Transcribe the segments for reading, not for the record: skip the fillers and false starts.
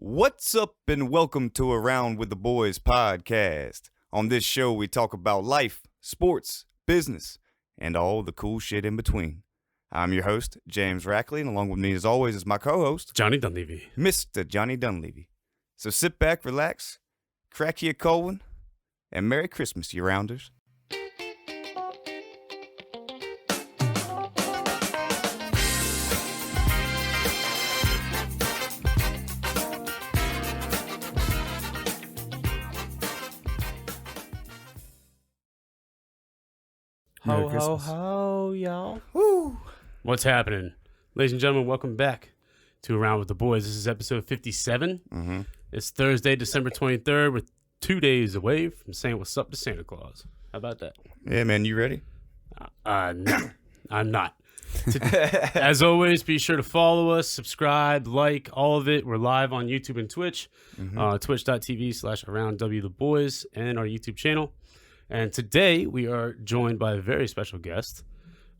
What's up and welcome to Around with the Boys podcast. On this show, we talk about life, sports, business, and all the cool shit in between. I'm your host, James Rackley, and along with me as always is my co-host, Johnny Dunleavy. Mr. Johnny Dunleavy. So sit back, relax, crack you a cold one, and Merry Christmas, you rounders. Ho, ho, ho, y'all. Woo. What's happening? Ladies and gentlemen, welcome back to Around with the Boys. This is episode 57. Mm-hmm. It's Thursday, December 23rd. We're 2 days away from saying what's up to Santa Claus. How about that? Yeah, man, you ready? No, I'm not. As always, be sure to follow us, subscribe, like, all of it. We're live on YouTube and Twitch, twitch.tv/AroundWTheBoys, and our YouTube channel. And today we are joined by a very special guest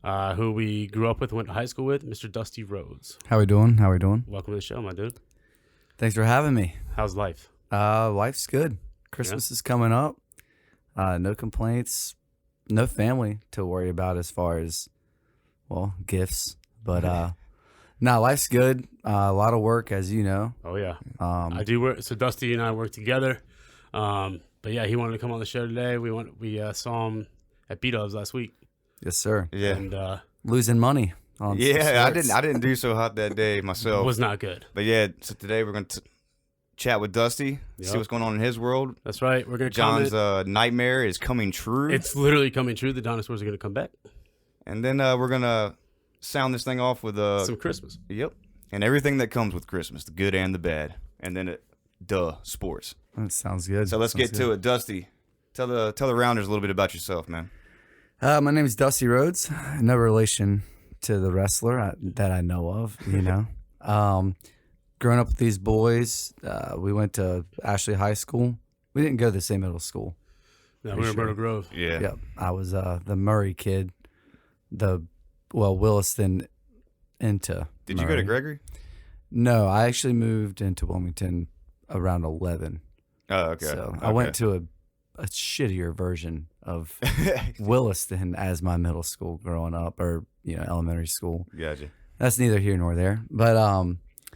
who we grew up with, went to high school with, Mr. Dusty Rhodes. How we doing? Welcome to the show, my dude. Thanks for having me. How's life? Life's good. Christmas is coming up. No complaints. No family to worry about as far as, well, gifts. But no, life's good. A lot of work, as you know. Oh, yeah. I do work. So Dusty and I work together. But yeah, he wanted to come on the show today. We saw him at B-Dubs last week. Yes, sir. Yeah. And losing money on sports. I didn't do so hot that day myself. it was not good. But yeah, so today we're going to chat with Dusty, see what's going on in his world. That's right. We're going to John's nightmare is coming true. It's literally coming true. The dinosaurs are going to come back. And then we're going to sound this thing off with some Christmas. Yep. And everything that comes with Christmas, the good and the bad. And then sports. That sounds good. So let's get to it. Dusty, tell the rounders a little bit about yourself, man. My name is Dusty Rhodes. No relation to the wrestler that I know of, you know. Growing up with these boys, we went to Ashley High School. We didn't go to the same middle school. No, we were in Myrtle Grove. Yeah. Yep. I was the Murray kid. Williston into Did Murray. you go to Gregory? No, I actually moved into Wilmington around 11. Oh, okay. So I went to a shittier version of Williston as my middle school growing up, or elementary school. Gotcha. That's neither here nor there. But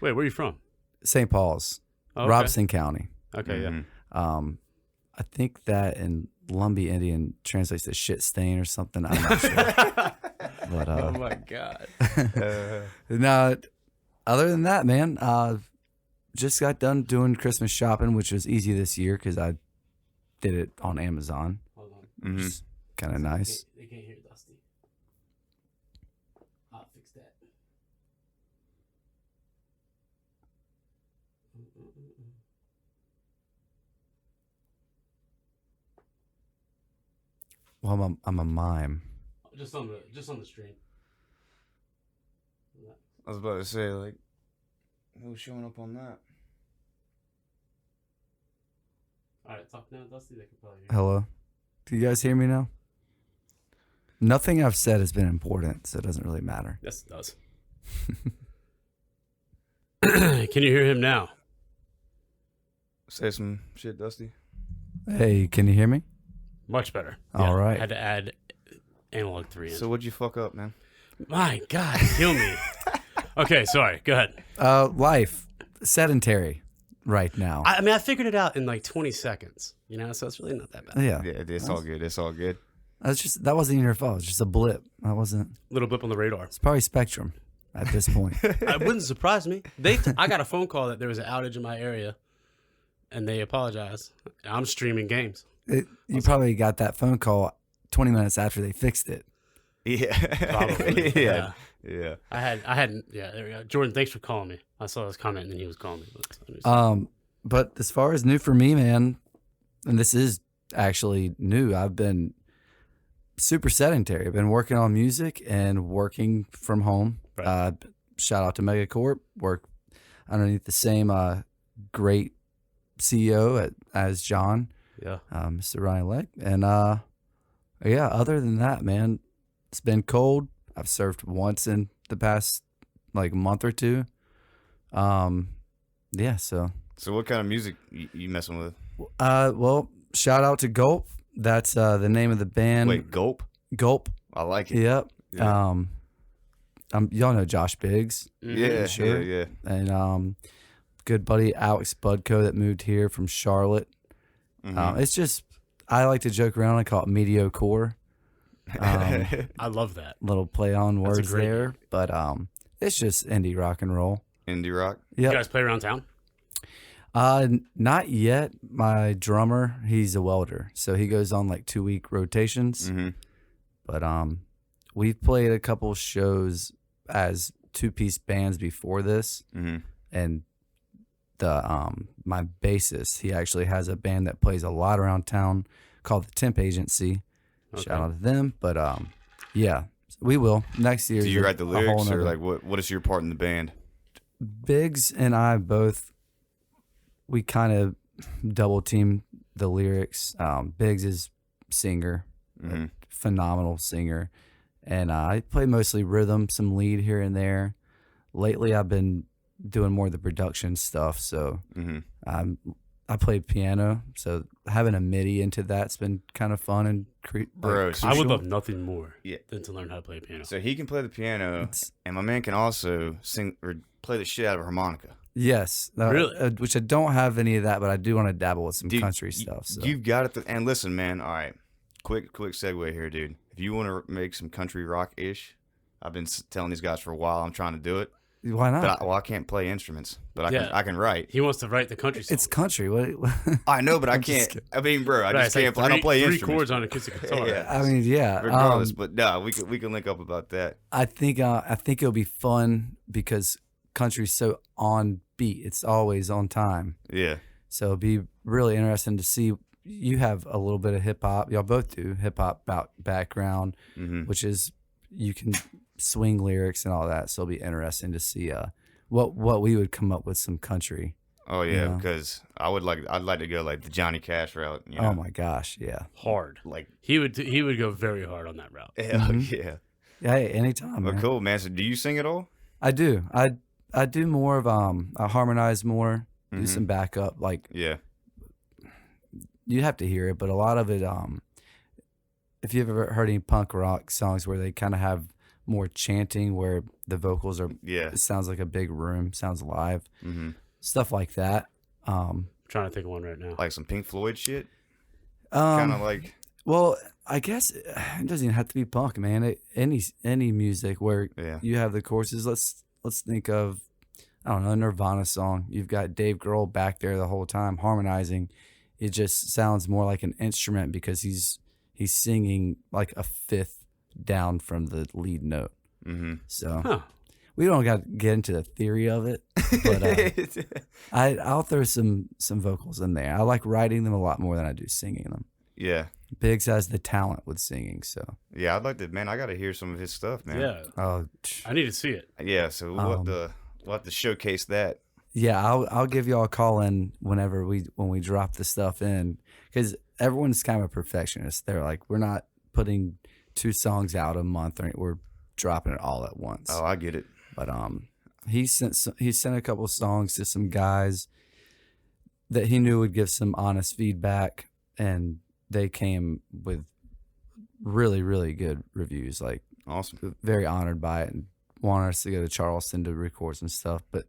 Wait, where are you from? St. Paul's, Oh, okay. Robeson County. Okay, yeah. I think that in Lumbee Indian translates to shit stain or something. I'm not sure. But Oh my God. no, other than that, man, just got done doing Christmas shopping, which was easy this year because I did it on Amazon. Hold on. Mm-hmm. Which is kind of nice. They can't hear Dusty. I'll fix that. Well, I'm a mime. Just on the stream. I was about to say, like, who's showing up on that? All right, talk now, Dusty. They can probably hear. Hello? Do you guys hear me now? Nothing I've said has been important, so it doesn't really matter. Yes, it does. Can you hear him now? Say some shit, Dusty. Hey, can you hear me? Much better. All right. I had to add analog 3 in. So what'd you fuck up, man? My God, kill me. Okay, sorry. Go ahead. Life, sedentary right now. I mean, I figured it out in like 20 seconds, so it's really not that bad. Yeah. Yeah, it's all good. It's all good. That wasn't even your fault. It's just a blip. Little blip on the radar. It's probably Spectrum at this point. It wouldn't surprise me. I got a phone call that there was an outage in my area, and they apologized. I'm streaming games. You probably got that phone call 20 minutes after they fixed it. Yeah. Probably. Yeah. I hadn't. Yeah, there we go. Jordan, thanks for calling me. I saw his comment, and then he was calling me. But as far as new for me, man, and this is actually new, I've been super sedentary. I've been working on music and working from home. Right. Shout out to Megacorp. Work underneath the same great CEO as John. Yeah. Mr. Ryan Leck. And yeah, other than that, man, it's been cold. I've surfed once in the past like month or two. Yeah, so So what kind of music you messing with? Well, shout out to Gulp. That's the name of the band. Wait, Gulp? Gulp. I like it. Yep. Yeah. Y'all know Josh Biggs. Yeah, Sure. yeah. And good buddy Alex Budko that moved here from Charlotte. Mhm. It's just, I like to joke around and call it mediocre. I love that. Little play on That's a words great there, name. but it's just indie rock and roll. Indie rock. You Yep. guys play around town? Not yet. My drummer, he's a welder, so he goes on like 2-week rotations. Mm-hmm. But we've played a couple shows as 2-piece bands before this, Mm-hmm. and the my bassist, he actually has a band that plays a lot around town called the Temp Agency. Okay. Shout out to them. But yeah, we will next year. Do you write the a whole lyrics, or nother- like what is your part in the band? Biggs and I both, we kind of double team the lyrics. Biggs is singer, Mm-hmm. phenomenal singer, and I play mostly rhythm, some lead here and there. Lately, I've been doing more of the production stuff, so Mm-hmm. I played piano, so having a MIDI into that's been kind of fun and Bro, so I would crucial. love nothing more Yeah. than to learn how to play piano. So he can play the piano, It's- and my man can also sing or play the shit out of a harmonica. Yes, Really? which I don't have any of that, but I do want to dabble with some Dude, country stuff. So. You've got it. And listen, man. All right, quick segue here, dude. If you want to make some country rock ish, I've been telling these guys for a while. I'm trying to do it, Why not? but I can't play instruments, but Yeah. I can write. He wants to write the country song. It's country. What? I know, but I I'm just can't. kidding. I mean, bro, I Right, just it's like can't. I don't play three instruments. chords on an acoustic guitar. Yeah. I mean, yeah. Regardless, but nah, we can link up about that. I think it'll be fun because country's so on beat. It's always on time. Yeah. So it'll be really interesting to see. You have a little bit of hip hop. Y'all both do hip hop background, Mm-hmm. which is you can swing lyrics and all that. So it'll be interesting to see what we would come up with some country. Oh yeah, Yeah. because I'd like to go like the Johnny Cash route. You know? Oh my gosh, yeah. Hard. Like He would go very hard on that route. hell Mhm. yeah. Yeah, hey, anytime. Well, Man. cool, man. So do you sing at all? I do. I do more of I harmonize more, do Mhm. some backup. Like Yeah. you have to hear it, but a lot of it if you've ever heard any punk rock songs where they kind of have more chanting where the vocals are Yeah. it sounds like a big room, sounds live, Mm-hmm. stuff like that. I'm trying to think of one right now. Like some Pink Floyd shit. Kind of like Well, I guess it doesn't even have to be punk, man. Any music where yeah. you have the choruses. Let's think of, I don't know, a Nirvana song. You've got Dave Grohl back there the whole time harmonizing. It just sounds more like an instrument because he's singing like a fifth down from the lead note. Mm-hmm. So Huh. we don't got to get into the theory of it, but I'll throw some vocals in there. I like writing them a lot more than I do singing them. yeah. Biggs has the talent with singing, so Yeah, I'd like to, man. I got to hear some of his stuff, man. Yeah. oh I need to see it. Yeah. So we'll have to showcase that. yeah, I'll give y'all a call in when we drop the stuff in, because everyone's kind of a perfectionist. They're like, we're not putting 2 songs out a month, or we're dropping it all at once. Oh, I get it. But he sent a couple songs to some guys that he knew would give some honest feedback, and they came with really, really good reviews. Like, Awesome. very honored by it and wanted us to go to Charleston to record some stuff. But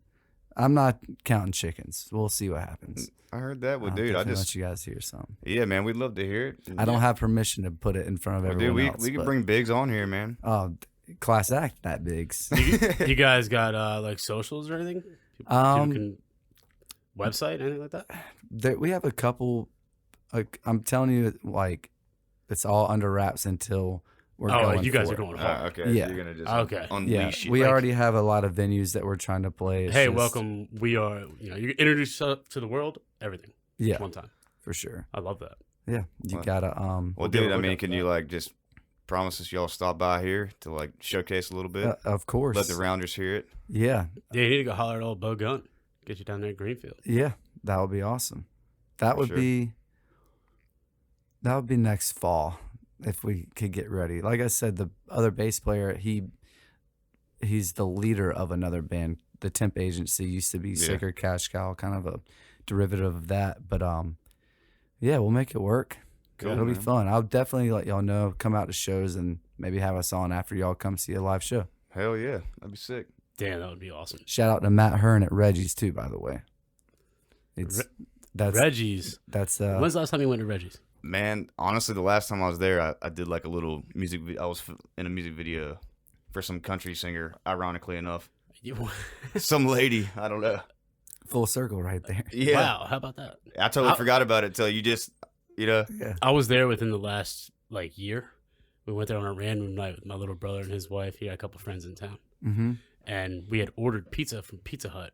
I'm not counting chickens. We'll see what happens. I heard that. Well, I'll dude, I definitely just let you guys hear some. yeah, man. We'd love to hear it. I don't have permission to put it in front of Well, everyone dude, else. we can but- bring Biggs on here, man. Oh, class act, that Biggs. You guys got like socials or anything? People can website, anything like that? We have a couple. Like, I'm telling you, like, it's all under wraps until we're going. You guys for are it. going hard. Okay. Yeah. You're gonna just Okay. unleash Yeah, it. we Like, already have a lot of venues that we're trying to play. It's Hey, just- welcome. We are, you introduce yourself to the world, everything. Yeah, One time. for sure. I love that. Yeah, you Well- gotta Well, We'll dude, give I a mean, look can at you that. like just promise us y'all stop by here to like showcase a little bit? of course. Let the rounders hear it. Yeah, Yeah, you need to go holler at old Bo Gunn. Get you down there at Greenfield. yeah, that would be awesome. That For would sure. be next fall if we could get ready. Like I said, the other bass player, he's the leader of another band. The Temp Agency used to be Yeah. Sicker Cash Cow, kind of a derivative of that. But yeah, we'll make it work. Cool, It'll be man. fun. I'll definitely let y'all know. Come out to shows and maybe have us on after y'all come see a live show. Hell yeah, that'd be sick. Damn, that would be awesome. Shout out to Matt Hearn at Reggies too, by the way. That's Reggies. That's When's the last time you went to Reggies? Man, honestly, the last time I was there, I did like a little music. I was in a music video for some country singer. Ironically enough, some lady. I don't know. full circle right there. Yeah. Wow, how about that? I totally forgot about it till you just, Yeah. I was there within the last year. We went there on a random night with my little brother and his wife. He had a couple friends in town, Mm-hmm. and we had ordered pizza from Pizza Hut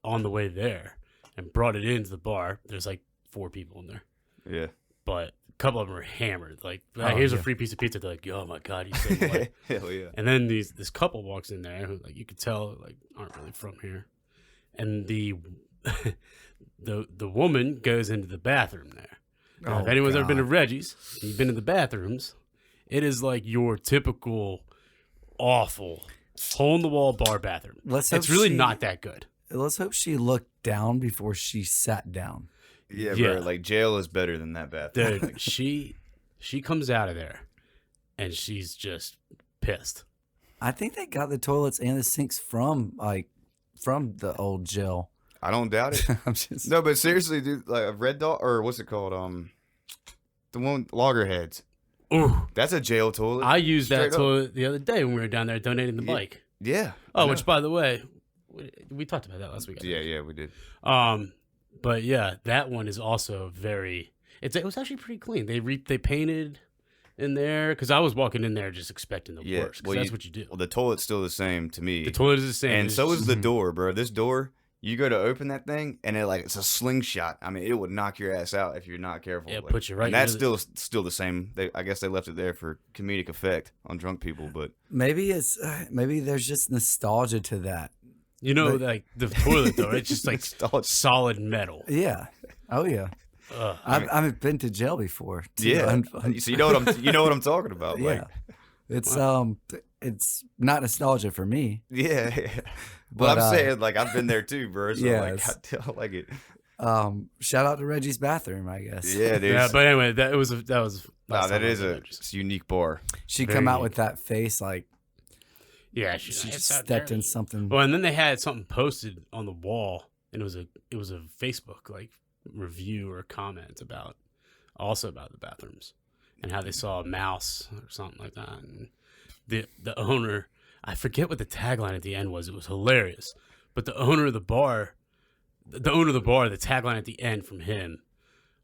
on the way there and brought it into the bar. There's 4 people in there, Yeah. but a couple of them were hammered. Oh, Here's a yeah. free piece of pizza. They're like, oh my god, you so white. Hell yeah. And then this couple walks in there who you could tell aren't really from here, and the the woman goes into the bathroom there. Now, if anyone's ever been to Reggie's, and you've been in the bathrooms, it is like your typical awful hole in the wall bar bathroom. It's really not that good. Let's hope she looked down before she sat down. Yeah, Yeah. bro. Jail is better than that bathroom. Dude, she comes out of there and she's just pissed. I think they got the toilets and the sinks from the old jail. I don't doubt it. I'm just No, but seriously, dude, a Red Dog, or what's it called? The one, Loggerheads. Ooh, That's a jail toilet. I used that Straight up. toilet the other day when we were down there donating the bike. Yeah. Oh, I know. which by the way, we talked about that last week. I think. Yeah, we did. But yeah, that one is also very. It was actually pretty clean. They painted in there because I was walking in there just expecting the Yeah, worst. 'Cause well, that's what you do. Well, the toilet's still the same to me. The toilet is the same, and it's so is just- the door, bro. This door, you go to open that thing, and it's a slingshot. I mean, it would knock your ass out if you're not careful. Yeah, put you right And that's into still the same. I guess they left it there for comedic effect on drunk people, but maybe there's just nostalgia to that. You know, But- the toilet though, it's just Nostalgia. solid metal. Yeah. Oh yeah. Ugh. I've been to jail before. too. yeah. So you know what I'm talking about. Yeah. It's not nostalgia for me. Yeah. But, But I'm saying, I've been there too, bro. So yeah, I like it. Shout out to Reggie's bathroom, I guess. Yeah, dude. Yeah, but anyway, that was. Wow, last that time I is was at a Reggies. unique bar. She Very come out neat. with that face like Yeah, she it's just out stepped there. in something. Well, and then they had something posted on the wall, and it was a Facebook review or comment about the bathrooms and how they saw a mouse or something like that. And the owner, I forget what the tagline at the end was. It was hilarious, but the owner of the bar, the tagline at the end from him,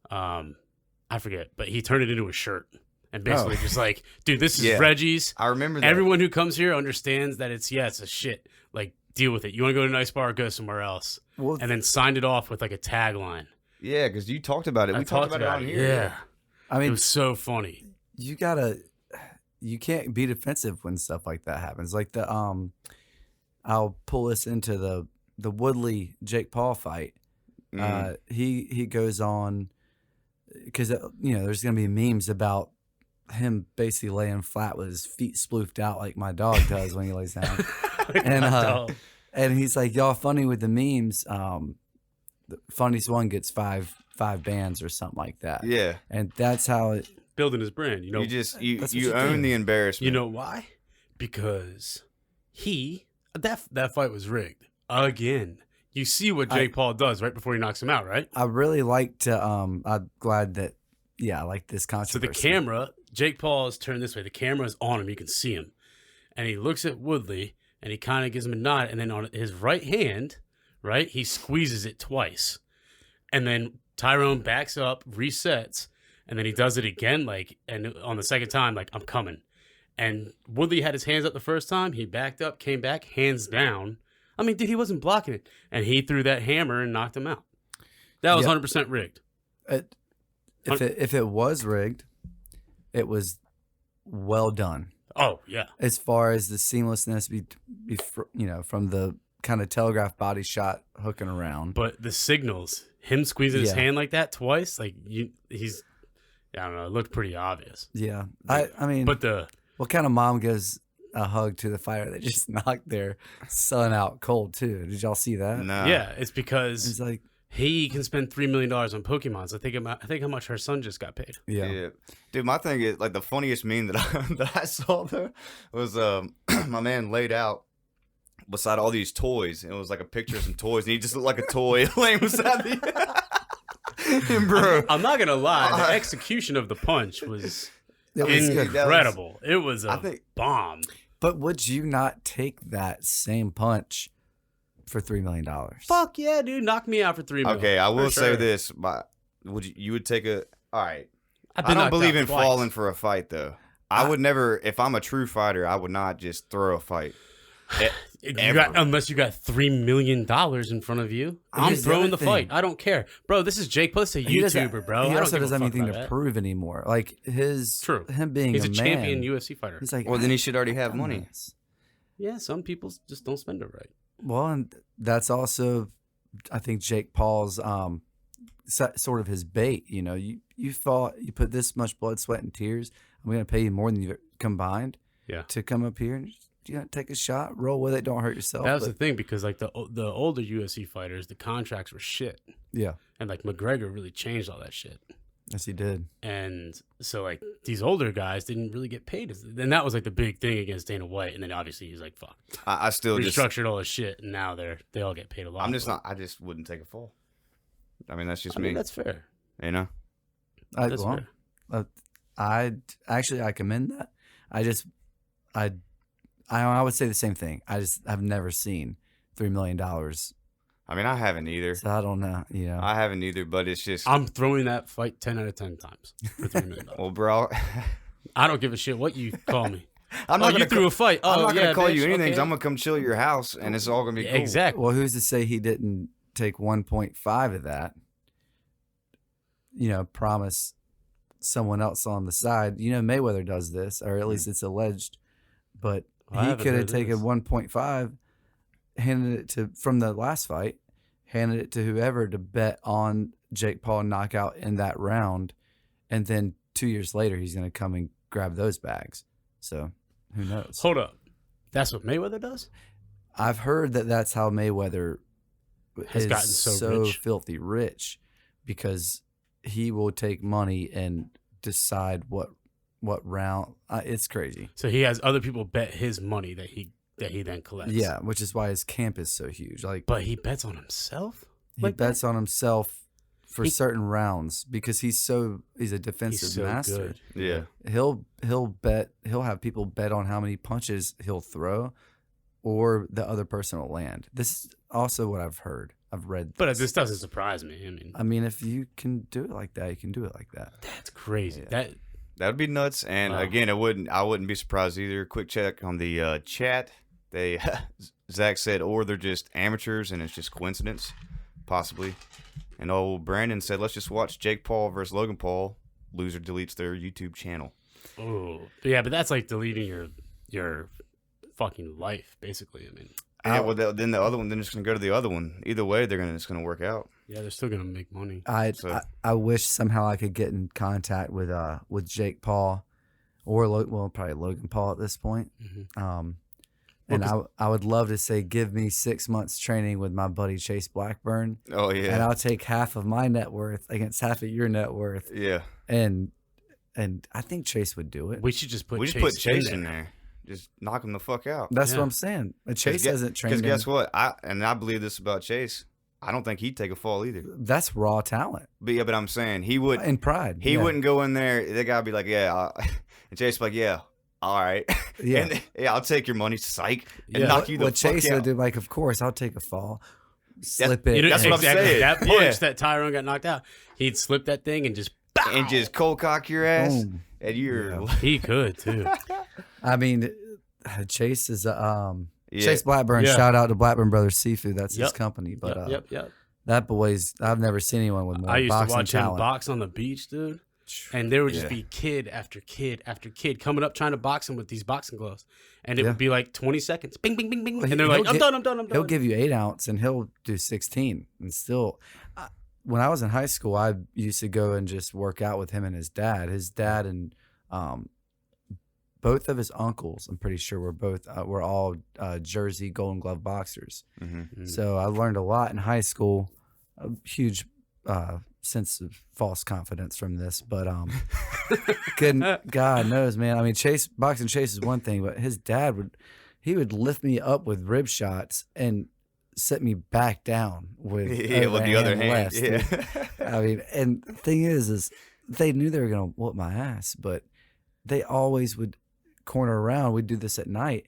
I forget, but he turned it into a shirt. And basically just dude, this is Yeah. Reggie's. I remember that. Everyone who comes here understands that it's a shit. Deal with it. You want to go to a nice bar, go somewhere else. Well, And then signed it off with a tagline. Yeah, because you talked about it. I We talked about it on here. Yeah. I It mean, was so funny. you can't be defensive when stuff like that happens. I'll pull this into the Woodley Jake Paul fight. Mhm. He goes on because there's gonna be memes about him basically laying flat with his feet sploofed out like my dog does when he lays down. And he's like, y'all funny with the memes. The funniest one gets five bands or something like that. Yeah. And that's how it. Building his brand, You just that's you what you own do. the embarrassment. You know why? Because that fight was rigged again. You see what Jake Paul does right before he knocks him out, right? I really like to. I'm glad that. Yeah, I like this So controversy. the camera, Jake Paul is turned this way. The camera is on him. You can see him. And he looks at Woodley and he kind of gives him a nod. And then on his right hand, right, he squeezes it twice. And then Tyrone backs up, resets, and then he does it again, and on the second time, I'm coming. And Woodley had his hands up the first time. He backed up, came back, hands down. I mean, dude, he wasn't blocking it. And he threw that hammer and knocked him out. That was Yep. 100% rigged. If it was rigged, it was well done. Oh, yeah. As far as the seamlessness, from the kind of body shot hooking around. But the signals, him squeezing his Yeah. hand like that twice, he's, I don't know, it looked pretty obvious. Yeah, I mean, But what kind of mom gives a hug to the fighter that just knocked their son out cold too? Did y'all see that? Nah. yeah, it's because It's like he can spend $3 million on Pokemons. I think how much her son just got paid. Yeah. Dude, my thing is, like, the funniest meme that I saw though was my man laid out beside all these toys, and it was like a picture of some toys, and he just looked like a toy laying beside the. Bro, I'm not gonna lie, the execution of the punch was was good. incredible. It was a bomb. But would you not take that same punch for $3 million? Fuck yeah, dude! Knock me out for $3 million. Okay, I will for say sure. this: you would take a? All right, I've I been don't knocked believe out in twice. falling for a fight though. I would never. If I'm a true fighter, I would not just throw a fight. Unless you got $3 million in front of you, I'm Here's the throwing other the thing. fight. I don't care, bro. This is Jake Plus, a He doesn't- YouTuber, bro. He I also don't give doesn't a have fuck anything about to that. prove anymore. Like him being He's a a champion man, UFC fighter. He's like, Well, then he should already have money. Yes. Yeah, some people just don't spend it right. Well, and that's also, I think, Jake Paul's sort of his bait. You know, you fought, you put this much blood, sweat, and tears. I'm going to pay you more than you combined. Yeah. To come up here and take a shot, roll with it, don't hurt yourself. That was but- the thing, because like the older UFC fighters, the contracts were shit, yeah, and like McGregor really changed all that shit. yes, he did. And so like these older guys didn't really get paid, and that was like the big thing against Dana White. And then obviously he's like, fuck, I still just. restructured all this shit, and now they all get paid a lot. I'm just for it. not. I just wouldn't take a fall. I mean, that's just I me. mean, that's fair. You know. That's fair. I commend that. I would say the same thing. I've never seen $3 million. I mean, I haven't either. So I don't know. You know, I haven't either, but it's just. I'm throwing that fight 10 out of 10 times for $3 million. Well, bro, I don't give a shit what you call me. I'm Oh, not you gonna threw a fight. I'm Oh, not yeah, gonna call you bitch, anything. 'Cause okay. I'm gonna come chill at your house, and it's all gonna be cool. Exactly. well, who's to say he didn't take 1.5 of that? You know, promise someone else on the side. You know, Mayweather does this, or at least it's alleged. But I he haven't could have heard taken this. 1.5, handed it from the last fight, handed it to whoever to bet on Jake Paul knockout in that round, and then 2 years later he's going to come and grab those bags. So who knows? Hold up. That's what Mayweather does? I've heard that that's how Mayweather Has is gotten so rich. filthy rich, because he will take money and decide what round. It's crazy. So he has other people bet his money that he then collects. Yeah, which is why his camp is so huge. Like, But he bets on himself? he like bets that? on himself for He- certain rounds because he's a defensive He's so master. good. Yeah. He'll have people bet on how many punches he'll throw or the other person will land. This is also what I've heard. I've read. But this doesn't surprise me. I mean, if you can do it like that, you can do it like that. That's crazy. Yeah. That would be nuts. And Wow. again, I wouldn't be surprised either. Quick check on the chat. They Zach said, or they're just amateurs and it's just coincidence, possibly. And old Brandon said, let's just watch Jake Paul versus Logan Paul. Loser deletes their YouTube channel. Oh, yeah, but that's like deleting your fucking life, basically. I mean, Yeah, well, then the other one, then it's gonna go to the other one. Either way, it's gonna work out. yeah, they're still gonna make money. So- I wish somehow I could get in contact with Jake Paul or probably Logan Paul at this point. Mhm. And Well, I would love to say, give me 6 months training with my buddy Chase Blackburn, Oh and yeah, I'll take half of my net worth against half of your net worth, yeah. and I think Chase would do it. We should just put We just Chase put Chase in in there. Just knock him the fuck out. That's Yeah. what I'm saying. Chase hasn't trained. Because guess what? I believe this about Chase. I don't think he'd take a fall either. That's raw talent But I'm saying he would. and pride. He yeah. wouldn't go in there. The guy would be like, yeah. And Chase would be like, yeah, all right. Yeah. And, yeah, I'll take your money, psych, and Yeah. knock you the What fuck Chase out. would do, like, of course, I'll take a fall, slip it. You know, That's what I'm exactly. saying. That punch Yeah. that Tyrone got knocked out, he'd slip that thing and just bow. And just cold cock your ass. Boom. And you're. Yeah. He could too. I mean, Chase is Yeah. Chase Blackburn. Yeah. Shout out to Blackburn Brothers Seafood. That's his Yep. company. But Yep. that boy's, I've never seen anyone with more I used to boxing watch him talent. box on the beach, dude. And there would just Yeah. be kid after kid after kid coming up trying to box him with these boxing gloves. And it Yeah. would be like 20 seconds. Bing, bing, bing, bing. Well, And they're he'll like, I'm get- done, I'm done, I'm done. He'll give you 8 ounce and he'll do 16. And still, when I was in high school, I used to go and just work out with him and his dad. His dad and both of his uncles, I'm pretty sure, were all Jersey Golden Glove boxers. Mhm. Mm. So I learned a lot in high school a huge sense of false confidence from this, but God knows, man. I mean, boxing Chase is one thing, but his dad would lift me up with rib shots and set me back down with the other hand. left. I mean, and the thing is they knew they were gonna whoop my ass, but they always would corner around. We'd do this at night,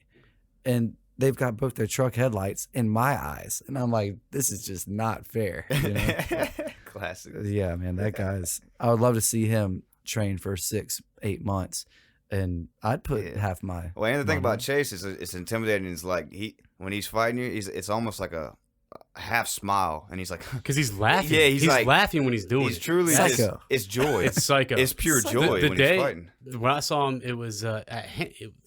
and they've got both their truck headlights in my eyes, and I'm like, this is just not fair. You know? Classic. Yeah, man, that guy's. I would love to see him train for 6-8 months, and I'd put half my. Well, and the thing about Chase is it's intimidating. It's like when he's fighting you, it's almost like a half smile, and he's like, because he's laughing. Yeah, he's like, laughing when he's doing it. He's truly psycho. It's joy. It's psycho. It's pure joy when he's fighting. When I saw him, it was at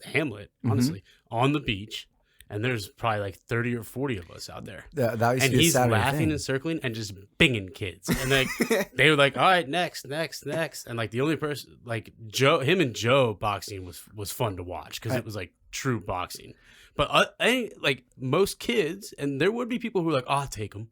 Hamlet, honestly, on the beach. And there's probably like 30 or 40 of us out there. That used and to be he's a Saturday laughing thing. and circling and just binging kids. And like they were like, all right, next. And like the only person, like him and Joe boxing was fun to watch because it was like true boxing. But like most kids, and there would be people who are like, oh, I'll take them.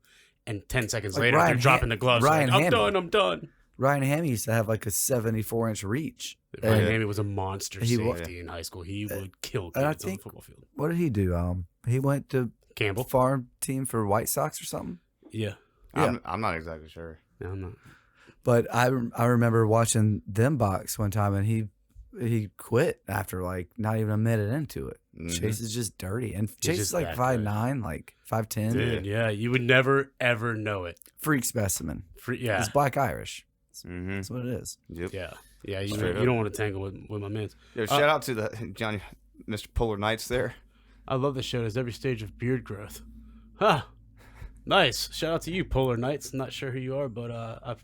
And 10 seconds Like later, they're dropping the gloves. Ryan Like, Hammy. I'm done. Ryan Hammy used to have like a 74-inch reach. Ryan Hammy was a monster He safety in high school. He would kill and I kids on the think- football field. What did he do? He went to Campbell? farm team for White Sox or something. Yeah. I'm not exactly sure. No, I'm not. But I remember watching them box one time, and he quit after like not even a minute into it. Mhm. Chase is just dirty, and Chase just is like that 5'9", like 5'10", Dude, yeah, you would never, ever know it. freak specimen. Yeah. He's Black Irish. Mm-hmm. That's what it is. Yep. Yeah, you Straight up. don't want to tangle with my man. Yo, shout out to the Johnny, Mr. Polar Knights there. I love the show. There's every stage of beard growth. Huh. Nice. Shout out to you, Polar Knights. Not sure who you are, but I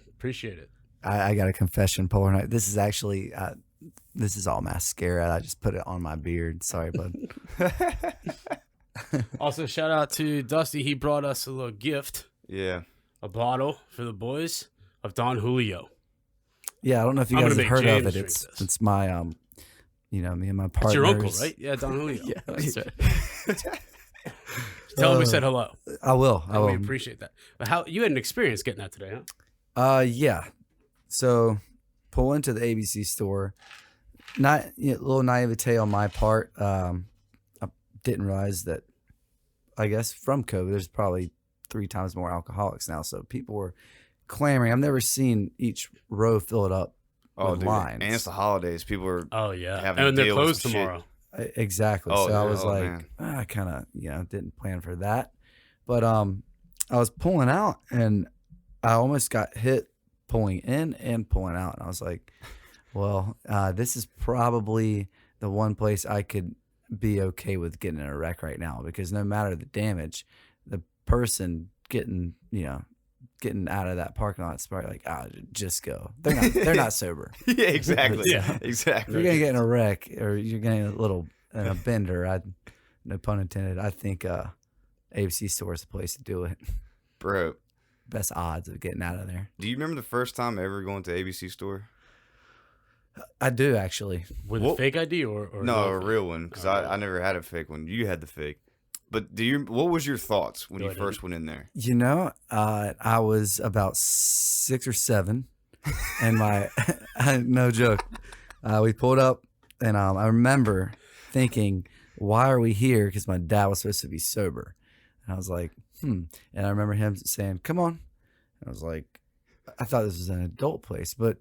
appreciate it. I got a confession, Polar Night. This is actually this is all mascara. I just put it on my beard. Sorry, bud. Also, shout out to Dusty. He brought us a little gift, Yeah. a bottle for the boys of Don Julio. Yeah, I don't know if you I'm guys gonna have heard make of James it. drink It's this. my me and my partner. It's your uncle, right? Yeah, Don Julio. Yeah, That's right. Tell him we said hello. I will. We appreciate that. But how you had an experience getting that today, huh? Yeah. So pull into the ABC store. Not a little naivete on my part. I didn't realize that. I guess from COVID, there's probably 3 times more alcoholics now. So people were clamoring. I've never seen each row filled up with Dude. lines. And it's the holidays. People are. Oh yeah, Having and to they're deal with closed some shit. tomorrow. Exactly. Oh, So I yeah. was Oh, like, man. I kind of, didn't plan for that. But I was pulling out, and I almost got hit pulling in and pulling out. And I was like, well, this is probably the one place I could be okay with getting in a wreck right now, because no matter the damage, the person getting out of that parking lot is probably like, just go. They're not sober. Yeah, exactly. Yeah. If Exactly. you're gonna get in a wreck, or you're getting a little in a bender, no pun intended, I think ABC store is the place to do it. Bro, Best odds of getting out of there. do you remember the first time ever going to ABC store? I do, actually. With What- a fake ID or No, a real one, because Oh, I never had a fake one. You had the fake. But what was your thoughts when No, you I first went in there? I was about 6 or 7, and no joke. We pulled up, and I remember thinking, why are we here? Because my dad was supposed to be sober. And I was like, And I remember him saying, come on. And I was like, I thought this was an adult place, but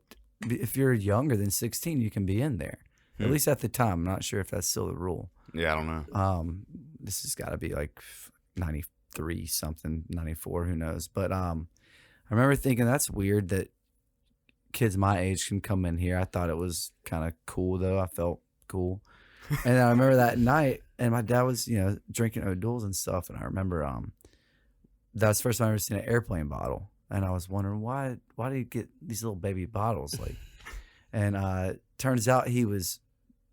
if you're younger than 16, you can be in there. At least at the time. I'm not sure if that's still the rule. Yeah, I don't know. This has got to be like 93 something, 94, who knows. But I remember thinking that's weird that kids my age can come in here. I thought it was kind of cool, though. I felt cool. And I remember that night, and my dad was, drinking O'Doul's and stuff. And I remember that was the first time I ever seen an airplane bottle. And I was wondering, why do you get these little baby bottles? And turns out he was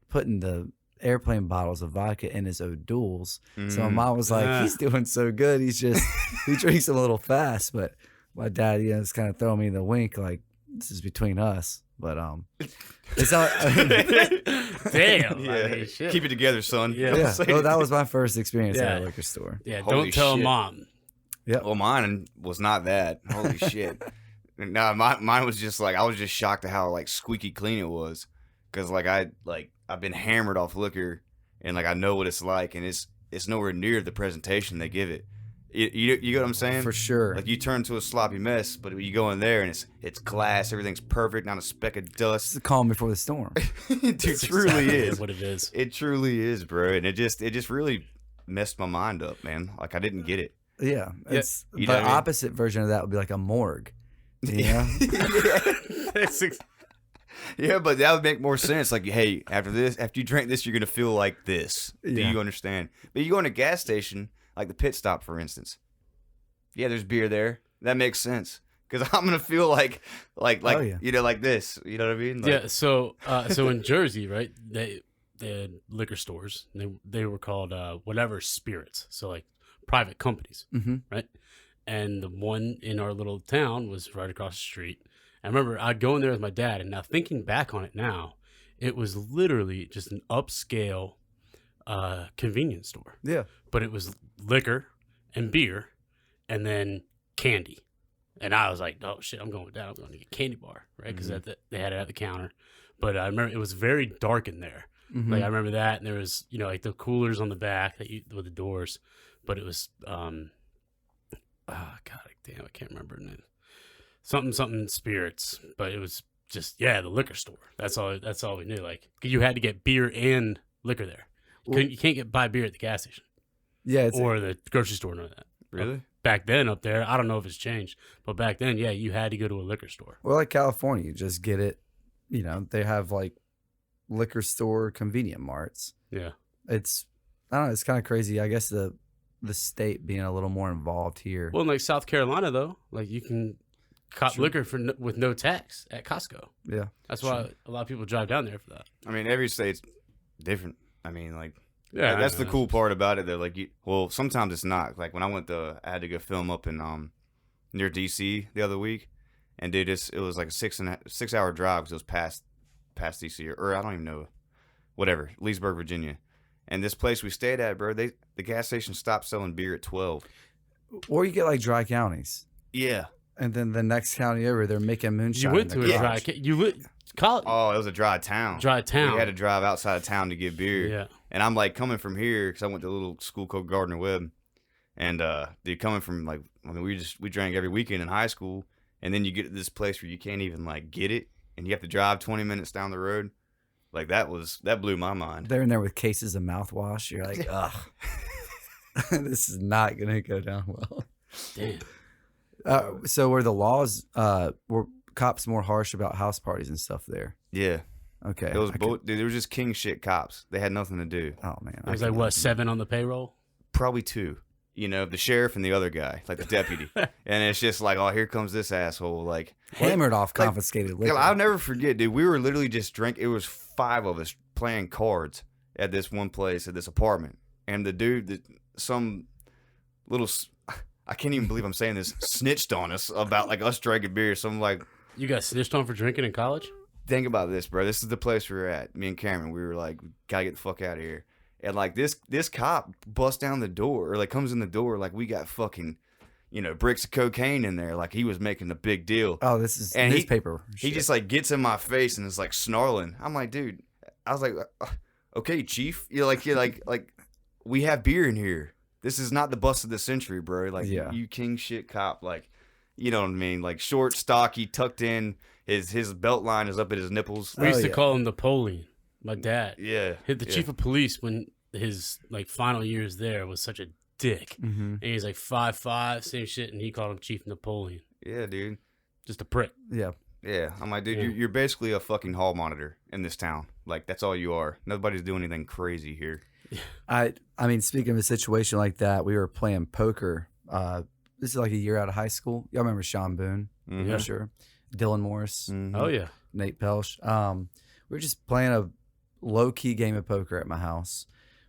putting the airplane bottles of vodka in his O'Doul's. So my mom was like, he's doing so good. He drinks them a little fast. But my dad, is kind of throwing me the wink, like, this is between us. But it's not. Damn. Yeah. I mean, shit. Keep it together, son. Yeah. Yeah. Say Well, it. that was my first experience Yeah. at a liquor store. Yeah, Holy don't tell shit. mom. Yeah. Well, mine was not that. Holy shit. No, mine was just like, I was just shocked at how like squeaky clean it was. Cause like I've been hammered off liquor and like I know what it's like, and it's nowhere near the presentation they give it. You get what I'm saying? For sure. Like you turn to a sloppy mess, but you go in there and it's glass, everything's perfect, not a speck of It's dust. the calm before the storm. It That's truly exactly is. what it is. It truly is, bro. And it just really messed my mind up, man. Like I didn't get it. Yeah. It's You the know what I mean? opposite version of that would be like a morgue. You know? Yeah, but that would make more sense. Like, hey, after you drink this, you're gonna feel like this. Do Yeah. you understand? But you go in a gas station, like the pit stop, for instance. Yeah, there's beer there. That makes sense because I'm gonna feel like Oh, yeah. you know, like this. You know what I mean? Like, Yeah. So in Jersey, right? They had liquor stores. They were called whatever spirits. So like private companies, Mm-hmm. right? And the one in our little town was right across the street. I remember I'd go in there with my dad, and now thinking back on it now, it was literally just an upscale convenience store. Yeah. But it was liquor and beer and then candy. And I was like, oh, shit, I'm going with that. I'm going to get a candy bar, right? Because they had it at the counter. But I remember it was very dark in there. Mm-hmm. Like I remember that, and there was, like the coolers on the back with the doors. But it was, God damn, I can't remember the name. Something spirits, but it was just the liquor store. That's all we knew. Like you had to get beer and liquor there. You can't buy beer at the gas station Yeah. It's or the grocery store. None of that. really? Back then up there, I don't know if it's changed, but back then, you had to go to a liquor store. well, like California, you just get it. They have like liquor store convenient marts. Yeah, I don't know. It's kind of crazy. I guess the state being a little more involved here. well, in like South Carolina though, like you can cop Sure. liquor with no tax at Costco. Yeah. That's why a lot of people drive down there for that. I mean, every state's different. I mean, like, Yeah, that's the cool part about it. That like, sometimes it's not. Like when I had to go film up in near DC the other week, and dude, it was like a 6 hour drive because it was past DC or I don't even know, whatever, Leesburg, Virginia. And this place we stayed at, bro, the gas station stopped selling beer at 12. Or you get like dry counties, Yeah. and then the next county over, they're making moonshine. You went in to their a dry. garage. College. Oh, it was a dry town. Dry town. We had to drive outside of town to get beer. Yeah. And I'm like coming from here because I went to a little school called Gardner Webb, and dude, coming from like, I mean, we drank every weekend in high school, and then you get to this place where you can't even like get it, and you have to drive 20 minutes down the road. Like that blew my mind. They're in there with cases of mouthwash. You're like, ugh, this is not gonna go down well. Damn. So were the laws were cops more harsh about house parties and stuff there? Yeah, Okay. it was I dude, they were just king shit cops. They had nothing to do. Oh man. It was like what, 7 on the payroll? Probably 2. The sheriff and the other guy, like the deputy. And it's just like, oh, here comes this asshole. Like hammered off like- confiscated liquor. I'll never forget, dude. We were literally just drinking. It was 5 of us playing cards at this one place at this apartment, and the dude, some little, I can't even believe I'm saying this, snitched on us about like us drinking beer. So I'm like, You got snitched on for drinking in college? think about this, bro. This is the place we were at. Me and Cameron, we were like, gotta get the fuck out of here. And like this cop busts down the door, or like comes in the door, like we got fucking, bricks of cocaine in there. Like he was making a big deal. Oh, this is And newspaper. He shit. just like gets in my face and is like snarling. I'm like, dude. I was like, okay, chief. You're like, we have beer in here. This is not the bust of the century, bro. Like, Yeah. you king shit cop. Like, you know what I mean? Like short, stocky, tucked in. His belt line is up at his nipples. We used Oh, to yeah. call him Napoleon. My dad. Yeah. Hit the yeah. chief of police when his like final years there was such a dick. Mhm. And he's like 5'5", same shit, and he called him Chief Napoleon. Yeah, dude. Just a prick. Yeah. Yeah. I'm like, dude, Yeah. you're basically a fucking hall monitor in this town. Like, that's all you are. Nobody's doing anything crazy here. I mean, speaking of a situation like that, we were playing poker. This is like a year out of high school. Y'all remember Sean Boone? Mhm. Yeah. For sure. Dylan Morris, Mhm. Oh yeah. Nate Pelsh. We were just playing a low key game of poker at my house,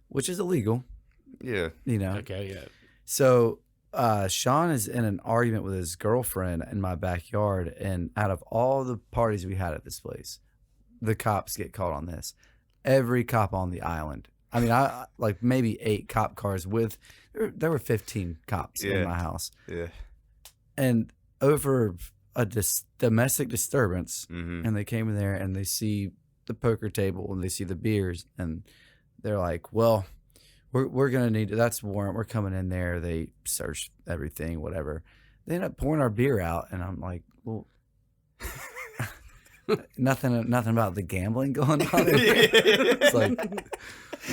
which is illegal, Yeah. Okay, yeah. So Sean is in an argument with his girlfriend in my backyard, and out of all the parties we had at this place, the cops get caught on this. Every cop on the island I mean, I like maybe 8 cop cars with. There were 15 cops in my house. Yeah. And over a domestic disturbance, Mm-hmm. and they came in there and they see the poker table and they see the beers and they're like, well, we're gonna need that's warrant. We're coming in there. They search everything, whatever. They end up pouring our beer out, and I'm like, well, nothing about the gambling going on. It's like,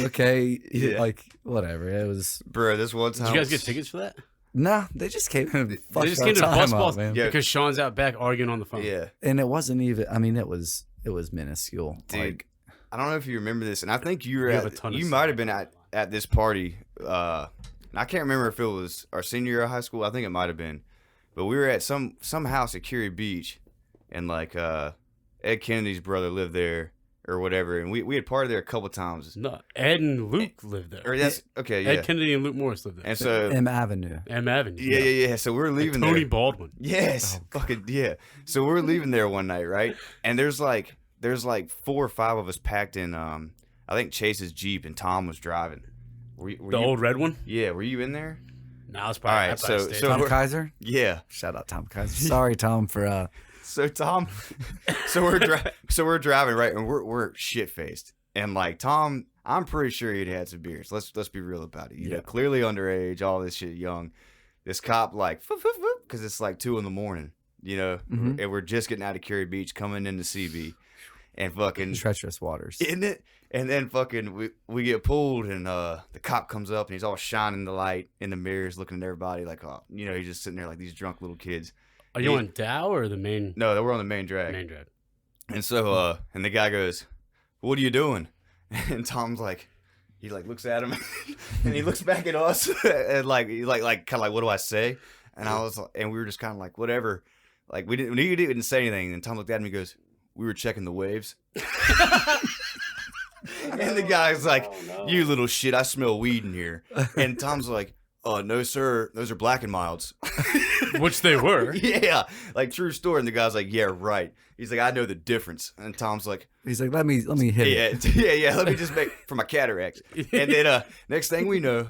okay, like whatever. It was, bro. This one time, Did you guys get tickets for that? no, they just came in and They fucked just our came to the time bus up, balls man. Yeah. because Sean's out back arguing on the phone. Yeah, And it wasn't even. I mean, it was minuscule. dude. Like, I don't know if you remember this, and I think you were You have a at. ton of You stuff. might have been at this party. And I can't remember if it was our senior year of high school. I think it might have been, but we were at some house at Curie Beach, and like Ed Kennedy's brother lived there or whatever, and we had partied there a couple times. No, Ed and Luke lived there. Or that's okay, yeah. Ed Kennedy and Luke Morris lived there. And so M Avenue. M Avenue. yeah. So we were leaving Tony there. Baldwin. Yes, fucking yeah. So we're leaving there one night, right? And there's like 4 or 5 of us packed in. I think Chase's Jeep, and Tom was driving. Were The you, old red one? Yeah, were you in there? No, it's probably. All right, I probably so- stayed so- there. Tom Kaiser. Yeah. Shout out Tom Kaiser. Sorry, Tom, for So Tom, so we're driving right, and we're shit faced, and like Tom, I'm pretty sure he'd had some beers. Let's be real about it. You know, clearly underage, all this shit, young. This cop like, because it's like 2 a.m. You know, Mhm. and we're just getting out of Curie Beach, coming into CB, and fucking treacherous waters. in it. And then fucking we get pulled, and the cop comes up, and he's all shining the light in the mirrors, looking at everybody like, oh, you know, he's just sitting there like these drunk little kids. Are you on Dow or the main? No, we're on the main drag. Main drag. And so, and the guy goes, "What are you doing?" And Tom's like, he like looks at him, and he looks back at us, and like he's like kind of like, "What do I say?" And I was, and we were just kind of like, whatever. Like we didn't say anything. And Tom looked at me and goes, "We were checking the waves." And the guy's like, "You little shit, I smell weed in here." And Tom's like, "Oh no, sir, those are Black and Milds." Which they were. Yeah, like true story. And the guy's like, "Yeah, right." He's like, "I know the difference." And Tom's like, He's like, let me hit it. yeah. Let me just make for my cataracts. And then next thing we know,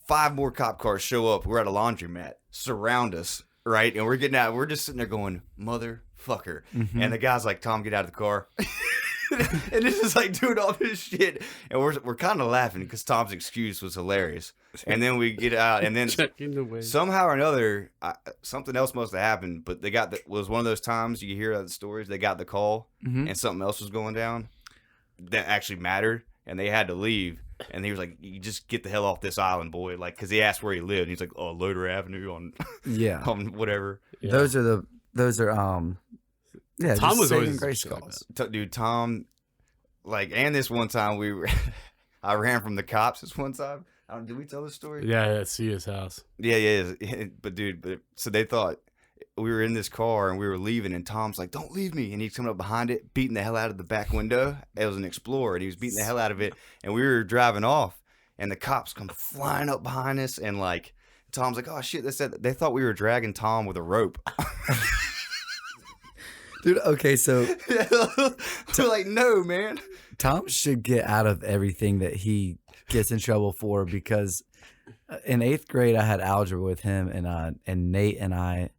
5 more cop cars show up. We're at a laundromat, surround us, right? And we're getting out. We're just sitting there going, "Motherfucker!" Mm-hmm. And the guy's like, "Tom, get out of the car." And this is like doing all this shit, and we're kind of laughing because Tom's excuse was hilarious. And then we get out, and then Checking the waves. somehow or another, something else must have happened. But they got was one of those times you hear the stories. They got the call, Mhm. and something else was going down that actually mattered, and they had to leave. And he was like, "You just get the hell off this island, boy!" Like, because he asked where he lived, and he's like, "Oh, Loder Avenue on Yeah. on whatever." Yeah. Those are yeah. Tom just was saving always grace shit like calls. Dude, Tom, like, and this one time we were, I ran from the cops. This one time, did we tell this story? Yeah, at Sia's house. Yeah. But dude, so they thought we were in this car and we were leaving, and Tom's like, "Don't leave me," and he's coming up behind it, beating the hell out of the back window. It was an Explorer, and he was beating the hell out of it, and we were driving off, and the cops come flying up behind us, and like, Tom's like, "Oh shit!" They thought we were dragging Tom with a rope. Dude, okay, so We're like, "No, man." Tom should get out of everything that he gets in trouble for, because in 8th grade I had algebra with him, and Nate and I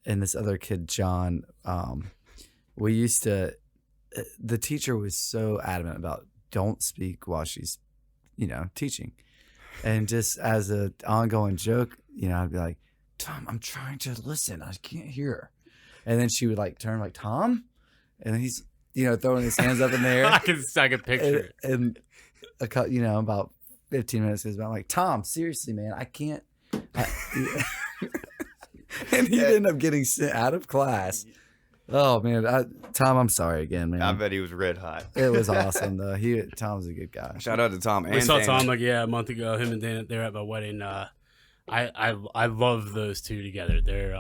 and this other kid John. We used to. The teacher was so adamant about don't speak while she's, teaching, and just as an ongoing joke, I'd be like, "Tom, I'm trying to listen. I can't hear." And then she would like turn like, "Tom," and then he's throwing his hands up in the air. I can picture it. And about 15 minutes goes by. I'm like, "Tom, seriously, man, I can't." And he'd end up getting sent out of class. Oh man, Tom, I'm sorry again, man. I bet he was red hot. It was awesome though. Tom's a good guy. Shout out to Tom. We And saw Dana. Tom a month ago. Him and Dana, they're at my wedding. I love those two together. They're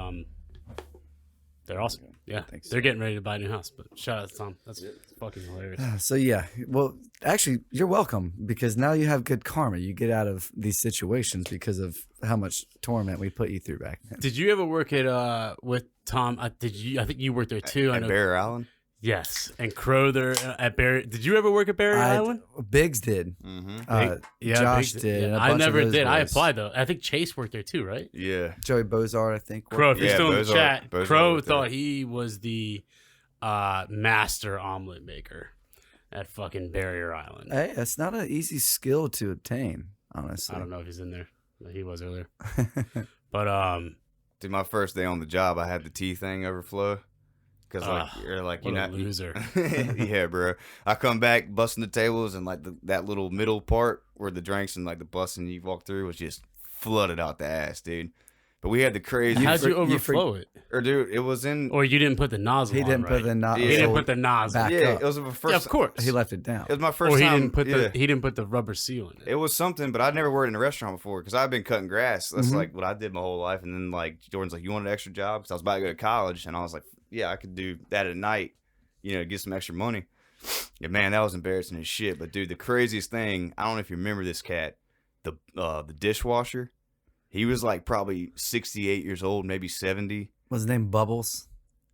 awesome. Yeah, Thanks. they're getting ready to buy a new house. But shout out to Tom. That's fucking hilarious. So yeah, well, actually, you're welcome, because now you have good karma. You get out of these situations because of how much torment we put you through back then. Did you ever work at with Tom? I think you worked there too. I At know. Bear Island. Yes, and Crow there at Barry. Did you ever work at Barry Island? Biggs did. Josh Big- did. yeah, and a I bunch of never those did. I boys. applied though. I think Chase worked there too, right? Yeah. Joey Bozard, I think. Crow, if you're Yeah, still in the Bozart- chat, Bozart Crow worked there. thought he was the master omelet maker at fucking Barrier Island. Hey, that's not an easy skill to obtain, honestly. I don't know if he's in there. But he was earlier. But Dude, my first day on the job, I had the tea thing overflow. Because, you're like, what you're a not. loser. Yeah, bro. I come back busting the tables, and like that little middle part where the drinks and like the busting you walk through was just flooded out the ass, dude. But we had the crazy. How'd you overflow it? Or dude, it was in. Or you didn't put the nozzle He on, didn't right? put the nozzle. He didn't put the nozzle. back Yeah, up. it was the first. Yeah, of course. He left it down. It was my first Or he time. didn't put yeah. he didn't put the rubber seal in it. It was something, but I'd never worked in a restaurant before because I've been cutting grass. That's like what I did my whole life. And then like Jordan's like, "You want an extra job?" Because I was about to go to college, and I was like, "Yeah, I could do that at night, get some extra money." Yeah, man, that was embarrassing as shit. But dude, the craziest thing, I don't know if you remember this cat, the dishwasher. He was like probably 68 years old, maybe 70. Was his name Bubbles?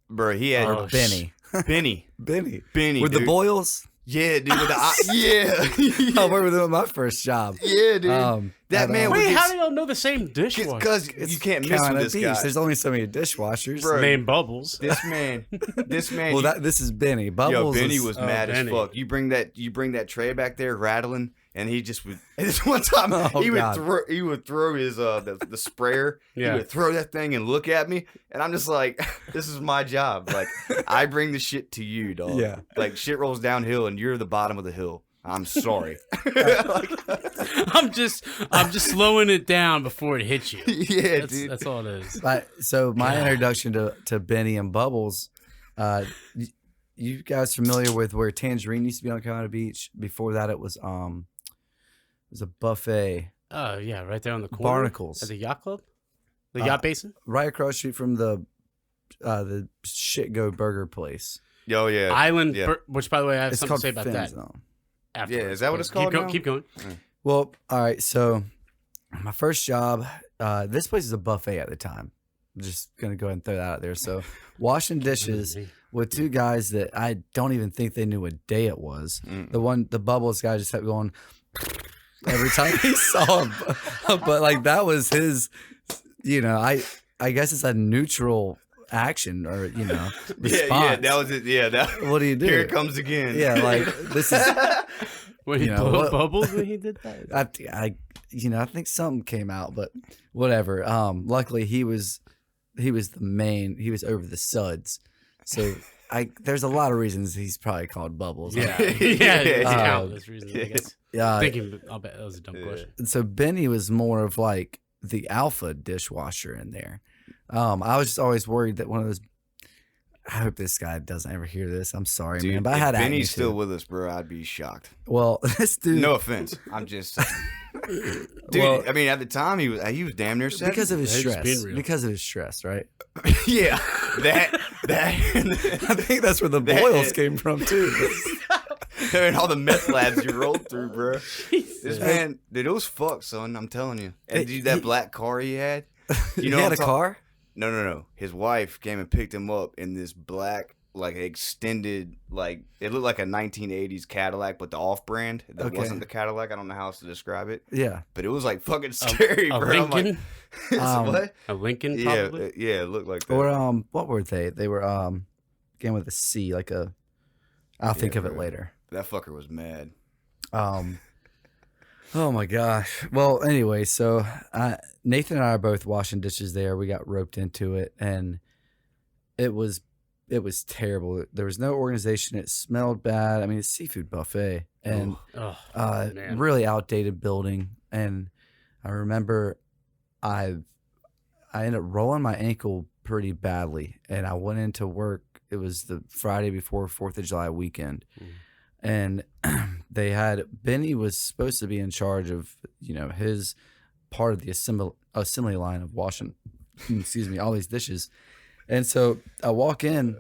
Bro, he had Or Benny? Benny. Benny. With dude. the boils? Yeah, dude. With the yeah. I worked with him at my first job. Yeah, dude. That at, man would Wait, get- how do y'all know the same dishwasher? Because you can't miss Carolina with this Beach. guy. There's only so many dishwashers. Bro. Name Bubbles. This man. Well, this is Benny. Bubbles. Benny is- was mad Benny. as fuck. You bring that tray back there rattling, and he just would. And this one time, Oh, he would God. throw his the sprayer. Yeah. He would throw that thing and look at me, and I'm just like, this is my job. Like I bring the shit to you, dog. Yeah. Like shit rolls downhill, and you're the bottom of the hill. I'm sorry. I'm just slowing it down before it hits you. Yeah, That's, dude. that's all it is. So my God. introduction to Benny and Bubbles, you guys familiar with where Tangerine used to be on Carolina Beach? Before that, it was a buffet Oh yeah, right there on the corner. Barnacles. At the yacht club? The yacht basin? right across the street from the Shit Go Burger place. Oh yeah. Island, Yeah. which by the way I have It's something called to say about Fin that. Zone. Afterwards. Yeah, is that what But it's called now? Keep going. Well, all right. So my first job, this place is a buffet at the time. I'm just gonna go ahead and throw that out there. So washing dishes with two guys that I don't even think they knew what day it was. The Bubbles guy just kept going every time he saw him, but like that was his. I guess it's a neutral action or response. Yeah, that was it. Yeah, that. What do you do? Here it comes again. Yeah, like this is. When he You know, blew what- up bubbles when he did that? I think something came out, but whatever. Luckily he was the main. He was over the suds, so there's a lot of reasons he's probably called Bubbles. Yeah, it's countless reasons. I yeah. guess. Yeah. Thinking, I'll bet that was a dumb question. And so Benny was more of like the alpha dishwasher in there. I was just always worried that one of those. I hope this guy doesn't ever hear this. I'm sorry, Dude, man. But I if had acne, Benny's still too. with us, bro, I'd be shocked. Well, this dude. No offense. I'm just saying. Dude, Well- I mean, at the time, he was damn near 70. because of his It's stress. been real. Because of his stress, right? yeah. That. I think that's where the That- boils came from too. and all the meth labs you rolled through, bro. This Jesus. man, dude, it was fucked, son. I'm telling you. And dude, that black car he had. You know had what a I'm car? No. His wife came and picked him up in this black, like extended, like it looked like a 1980s Cadillac, but the off-brand. That Okay. wasn't the Cadillac. I don't know how else to describe it, Yeah. but it was like fucking scary, A bro. I'm like, Lincoln? what? A Lincoln, Yeah, probably? yeah, it looked like that. Or what were they? They were again with a C, like a. I'll think Yeah, of it bro. later. That fucker was mad. Oh my gosh. Well, anyway, so Nathan and I are both washing dishes there. We got roped into it, and it was terrible. There was no organization. It smelled bad. I mean, it's seafood buffet, and Oh, man. really outdated building. And I remember I ended up rolling my ankle pretty badly, and I went into work. It was the Friday before 4th of July weekend. And Benny was supposed to be in charge of, his part of the assembly line of washing, all these dishes. And so I walk in,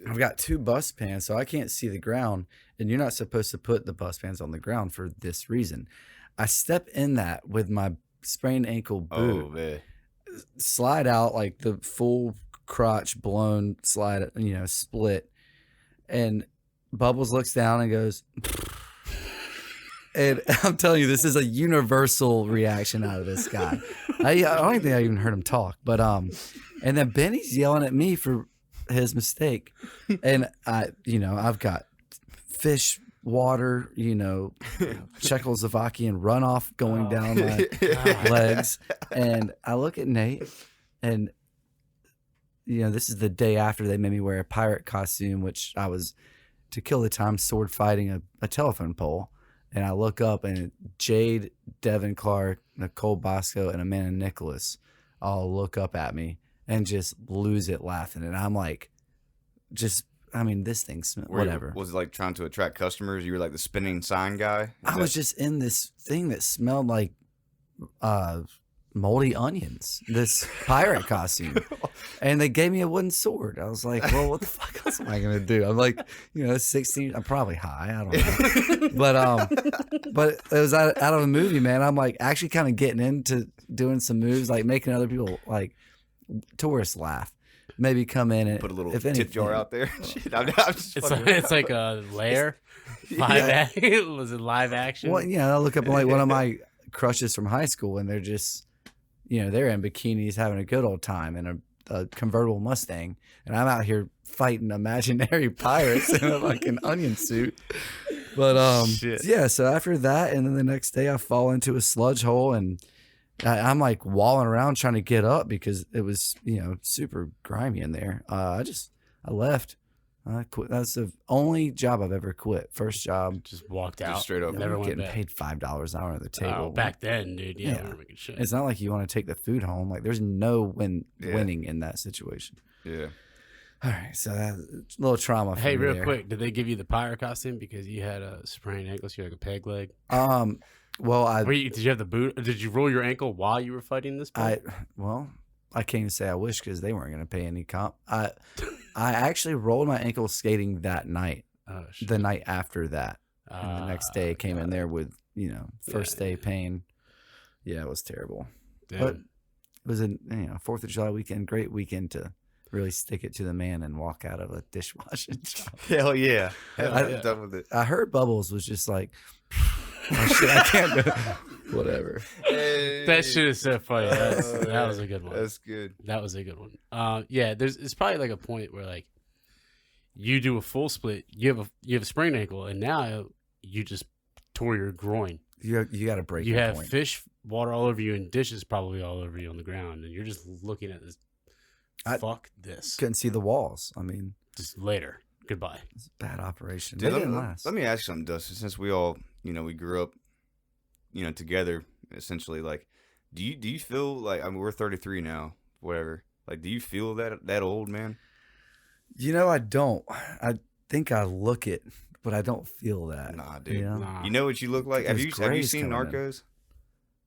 I've got 2 bus pans, so I can't see the ground. And you're not supposed to put the bus pans on the ground for this reason. I step in that with my sprained ankle boot, Oh man. slide out like the full crotch blown slide, split. And Bubbles looks down and goes, and I'm telling you, this is a universal reaction out of this guy. I don't think I even heard him talk, but and then Benny's yelling at me for his mistake, and I've got fish water, Czechoslovakian runoff going down my legs, and I look at Nate, and this is the day after they made me wear a pirate costume, which I was, to kill the time, sword fighting a telephone pole. And I look up, and Jade, Devin Clark, Nicole Bosco, and Amanda Nicholas all look up at me and just lose it laughing. And I'm like, this thing's whatever. Was it like trying to attract customers? You were like the spinning sign guy? I was just in this thing that smelled like moldy onions, this pirate costume. And they gave me a wooden sword. I was like, well, what the fuck else am I going to do? I'm like, 16. I'm probably high. I don't know. But it was out of the movie, man. I'm like actually kind of getting into doing some moves, like making other people, like tourists, laugh. Maybe come in and put a little anything, tip jar out there. Shit, I'm just it's like a lair. Was it live action? Well, I look up like one of my crushes from high school, and they're just, they're in bikinis having a good old time in a convertible Mustang, and I'm out here fighting imaginary pirates in like an onion suit. But yeah, so after that, and then the next day I fall into a sludge hole, and I'm like walling around trying to get up because it was super grimy in there. I left. I quit. That's the only job I've ever quit. First job, just walked out, straight up. Never went getting back. paid $5 an hour at the table. Back then, dude. Yeah, we were making shit. It's not like you want to take the food home. Like there's no winning in that situation. Yeah. All right, so that's a little trauma. Hey, real there. quick, did they give you the pirate costume because you had a sprained ankle? So you had like a peg leg. Well, did you have the boot? Did you roll your ankle while you were fighting this? I can't even say I wish because they weren't going to pay any comp. I actually rolled my ankle skating that night. Oh, shit. The night after that, and the next day came in there with first day pain. Yeah, it was terrible. Damn. But it was a 4th of July weekend, great weekend to really stick it to the man and walk out of a dishwashing job. Hell yeah. Yeah. Done with it. I heard Bubbles was just like, oh, shit, I can't do it. Whatever. Hey. That shit is so funny. That was a good one. That's good. That was a good one. Yeah, it's probably like a point where like you do a full split, you have a sprained ankle, and now you just tore your groin. You got to break. You have point. fish, water all over you, and dishes probably all over you on the ground, and you're just looking at this. Fuck this. Couldn't see the walls. I mean, just later. Goodbye. It's a bad operation. Dude, They didn't last. let me ask you something, Dustin. Since we all, we grew up, together, essentially. Like, do you feel like, I mean, we're 33 now, whatever. Like, do you feel that old, man? I don't. I think I look it, but I don't feel that. Nah, dude. Nah. You know what you look like? Have you seen Narcos?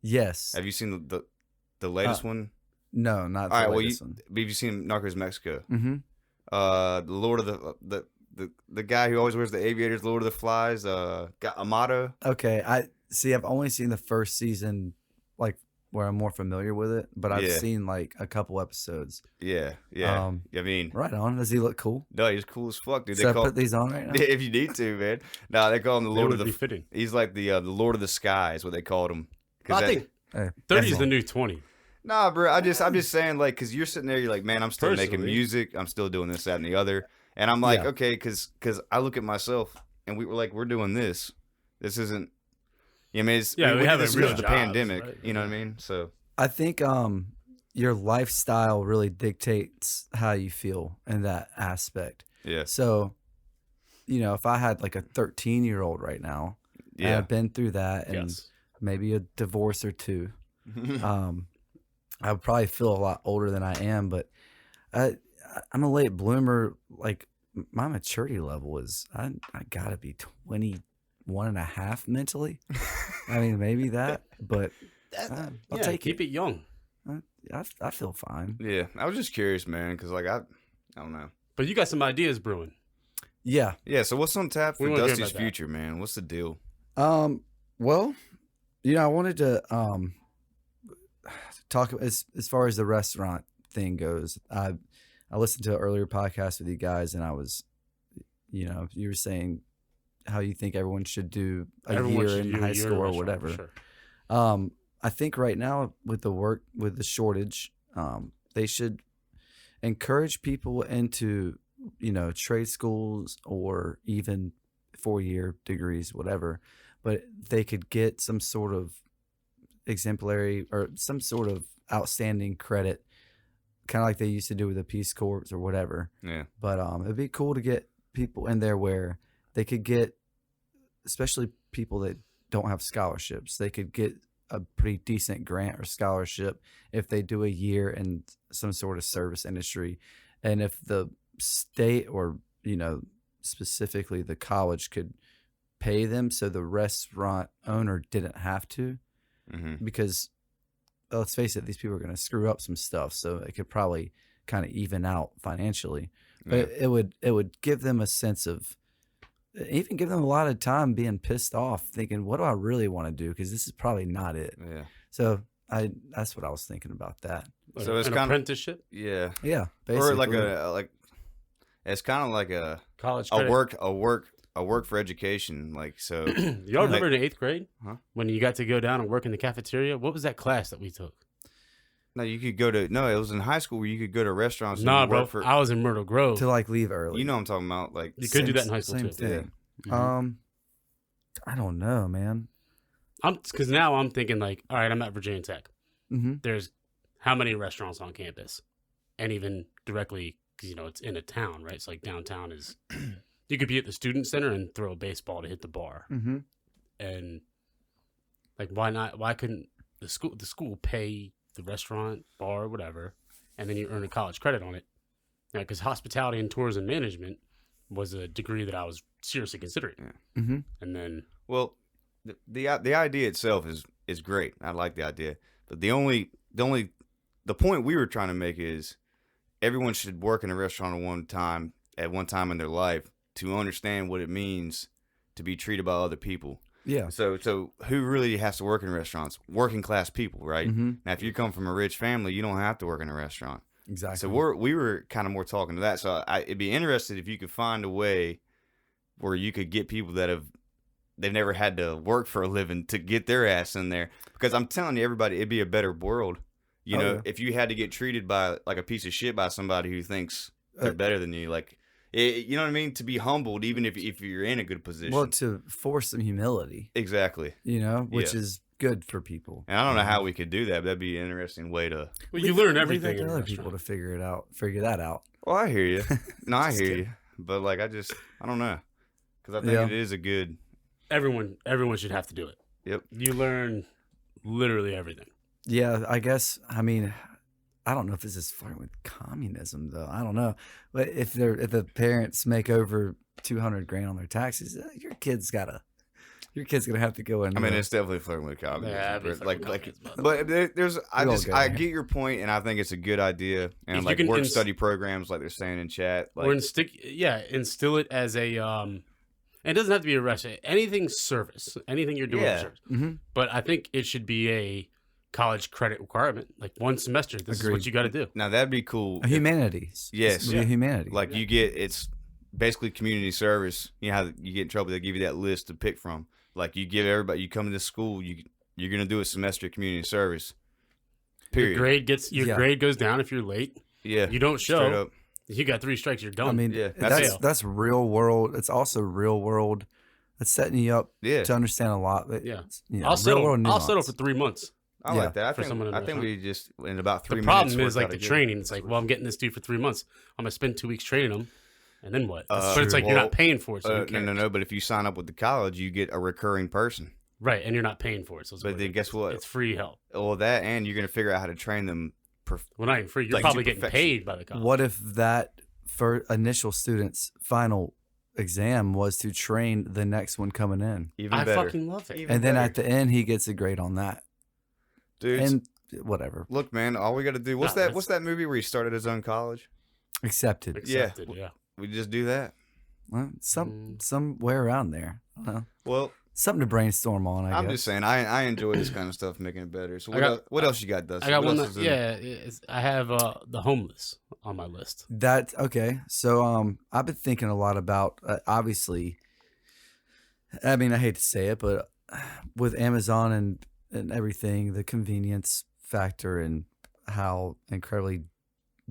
Yes. Have you seen the latest one? No, not the All right. latest one. Have you seen Narcos Mexico? Mm-hmm. The Lord of the guy who always wears the aviators, Lord of the Flies, got Amato. Okay, I've only seen the first season, like where I'm more familiar with it, but I've seen like a couple episodes. Yeah. I mean, right on. Does he look cool? No, he's cool as fuck, dude. Should I put these on right now? If you need to, man. No, they call him the Lord of the. Fitting. He's like the Lord of the Sky is what they called him. I think 30 is the new 20. Nah, bro. I'm just saying, like, because you're sitting there, you're like, man, I'm still making Personally. music. I'm still doing this, that, and the other. And I'm like, Yeah. okay, because I look at myself, and we're doing this. This isn't. I mean, it's, Yeah, we did have this real because of the jobs, pandemic. right? You know what I mean? So I think your lifestyle really dictates how you feel in that aspect. yeah, So, if I had like a 13-year-old right now, and yeah. I've been through that, and Yes. maybe a divorce or two, I would probably feel a lot older than I am, but I'm a late bloomer. Like my maturity level is, I gotta be 21 and a half mentally. I mean, maybe that, but I'll take keep it young. I feel fine. Yeah, I was just curious, man, because like I don't know. But you got some ideas brewing. Yeah. Yeah, so what's on tap We for wanna hear Dusty's about that. future, man? What's the deal? Well, I wanted to talk as far as the restaurant thing goes. I listened to an earlier podcast with you guys, and I was, you were saying how you think everyone should do Everyone year should in do a high year in school or restaurant, for whatever. sure. I think right now with the shortage, they should encourage people into, trade schools or even 4-year degrees, whatever, but they could get some sort of exemplary or some sort of outstanding credit, kind of like they used to do with the Peace Corps or whatever. Yeah. But it'd be cool to get people in there where they could get, especially people that don't have scholarships, they could get a pretty decent grant or scholarship if they do a year in some sort of service industry. And if the state or, specifically the college could pay them so the restaurant owner didn't have to, because let's face it, these people are going to screw up some stuff. So it could probably kind of even out financially, but it would give them a sense of, even give them a lot of time being pissed off, thinking, what do I really want to do? Because this is probably not it. Yeah. So that's what I was thinking about that. So it's an kind of apprenticeship, yeah, Basically. or like it's kind of like a college credit. a work for education. Like, so Y'all remember in 8th grade Huh? when you got to go down and work in the cafeteria? What was that class that we took? no, you could go to it was in high school where you could go to restaurants. Nah, and bro. work for, I was in Myrtle Grove. To like leave early. you know what I'm talking about. Like, You could do that in high school same too. thing. Mhm. I don't know, man. Because now I'm thinking like, all right, I'm at Virginia Tech. Mm-hmm. There's how many restaurants on campus, and even directly, because it's in a town, right? It's like downtown is. You could be at the student center and throw a baseball to hit the bar, Mm-hmm. and like, why not? Why couldn't the school pay the restaurant, bar, whatever, and then you earn a college credit on it? Because hospitality and tourism management was a degree that I was seriously considering, Mm-hmm. and then well, the idea itself is great. I like the idea, but the point we were trying to make is everyone should work in a restaurant at one time in their life to understand what it means to be treated by other people. Yeah. So who really has to work in restaurants? Working class people, right? Mm-hmm. Now, if you come from a rich family, you don't have to work in a restaurant. Exactly. So we were kind of more talking to that. So it'd be interesting if you could find a way where you could get people that they've never had to work for a living to get their ass in there. Because I'm telling you, everybody, it'd be a better world. If you had to get treated by like a piece of shit by somebody who thinks they're better than you, like, you know what I mean? To be humbled, even if you're in a good position. Well, to force some humility, exactly. Which is good for people. And I don't know how we could do that, but that'd be an interesting way to. well, you learn everything Leave in that a to other people restaurant. to figure that out. Well, I hear you. No, I Just hear kidding. you. But like, I don't know, because I think Yeah. it is a good. Everyone should have to do it. Yep. You learn literally everything. Yeah, I guess. I mean, I don't know if this is flirting with communism though. I don't know, but if the parents make over $200,000 on their taxes, your kid's gonna have to go in. I mean, it's definitely flirting with communism. Yeah, but flirting with like, communism, but there's, I We all just, go I there. get your point, and I think it's a good idea. And If you like can work study programs, like they're saying in chat, like, or instill it as a and it doesn't have to be a restaurant. Anything service, anything you're doing Yeah. for service. Mm-hmm. But I think it should be a college credit requirement. Like one semester, this is Agreed. what you got to do. now that'd be cool. Humanities. Yes. It's really humanity. Like you get, it's basically community service. You know how you get in trouble, they give you that list to pick from. Like you give everybody, you come to this school, you're gonna do a semester of community service. Period. Your grade goes down if you're late. Yeah. You don't Straight show. up. You got 3 strikes. You're done. I mean, Yeah, that's real world. It's also real world. It's setting you up Yeah. to understand a lot. But Yeah. it's, you know, I'll real settle. world I'll settle nuance. for 3 months. I Yeah, like that. for someone in a I think we just in about 3 The minutes. problem is worked like out the a good- training. It's like, well, I'm getting this dude for 3 months. I'm gonna spend 2 weeks training him, and then what? That's but it's true. like you're Well, not paying for it. So who No. cares? But if you sign up with the college, you get a recurring person. Right, and you're not paying for it. So it's But then guess what? It's free help. Well, that and you're gonna figure out how to train them. Well, not even free. You're Like, probably to getting perfection. paid by the college. What if that for initial student's final exam was to train the next one coming in, Even I better. fucking love it. Even and then better. at the end he gets a grade on that, Dude, and whatever, look, man, all we got to do. What's Nah, that? What's that movie where he started his own college? accepted. Accepted, yeah. We just do that. Well, somewhere around there. I don't know. Well, something to brainstorm on. I I'm guess. just saying, I enjoy this kind of stuff, making it better. So what else you got, Dusty? I got What one. else is in- I have the homeless on my list. That okay. So I've been thinking a lot about obviously. I mean, I hate to say it, but with Amazon and everything, the convenience factor and how incredibly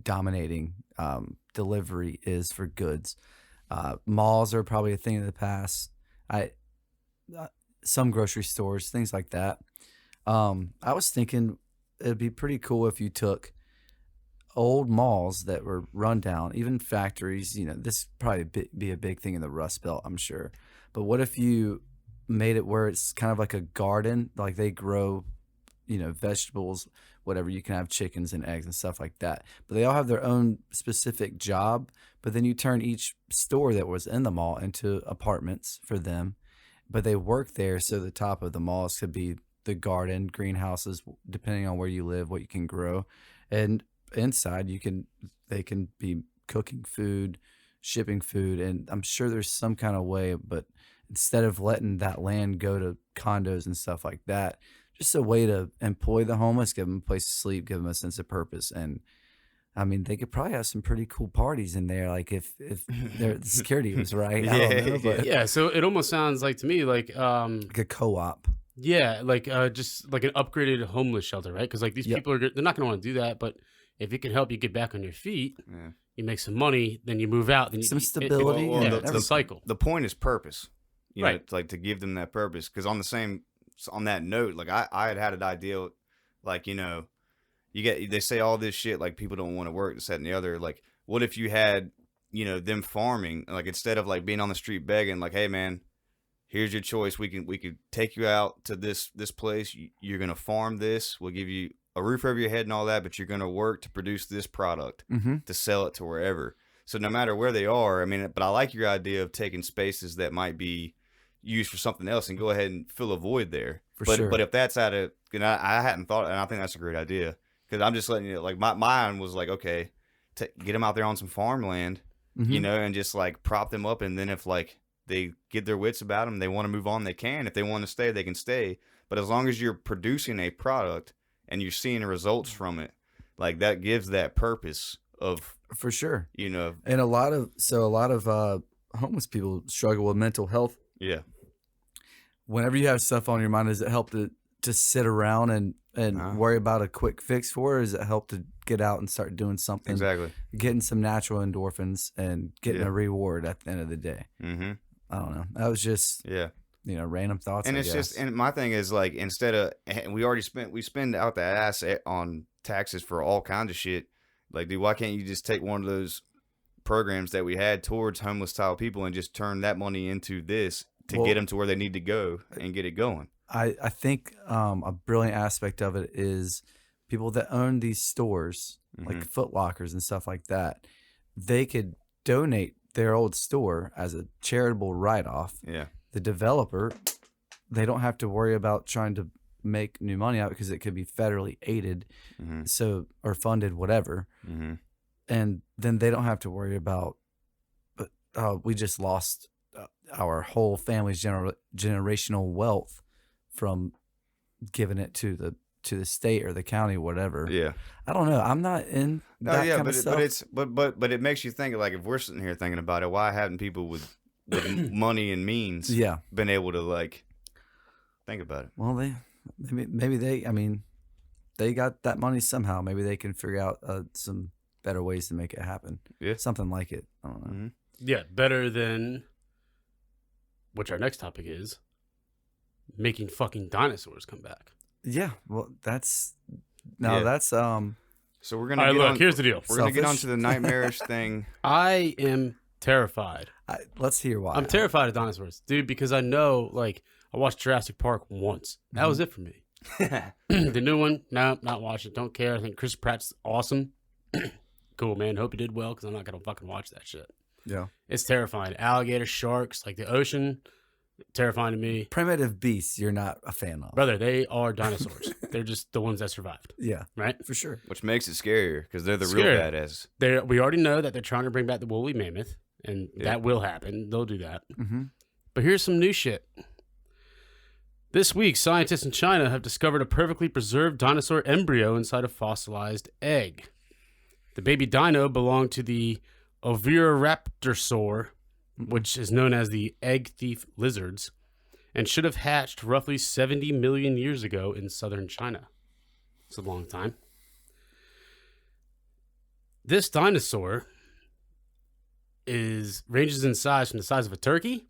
dominating delivery is for goods. Malls are probably a thing of the past. Some grocery stores, things like that. I was thinking it'd be pretty cool if you took old malls that were run down, even factories. You know, this probably be a big thing in the Rust Belt, I'm sure. But what if you made it where it's kind of like a garden, like they grow, you know, vegetables, whatever. You can have chickens and eggs and stuff like that. But they all have their own specific job. But then you turn each store that was in the mall into apartments for them. But they work there, so the top of the malls could be the garden, greenhouses, depending on where you live, what you can grow. And inside they can be cooking food, shipping food, and I'm sure there's some kind of way, but instead of letting that land go to condos and stuff like that, just a way to employ the homeless, give them a place to sleep, give them a sense of purpose. And I mean, they could probably have some pretty cool parties in there, like if the security was right. I don't know, but Yeah, so it almost sounds like to me like like a co-op. yeah, like just like an upgraded homeless shelter, right? Because like these Yep. people they're not going to want to do that, but if it can help you get back on your feet, you make some money, then you move out, then you Some stability. Well, it's a cycle. The point is purpose, you know, Right. it's like to give them that purpose. Because on that note, like I had an idea, like, you know, they say all this shit like people don't want to work, this, that, and the other. Like, what if you had, you know, them farming, like instead of like being on the street begging, like, hey man, here's your choice. We could take you out to this place. You're gonna farm this. We'll give you a roof over your head and all that, but you're gonna work to produce this product to sell it to wherever. So no matter where they are, I mean, but I like your idea of taking spaces that might be used for something else and go ahead and fill a void there. Sure. But if that's out of, you know, I hadn't thought, and I think that's a great idea. Because I'm just letting you know, like, my mind was like, okay, get them out there on some farmland, you know, and just, like, prop them up. And then if, like, they get their wits about them, they want to move on, they can. If they want to stay, they can stay. But as long as you're producing a product and you're seeing the results from it, like, that gives that purpose of, For sure. you know. And a lot of homeless people struggle with mental health. Yeah. Whenever you have stuff on your mind, does it help to sit around and worry about a quick fix for it? Or does it help to get out and start doing something? Exactly. Getting some natural endorphins and getting a reward at the end of the day. Mm-hmm. I don't know. That was just, Yeah. you know, random thoughts. And I it's guess. just, and my thing is like, instead of, we spend out the ass on taxes for all kinds of shit. Like, dude, why can't you just take one of those programs that we had towards homeless style people and just turn that money into this to get them to where they need to go and get it going? I think a brilliant aspect of it is people that own these stores, like Foot Lockers and stuff like that, they could donate their old store as a charitable write-off. Yeah. The developer, they don't have to worry about trying to make new money out because it could be federally aided, or funded, whatever. And then they don't have to worry about, we just lost our whole family's generational wealth from giving it to the state or the county, whatever. Yeah. I don't know. I'm not in that kind of stuff. But it makes you think, like, if we're sitting here thinking about it, why haven't people with money and means been able to, like, think about it? Well, maybe they got that money somehow. Maybe they can figure out some better ways to make it happen. Yeah. Something like it. I don't know. Yeah, better than, which our next topic is, making fucking dinosaurs come back. Yeah, well, that's So we're gonna All right, look, here's the deal. We're gonna get onto the nightmarish thing. I am terrified. Let's hear why. I'm terrified of dinosaurs, dude, because I know, like, I watched Jurassic Park once. That was it for me. The new one, no, not watch it. Don't care. I think Chris Pratt's awesome. Cool, man. Hope you did well, because I'm not gonna fucking watch that shit. Yeah, it's terrifying. Alligator, sharks, like the ocean, terrifying to me. Primitive beasts, you're not a fan of, brother. They are dinosaurs. They're just the ones that survived. Yeah, right, for sure. Which makes it scarier because they're the real badasses. We already know that they're trying to bring back the woolly mammoth, and that will happen. They'll do that. But here's some new shit. This week, scientists in China have discovered a perfectly preserved dinosaur embryo inside a fossilized egg. The baby dino belonged to the Oviraptorsaur, which is known as the egg thief lizards, and should have hatched roughly 70 million years ago in southern China. It's a long time. This dinosaur ranges in size from the size of a turkey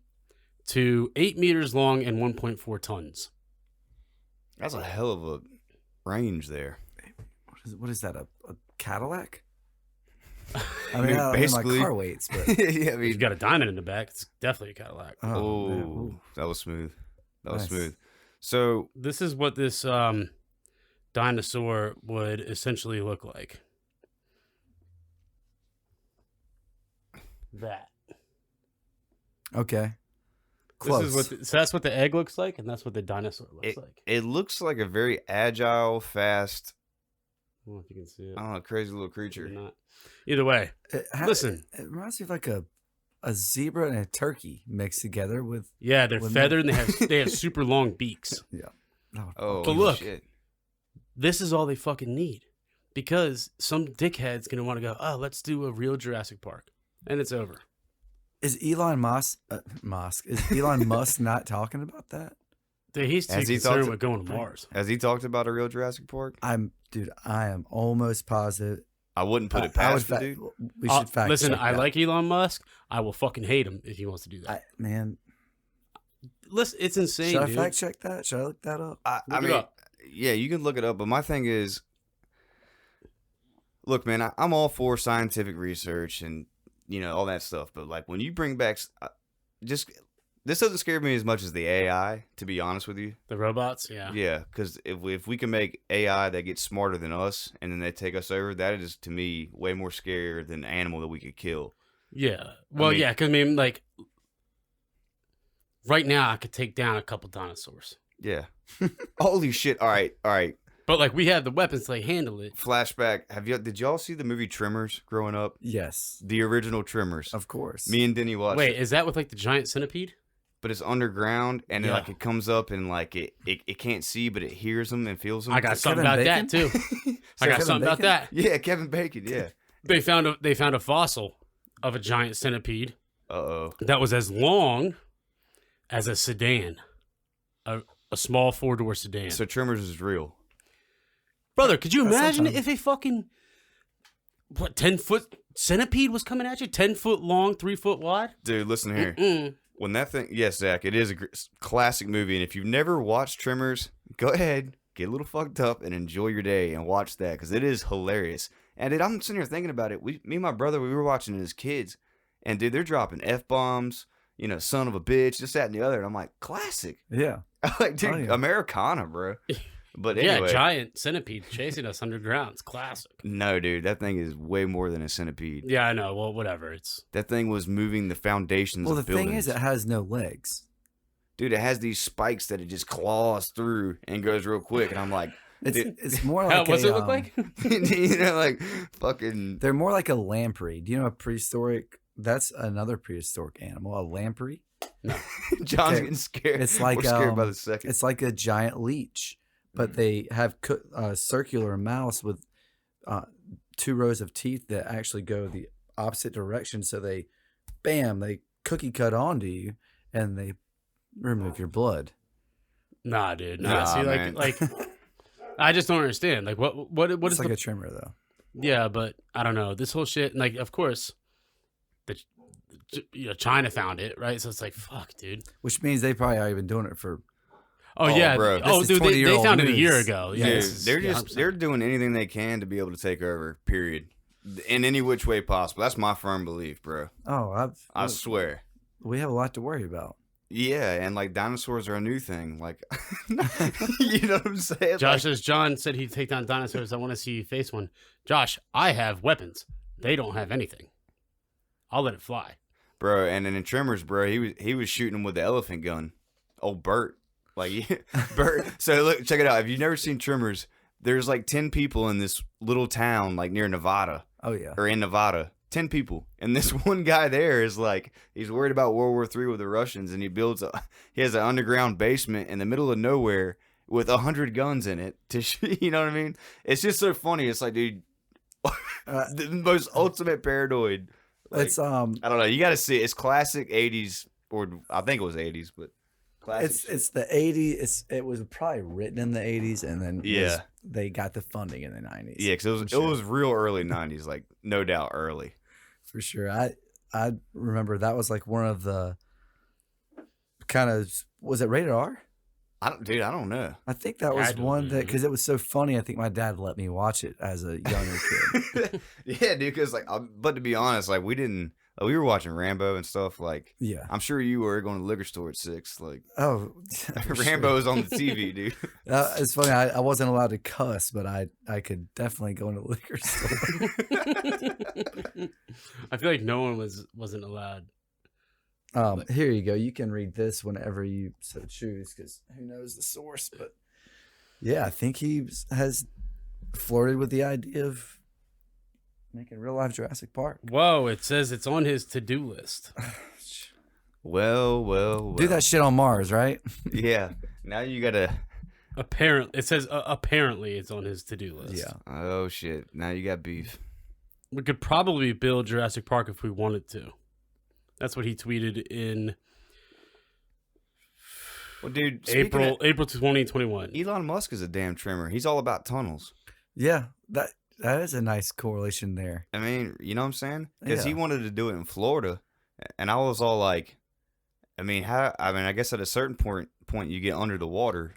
to 8 meters long and 1.4 tons. That's a hell of a range there. What is that? A Cadillac? I mean, basically, like car weights, but yeah, I mean, You've got a diamond in the back. It's definitely a Cadillac. Oh, that was smooth. That was Nice. smooth. So This is what this dinosaur would essentially look like. That. okay. Close. This is so that's what the egg looks like, and that's what the dinosaur looks like. it looks like a very agile, fast, I don't know if you can see it. I don't know, crazy little Maybe creature. not. Either way, listen. It reminds me of like a zebra and a turkey mixed together with. Yeah, they're Wouldn't feathered and they have super long beaks. Yeah. That would- Oh, But look. shit. This is all they fucking need, because some dickhead's gonna want to go. Oh, let's do a real Jurassic Park, and it's over. Is Elon Musk not talking about that? Dude, he's too Has he concerned talked- with going to Mars. Has he talked about a real Jurassic Park? I am almost positive. I wouldn't put it I would past the dude. We should fact Listen, check I that. like Elon Musk. I will fucking hate him if he wants to do that. Man, Listen, it's insane, should I dude. fact check that? Should I look that up? I Look it mean, up. yeah, you can look it up, but my thing is, look, man, I'm all for scientific research and, you know, all that stuff. But, like, when you bring back, this doesn't scare me as much as the AI, to be honest with you. The robots, yeah. Yeah, because if we can make AI that gets smarter than us and then they take us over, that is, to me, way more scary than an animal that we could kill. Yeah. Well, mean- yeah, because, I mean, like, right now I could take down a couple dinosaurs. Yeah. Holy shit. All right. But, like, we have the weapons to like, handle it. Flashback. Did y'all see the movie Tremors growing up? Yes, The original Tremors. of course. Me and Denny watched Wait, it. is that with, like, the giant centipede? But it's underground, and Yeah. like it comes up, and like it can't see, but it hears them and feels them. I got it something Kevin about that, too. I got Kevin something about Bacon? that. Yeah, Kevin Bacon. Yeah. They found a fossil of a giant centipede Uh-oh. that was as long as a sedan, a small 4-door sedan. So Tremors is real. Brother, could you That's imagine something. if a fucking 10-foot centipede was coming at you, 10-foot long, 3-foot wide? Dude, listen here. Mm. When that thing, yes, Zach, it is a classic movie, and if you've never watched Tremors, go ahead, get a little fucked up, and enjoy your day and watch that, because it is hilarious. And dude, I'm sitting here thinking about it. Me and my brother, we were watching it as kids, and dude, they're dropping F-bombs, you know, son of a bitch, this, that, and the other, and I'm like, classic. Yeah. I'm like, dude, Oh, yeah. Americana, bro. But Yeah, anyway, giant centipede chasing us underground. It's classic. no, dude, that thing is way more than a centipede. Yeah, I know. Well, whatever. It's That thing was moving the foundations Well, of the buildings. thing is, it has no legs. Dude, it has these spikes that it just claws through and goes real quick, and I'm like, It's more how like what's a, it look like? you know, like fucking. They're more like a lamprey. Do you know a prehistoric? That's another prehistoric animal, a lamprey. John's Okay. getting scared. It's like, We're scared by the second. It's like a giant leech, but they have circular mouths with 2 rows of teeth that actually go the opposite direction. So they cookie cut onto you, and they remove your blood. Nah, dude. Nah. Nah, See, man. like, I just don't understand. Like, what It's is like the? a trimmer, though. Yeah, but I don't know. This whole shit. Like, of course, China found it, right? So it's like, fuck, dude. Which means they probably already been doing it for. Oh, Oh, yeah. bro. Oh, This is dude, they 20-year-old found it a year news. ago. Yeah, Dude, this is- they're yeah, just 100%. they're doing anything they can to be able to take over. Period. In any which way possible. That's my firm belief, bro. Oh, I swear. we have a lot to worry about. Yeah, and like dinosaurs are a new thing. Like, you know what I'm saying? Josh Like, says, John said he'd take down dinosaurs. I want to see you face one. Josh, I have weapons. They don't have anything. I'll let it fly. bro, and then in Tremors, bro, he was shooting him with the elephant gun. Old Bert. Like, Bert. So look, check it out. If you've never seen Tremors, there's like 10 people in this little town, like near Nevada, Oh yeah. or in Nevada, 10 people, and this one guy there is like, he's worried about World War III with the Russians, and he has an underground basement in the middle of nowhere with 100 guns in it. You know what I mean? It's just so funny. It's like, dude, the most ultimate paranoid. Like, It's I don't know. You got to see it. It's classic 80s, or I think it was 80s, but classic. it's the 80s. It was probably written in the 80s, and then they got the funding in the 90s. Yeah, because it was real early 90s, like no doubt early. For sure. I remember that was like one of the kind of, was it rated R? I don't know. I think that was one that, because it was so funny. I think my dad let me watch it as a younger kid. Yeah, dude. Because but to be honest, like we were watching Rambo and stuff. Like, yeah, I'm sure you were going to the liquor store at 6. Like, oh, Rambo is on the TV, dude. It's funny. I wasn't allowed to cuss, but I could definitely go into the liquor store. I feel like no one wasn't allowed. Here you go. You can read this whenever you so choose, because who knows the source. But yeah, I think he has flirted with the idea of making real life Jurassic Park. Whoa! It says it's on his to-do list. Well. Do that shit on Mars, right? Yeah. Now you gotta. Apparently, it says apparently it's on his to-do list. Yeah. Oh shit! Now you got beef. We could probably build Jurassic Park if we wanted to. That's what he tweeted in Well, dude, April 2021. Elon Musk is a damn trimmer. He's all about tunnels. Yeah, that is a nice correlation there. I mean, you know what I'm saying? Because he Yeah. wanted to do it in Florida, and I was all like, I guess at a certain point you get under the water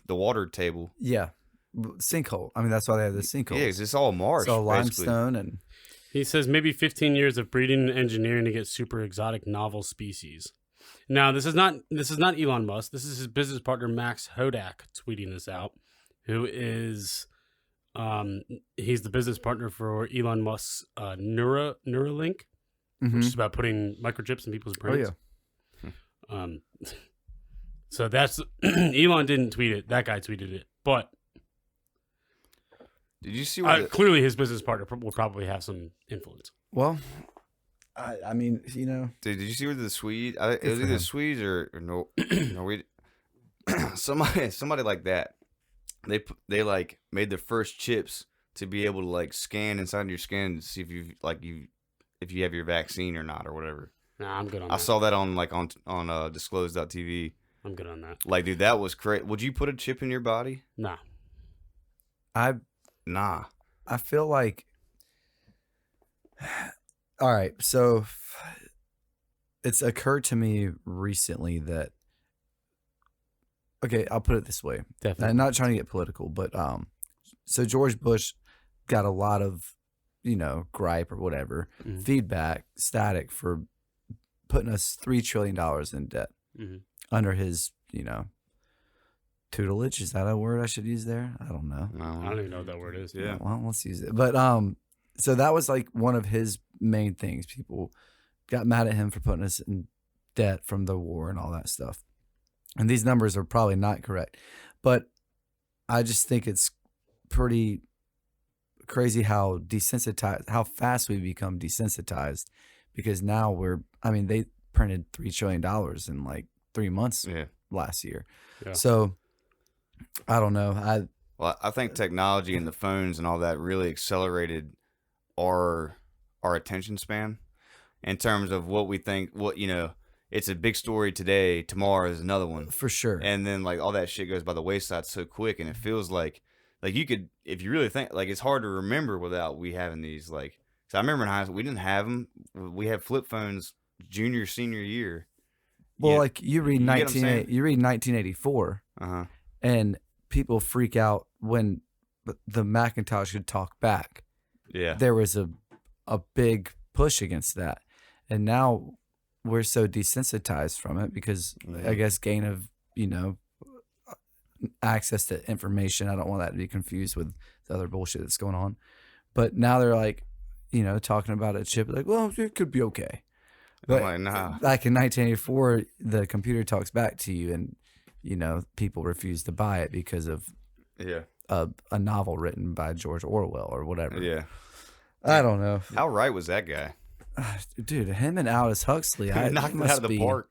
table. Yeah, sinkhole. I mean, that's why they have the sinkhole. Yeah, 'cause it's all marsh. It's all basically. limestone and. He says maybe 15 years of breeding and engineering to get super exotic novel species. Now, this is not Elon Musk. This is his business partner Max Hodak tweeting this out, who is he's the business partner for Elon Musk's Neuralink, which is about putting microchips in people's brains. Oh yeah. So that's Elon didn't tweet it. That guy tweeted it, but. Did you see clearly his business partner will probably have some influence. Well, I mean, you know. Did you see where the Swedes? It was either Swedes or Norwegian. somebody like that. They like made the first chips to be able to like scan inside your skin to see if you have your vaccine or not or whatever. Nah, I'm good on I that. saw that on disclosed.tv. I'm good on that. Like, dude, that was crazy. Would you put a chip in your body? Nah. Nah. I feel like. All right, so it's occurred to me recently that. Okay, I'll put it this way. Definitely. I'm not trying to get political, but so George Bush got a lot of, gripe or whatever, feedback, static for putting us $3 trillion in debt under his, tutelage. Is that a word I should use there? I don't know. I don't even know what that word is. Yeah. Well, let's use it. But so that was like one of his main things. People got mad at him for putting us in debt from the war and all that stuff. And these numbers are probably not correct. But I just think it's pretty crazy how fast we become desensitized, because now they printed $3 trillion in like 3 months last year. Yeah. So I don't know. I think technology and the phones and all that really accelerated our attention span in terms of what we think. It's a big story today. Tomorrow is another one for sure. And then like all that shit goes by the wayside so quick, and it feels like you could, if you really think, like it's hard to remember without we having these like. So I remember in high school we didn't have them. We had flip phones senior year. Well, like you read 1984. And people freak out when the Macintosh could talk back. Yeah. There was a big push against that. And now we're so desensitized from it because I guess gain of, access to information. I don't want that to be confused with the other bullshit that's going on. But now they're like, talking about a chip, like, well, it could be okay. But like, nah. Back in 1984, the computer talks back to you, and people refuse to buy it because of a novel written by George Orwell or whatever. Yeah, I don't know. How right was that guy? Dude, him and Aldous Huxley, knocked it out of the park.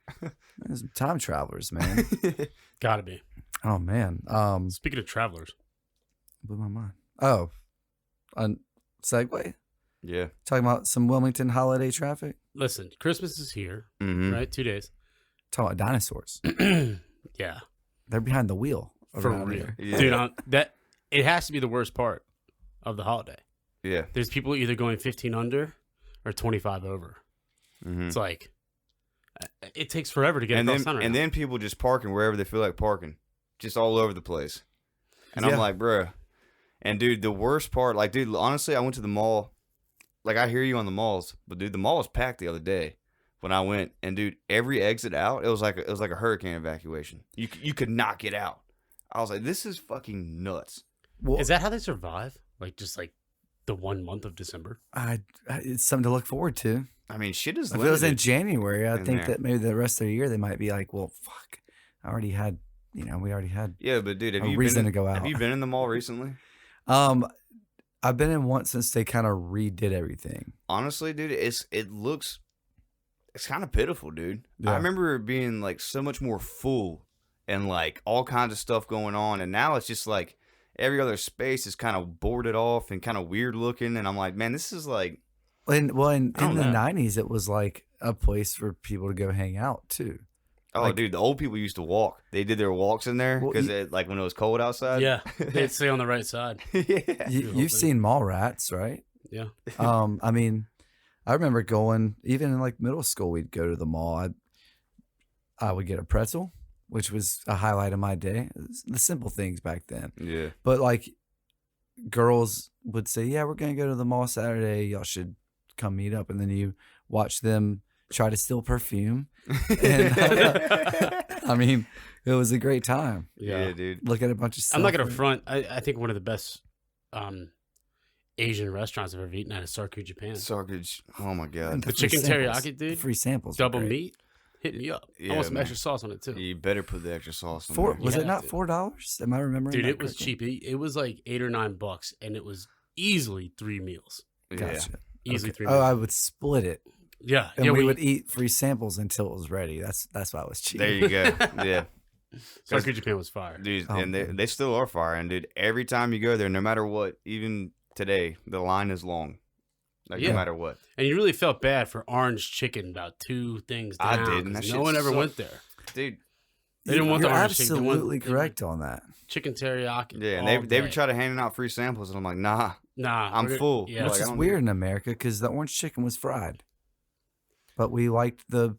Time travelers, man. Gotta be. Oh man. Speaking of travelers, Blew my mind. Oh, segue. Yeah. Talking about some Wilmington holiday traffic. listen, Christmas is here, Mm-hmm. right? 2 days. Talking about dinosaurs. Yeah. They're behind the wheel. For around real. here. Yeah. Dude, that it has to be the worst part of the holiday. Yeah. There's people either going 15 under or 25 over. Mm-hmm. It's like it takes forever to get And across then town right and now. then people just parking wherever they feel like parking, just all over the place. And Yeah. I'm like, bruh. And dude, the worst part, like, dude, honestly, I went to the mall. Like, I hear you on the malls, but dude, the mall was packed the other day when I went. And dude, every exit out, it was like a hurricane evacuation. You could not get out. I was like, this is fucking nuts. Well, Is that how they survive? Like just like the 1 month of December? it's something to look forward to. I mean, shit is If it was in limited. January, I in think there. that maybe the rest of the year they might be like, well, fuck, we already had Yeah, but dude, have a you reason been to go out. Have you been in the mall recently? I've been in once since they kind of redid everything. Honestly, dude, it's kind of pitiful, dude. Yeah. I remember it being like so much more full and like all kinds of stuff going on, and now it's just like every other space is kind of boarded off and kind of weird looking, and I'm like, man, this is like, In I don't the know. 90s, it was like a place for people to go hang out too. oh, Like- dude, the old people used to walk. They did their walks in there Well, because like when it was cold outside. Yeah. They'd stay on the right side. Yeah. You've seen mall rats, right? Yeah. I mean, I remember going, even in like middle school, we'd go to the mall. I would get a pretzel, which was a highlight of my day. It was the simple things back then. Yeah. But like girls would say, yeah, we're going to go to the mall Saturday. Y'all should come meet up. And then you watch them try to steal perfume. And I mean, it was a great time. Yeah, dude. Look at a bunch of stuff. I'm not gonna front. I think one of the best Asian restaurants I've ever eaten at is Sarku, Japan. Sarkage. Oh my god. And The free chicken samples. teriyaki, dude. The free samples. were Double great. meat, hit me up. I Yeah, want some man. extra sauce on it too. You better put the extra sauce on Was there. it not dude. $4? Am I remembering? Dude, that it was correctly? cheap. It was like $8 or $9, and it was easily 3 meals. Yeah. Gotcha. Easily Okay. 3 Oh, meals. I would split it, Yeah, and yeah. we would eat free samples until it was ready. That's why it was cheap. There you go. Yeah. Sarku, Japan was fire. Dude, Oh, and man. they still are fire. And dude, every time you go there, no matter what, even today, the line is long. Like Yeah. no matter what. And you really felt bad for Orange Chicken about 2 things I down. didn't. 'cause That no shit one ever sucked. went there. Dude. They didn't want the You're orange chicken. They wanted- absolutely correct on that. Chicken teriyaki. Yeah, and all they would day. try to handing out free samples, and I'm like, nah. Nah, I'm we're- full. Yeah, Like, Which I is don't weird in America because the orange chicken was fried, but we liked the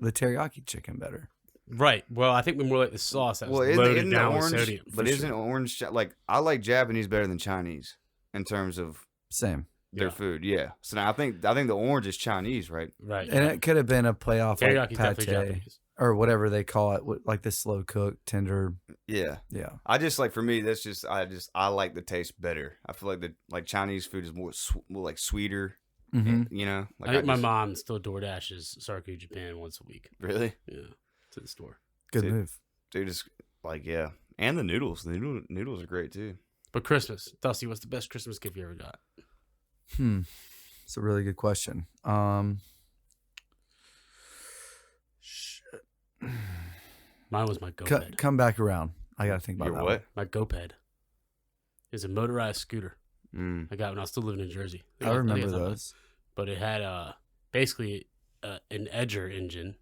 teriyaki chicken better. right. Well, I think we're more like the sauce that was Well, loaded isn't the down with orange? sodium. But for isn't sure. orange like I like Japanese better than Chinese in terms of Same, their Yeah. food? Yeah. So now I think the orange is Chinese, right? Right. and it could have been a playoff Teriyaki like definitely pate Japanese. or whatever they call it, like the slow cooked tender. Yeah. Yeah, I just like for me that's just I like the taste better. I feel like the Chinese food is more like sweeter, hmm you know. Like I think my just- mom still DoorDashes Sarku, Japan once a week. really, Yeah, to the store. good Dude. move. dude, it's like yeah, and the noodles. The noodles are great too. But Christmas, Dusty, what's the best Christmas gift you ever got? It's a really good question. Shit. Mine was my GoPed. Come back around. I gotta think about Your that. what? My GoPed is a motorized scooter Mm. I got when I was still living in Jersey. I remember it's on those. but it had basically an edger engine,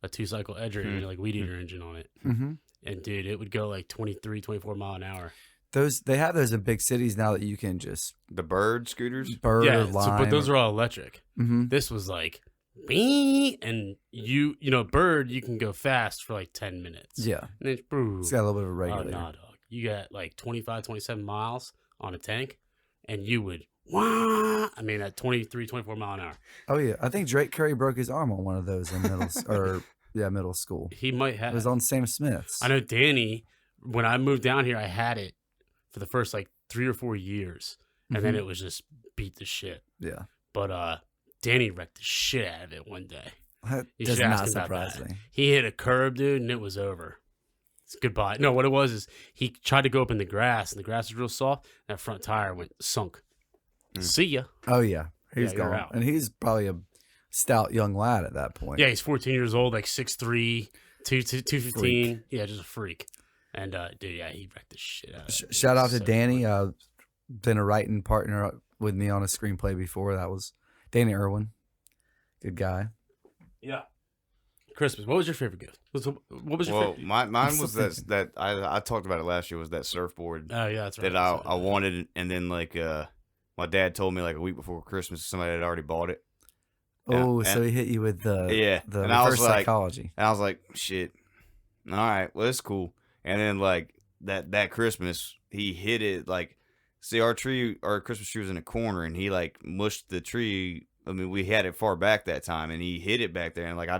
a 2-cycle edger engine, like weed eater engine on it. Mm-hmm. And dude, it would go like 23, 24 mile an hour. They have those in big cities now that you can just The bird scooters. bird Yeah, lime. but those are all electric. Mm-hmm. This was like, "Beep," and you know, bird, you can go fast for like 10 minutes. Yeah, And then, boo. it's got a little bit of a Oh, regulator. nah, dog. You got like 25, 27 miles on a tank, and you would, wah, I mean, at 23, 24 mile an hour. Oh yeah, I think Drake Curry broke his arm on one of those in middle school. He might It have. was on Sam Smith's. I know Danny, when I moved down here, I had it for the first like 3 or 4 years, and then Mhm. it was just beat the shit. Yeah, But Danny wrecked the shit out of it one day. that You does should ask not him about surprise that. me. He hit a curb, dude, and it was over. It's goodbye. No, what it was is he tried to go up in the grass, and the grass was real soft. And that front tire went sunk. Mm. See ya. Oh yeah, he's Yeah, you're gone, out. and he's probably stout young lad at that point. Yeah, he's 14 years old, like 6'3", 215. Yeah, just a freak. And dude, yeah, he wrecked the shit out of it. Shout out to So Danny. funny. Been a writing partner with me on a screenplay before. That was Danny Irwin. Good guy. Yeah. Christmas. What was your favorite gift? What was your Well, favorite? mine was that I talked about it last year. Was that surfboard Oh yeah, that's right. that I wanted, and then like my dad told me like a week before Christmas somebody had already bought it. Oh, And- so he hit you with the and reverse I was like, psychology. And I was like, shit. All right, well, it's cool. And then, like, that Christmas, he hit it, like, see, our Christmas tree was in a corner, and he, like, mushed the tree. I mean, we had it far back that time, and he hit it back there. And, like, I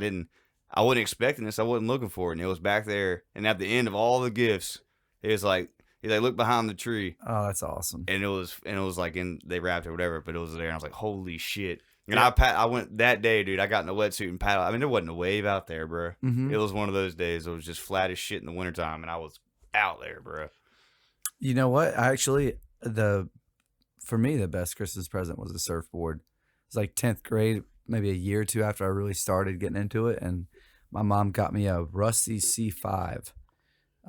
wasn't expecting this. I wasn't looking for it. And it was back there. And at the end of all the gifts, it was like, he's like, look behind the tree. Oh, that's awesome. And it was like, they wrapped it or whatever, but it was there. And I was like, holy shit. And I went that day, dude. I got in a wetsuit and paddled. I mean, there wasn't a wave out there, bro. Mm-hmm. It was one of those days. It was just flat as shit in the wintertime, and I was out there, bro. You know what? Actually, for me, the best Christmas present was a surfboard. It was like 10th grade, maybe a year or two after I really started getting into it, and my mom got me a Rusty C5.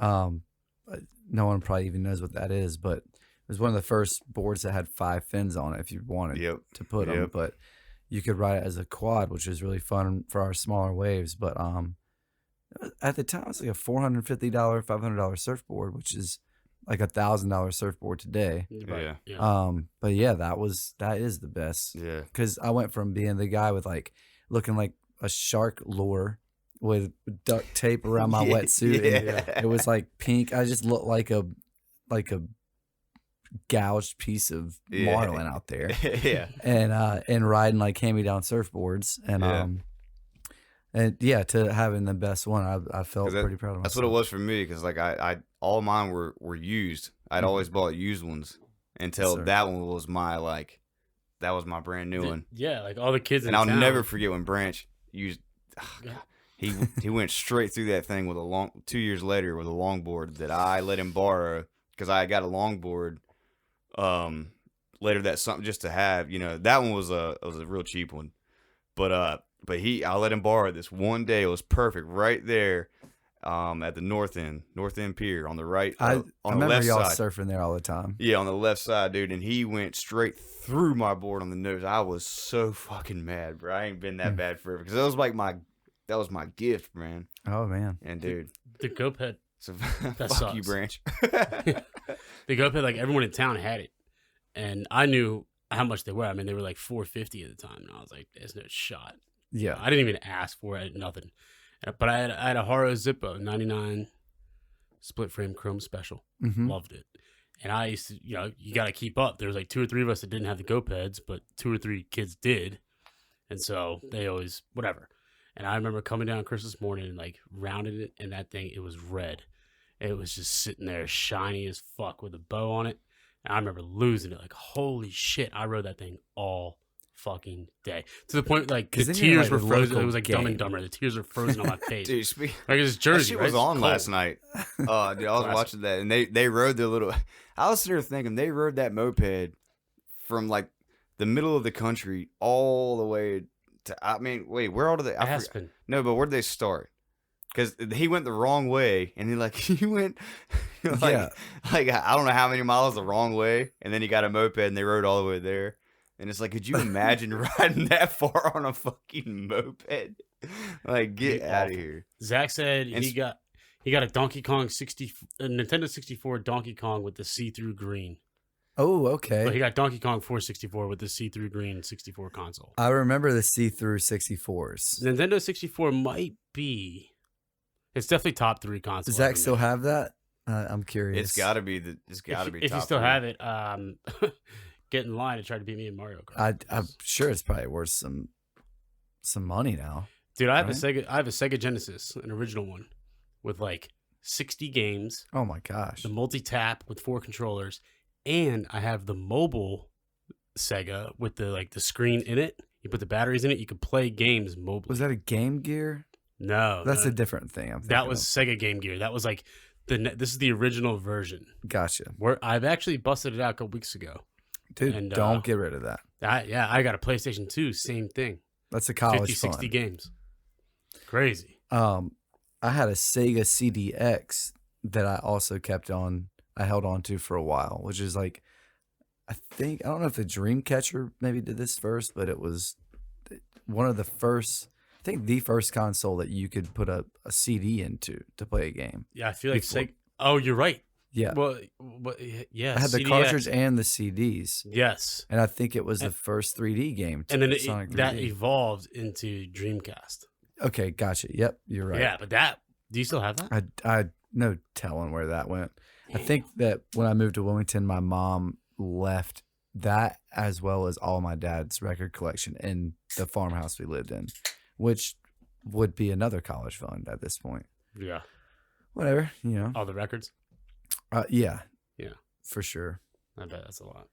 No one probably even knows what that is, but it was one of the first boards that had 5 fins on it if you wanted to put them. But you could ride it as a quad, which is really fun for our smaller waves. But at the time, it was like a $450, $500 surfboard, which is like $1,000 surfboard today. Right. Yeah. But yeah, that is the best. Yeah. Because I went from being the guy with like looking like a shark lure with duct tape around my wetsuit. And it was like pink. I just looked like a gouged piece of marlin out there. And riding like hand-me-down surfboards and to having the best one, I felt pretty proud of myself. That's what it was for me, because like I all mine were used. I'd always bought used ones until that one was that was my brand new one. Yeah, like all the kids and in I'll town. never forget when Branch used. He went straight through that thing with 2 years later with a longboard that I let him borrow, because I got a longboard later that something just to have, that one was a real cheap one, but I let him borrow this one day. It was perfect right there at the north end pier on the right, I on the remember left y'all side. surfing there all the time. Yeah, on the left side, dude, and he went straight through my board on the nose. I was so fucking mad, bro. I ain't been that bad forever, because that was my gift, man. Oh man. And dude, The GoPed. so That fuck you, sucks. Branch. The GoPed, like everyone in town had it, and I knew how much they were. I mean, they were like $450 at the time, and I was like, "There's no shot." Yeah. I didn't even ask for it, nothing. But I had a Haro Zippo 99 split frame chrome special. Mm-hmm. Loved it. And I used to, you got to keep up. There was like 2 or 3 of us that didn't have the GoPeds, but 2 or 3 kids did. And so they always, whatever. And I remember coming down Christmas morning and like rounding it, and that thing, it was red. It was just sitting there shiny as fuck with a bow on it. And I remember losing it. Like, holy shit, I rode that thing all fucking day, to the point like the tears were frozen. It was like Dumb and Dumber. The tears were frozen on my face. Dude, like it's Jersey. That shit right? was on Cold. last night. Dude, I was watching that, and they rode their little. I was sitting there thinking they rode that moped from like the middle of the country all the way to. I mean, wait, where all did they? Aspen. No, but where did they start? Because he went the wrong way, and he went like I don't know how many miles the wrong way, and then he got a moped, and they rode all the way there. And it's like, could you imagine riding that far on a fucking moped? Like, get out of here. Zach said he got a Donkey Kong a Nintendo 64 Donkey Kong with the see-through green. Oh, okay. But he got Donkey Kong 464 with the see-through green 64 console. I remember the see-through 64s. Nintendo 64 might be. It's definitely top 3 console. Does Zach still have that? I'm curious. It's got to be If you still have it, get in line and try to beat me in Mario Kart. I'm sure it's probably worth some money now. Dude, I have a Sega Genesis, an original one, with like 60 games. Oh my gosh. The multi-tap with 4 controllers, and I have the mobile Sega with the screen in it. You put the batteries in it, you could play games mobile. Was that a Game Gear? No. That's a different thing. That was Sega Game Gear. That was like this is the original version. Gotcha. I've actually busted it out a couple weeks ago. Dude, and, don't get rid of that. I got a PlayStation 2, same thing. That's a college 50, 60 fun. games. Crazy. I had a Sega CDX that I also I held on to for a while, which is like, I don't know if the Dreamcatcher maybe did this first, but it was one of the first, I think the first console that you could put a CD into to play a game. Yeah, I feel like Before- oh, you're right. Yeah. Well, yeah. I had the CDX. cartridge and the CDs. Yes. And I think it was the first 3D game. And then Sonic that 3D. evolved into Dreamcast. Okay, gotcha. Yep, you're right. Yeah, but do you still have that? I no telling where that went. I think that when I moved to Wilmington, my mom left that as well as all my dad's record collection in the farmhouse we lived in, which would be another college fund at this point. Yeah. Whatever, All the records? Yeah. Yeah. For sure. I bet that's a lot.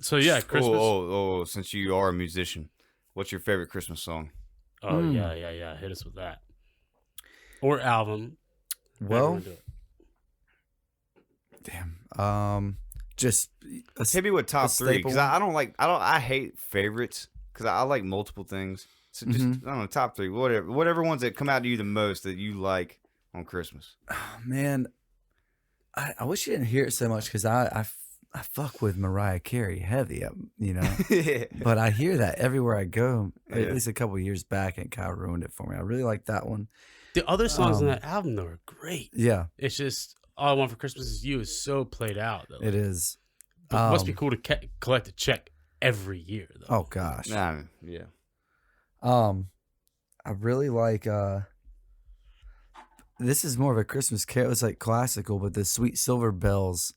So yeah, Christmas. Oh, since you are a musician, what's your favorite Christmas song? Oh yeah. Hit us with that. Or album. Well, damn. Just Hit me with top three, because staple. I hate favorites because I like multiple things. So just I don't know, top three, whatever ones that come out to you the most that you like on Christmas. Man, I wish you didn't hear it so much because I fuck with Mariah Carey heavy, But I hear that everywhere I go. Yeah. At least a couple of years back, and Kyle ruined it for me. I really like that one. The other songs on that album though are great. Yeah, It's just All I Want for Christmas Is You is so played out though. it is. But it must be cool to collect a check every year though. Oh gosh. Nah, yeah. I really like. This is more of a Christmas carol. It's like classical, but the Sweet Silver Bells.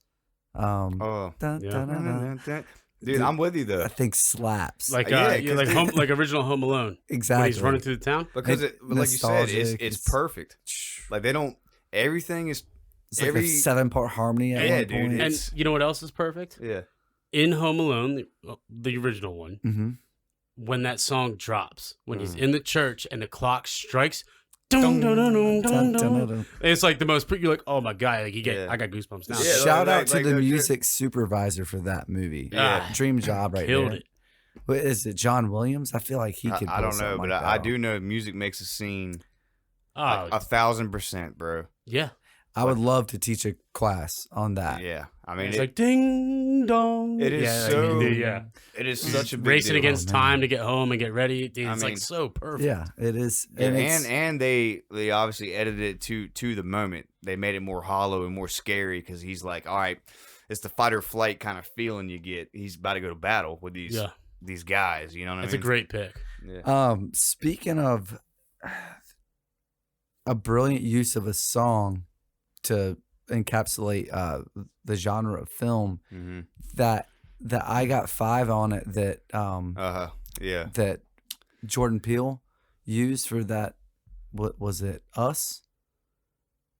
Oh, Dun, Yeah. dun, dun, dun. dude, I'm with you though. I think slaps. Like Yeah, 'cause- like original Home Alone. Exactly. When he's running through the town. Because like you said, nostalgic, it's it's- perfect. Like they don't. Everything is. It's like a 7-part harmony at Yeah, one dude, point. And it's- you know what else is perfect? Yeah. In Home Alone, the original one, Mm-hmm. when that song drops, when he's Mm. in the church and the clock strikes, dun, dun, dun, dun, dun, dun. It's like the most. You're like, oh my god! Like Yeah. I got goosebumps now. Yeah, Shout like- out to like the the- music supervisor for that movie. Yeah. Dream job right Killed there. it. What is it, John Williams? I feel like he could. I don't pull know, something but like I that do off. know music makes a scene Oh, like 1,000%, bro. yeah. I would love to teach a class on that. Yeah, I mean, It's like ding dong. it is yeah, so- yeah. it is such a big Racing deal. against Oh, man. time to get home and get ready. Dude, I it's mean- like so perfect. Yeah, it is. Yeah, it's- and they obviously edited it to the moment. They made it more hollow and more scary because he's like, all right, it's the fight or flight kind of feeling you get. He's about to go to battle with these guys. You know what I mean? It's a great pick. Yeah. Speaking of a brilliant use of a song to encapsulate the genre of film, Mm-hmm. that I got 5 on it that Yeah. that Jordan Peele used for that. What was it? Us?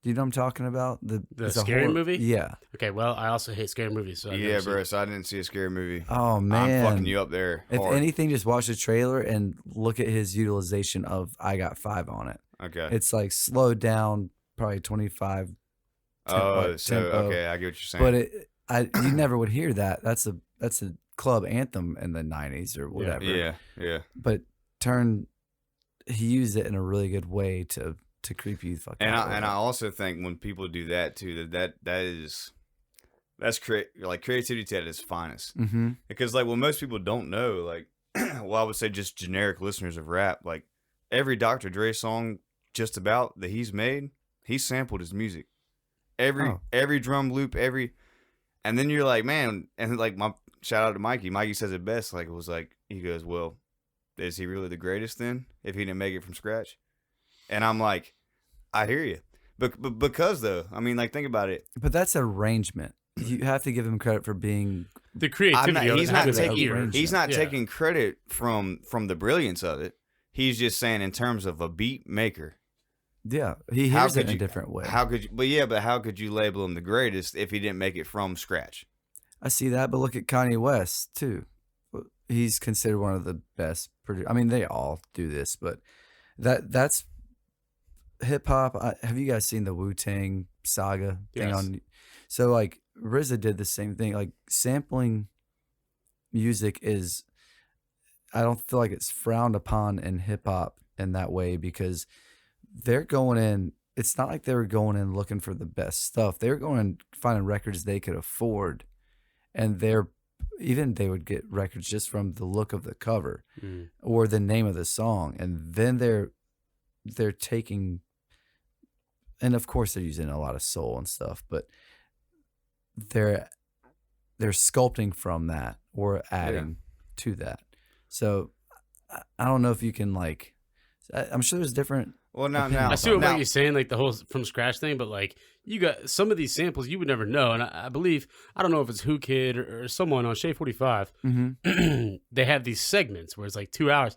Do you know what I'm talking about? The it's a scary horror- movie? Yeah. Okay, well, I also hate scary movies. So I've Yeah, never seen bro. it. So I didn't see a scary movie. Oh man. I'm fucking you up there. If hard. anything, just watch the trailer and look at his utilization of I got 5 on it. Okay. It's like slowed down, probably 25. Oh, so tempo. okay, I get what you're saying. But you never would hear that. That's a club anthem in the 90s or whatever. yeah. But he used it in a really good way to creep you fucking And out. I also think when people do that too, that's creativity at its finest. Mm-hmm. Because like what most people don't know, like well, I would say just generic listeners of rap, like every Dr. Dre song just about that he's made, he sampled his music. Every drum loop, and then you're like, man, and like my shout out to Mikey. Mikey says it best, like it was like he goes, well, is he really the greatest then if he didn't make it from scratch? And I'm like, I hear you. But because though, I mean, like think about it. But that's arrangement. You have to give him credit for being. The creativity. He's not arrangement. taking credit from the brilliance of it. He's just saying in terms of a beat maker. Yeah, he How hears it could in a you- different way. How could you? But how could you label him the greatest if he didn't make it from scratch? I see that, but look at Kanye West too. He's considered one of the best producers. I mean, they all do this, but that's hip hop. Have you guys seen the Wu-Tang Saga thing Yes. on? So like RZA did the same thing. Like sampling music is I don't feel like it's frowned upon in hip hop in that way because they're going in. It's not like they were going in looking for the best stuff. They were going and finding records they could afford, and they would get records just from the look of the cover or the name of the song, and then they're taking, and of course they're using a lot of soul and stuff, but they're sculpting from that or adding to that. So I don't know if you can like. I'm sure there's different. Well, now I see what you're saying, like the whole from scratch thing, but like you got some of these samples you would never know, and I believe I don't know if it's Who Kid or someone on Shea 45. They have these segments where it's like 2 hours,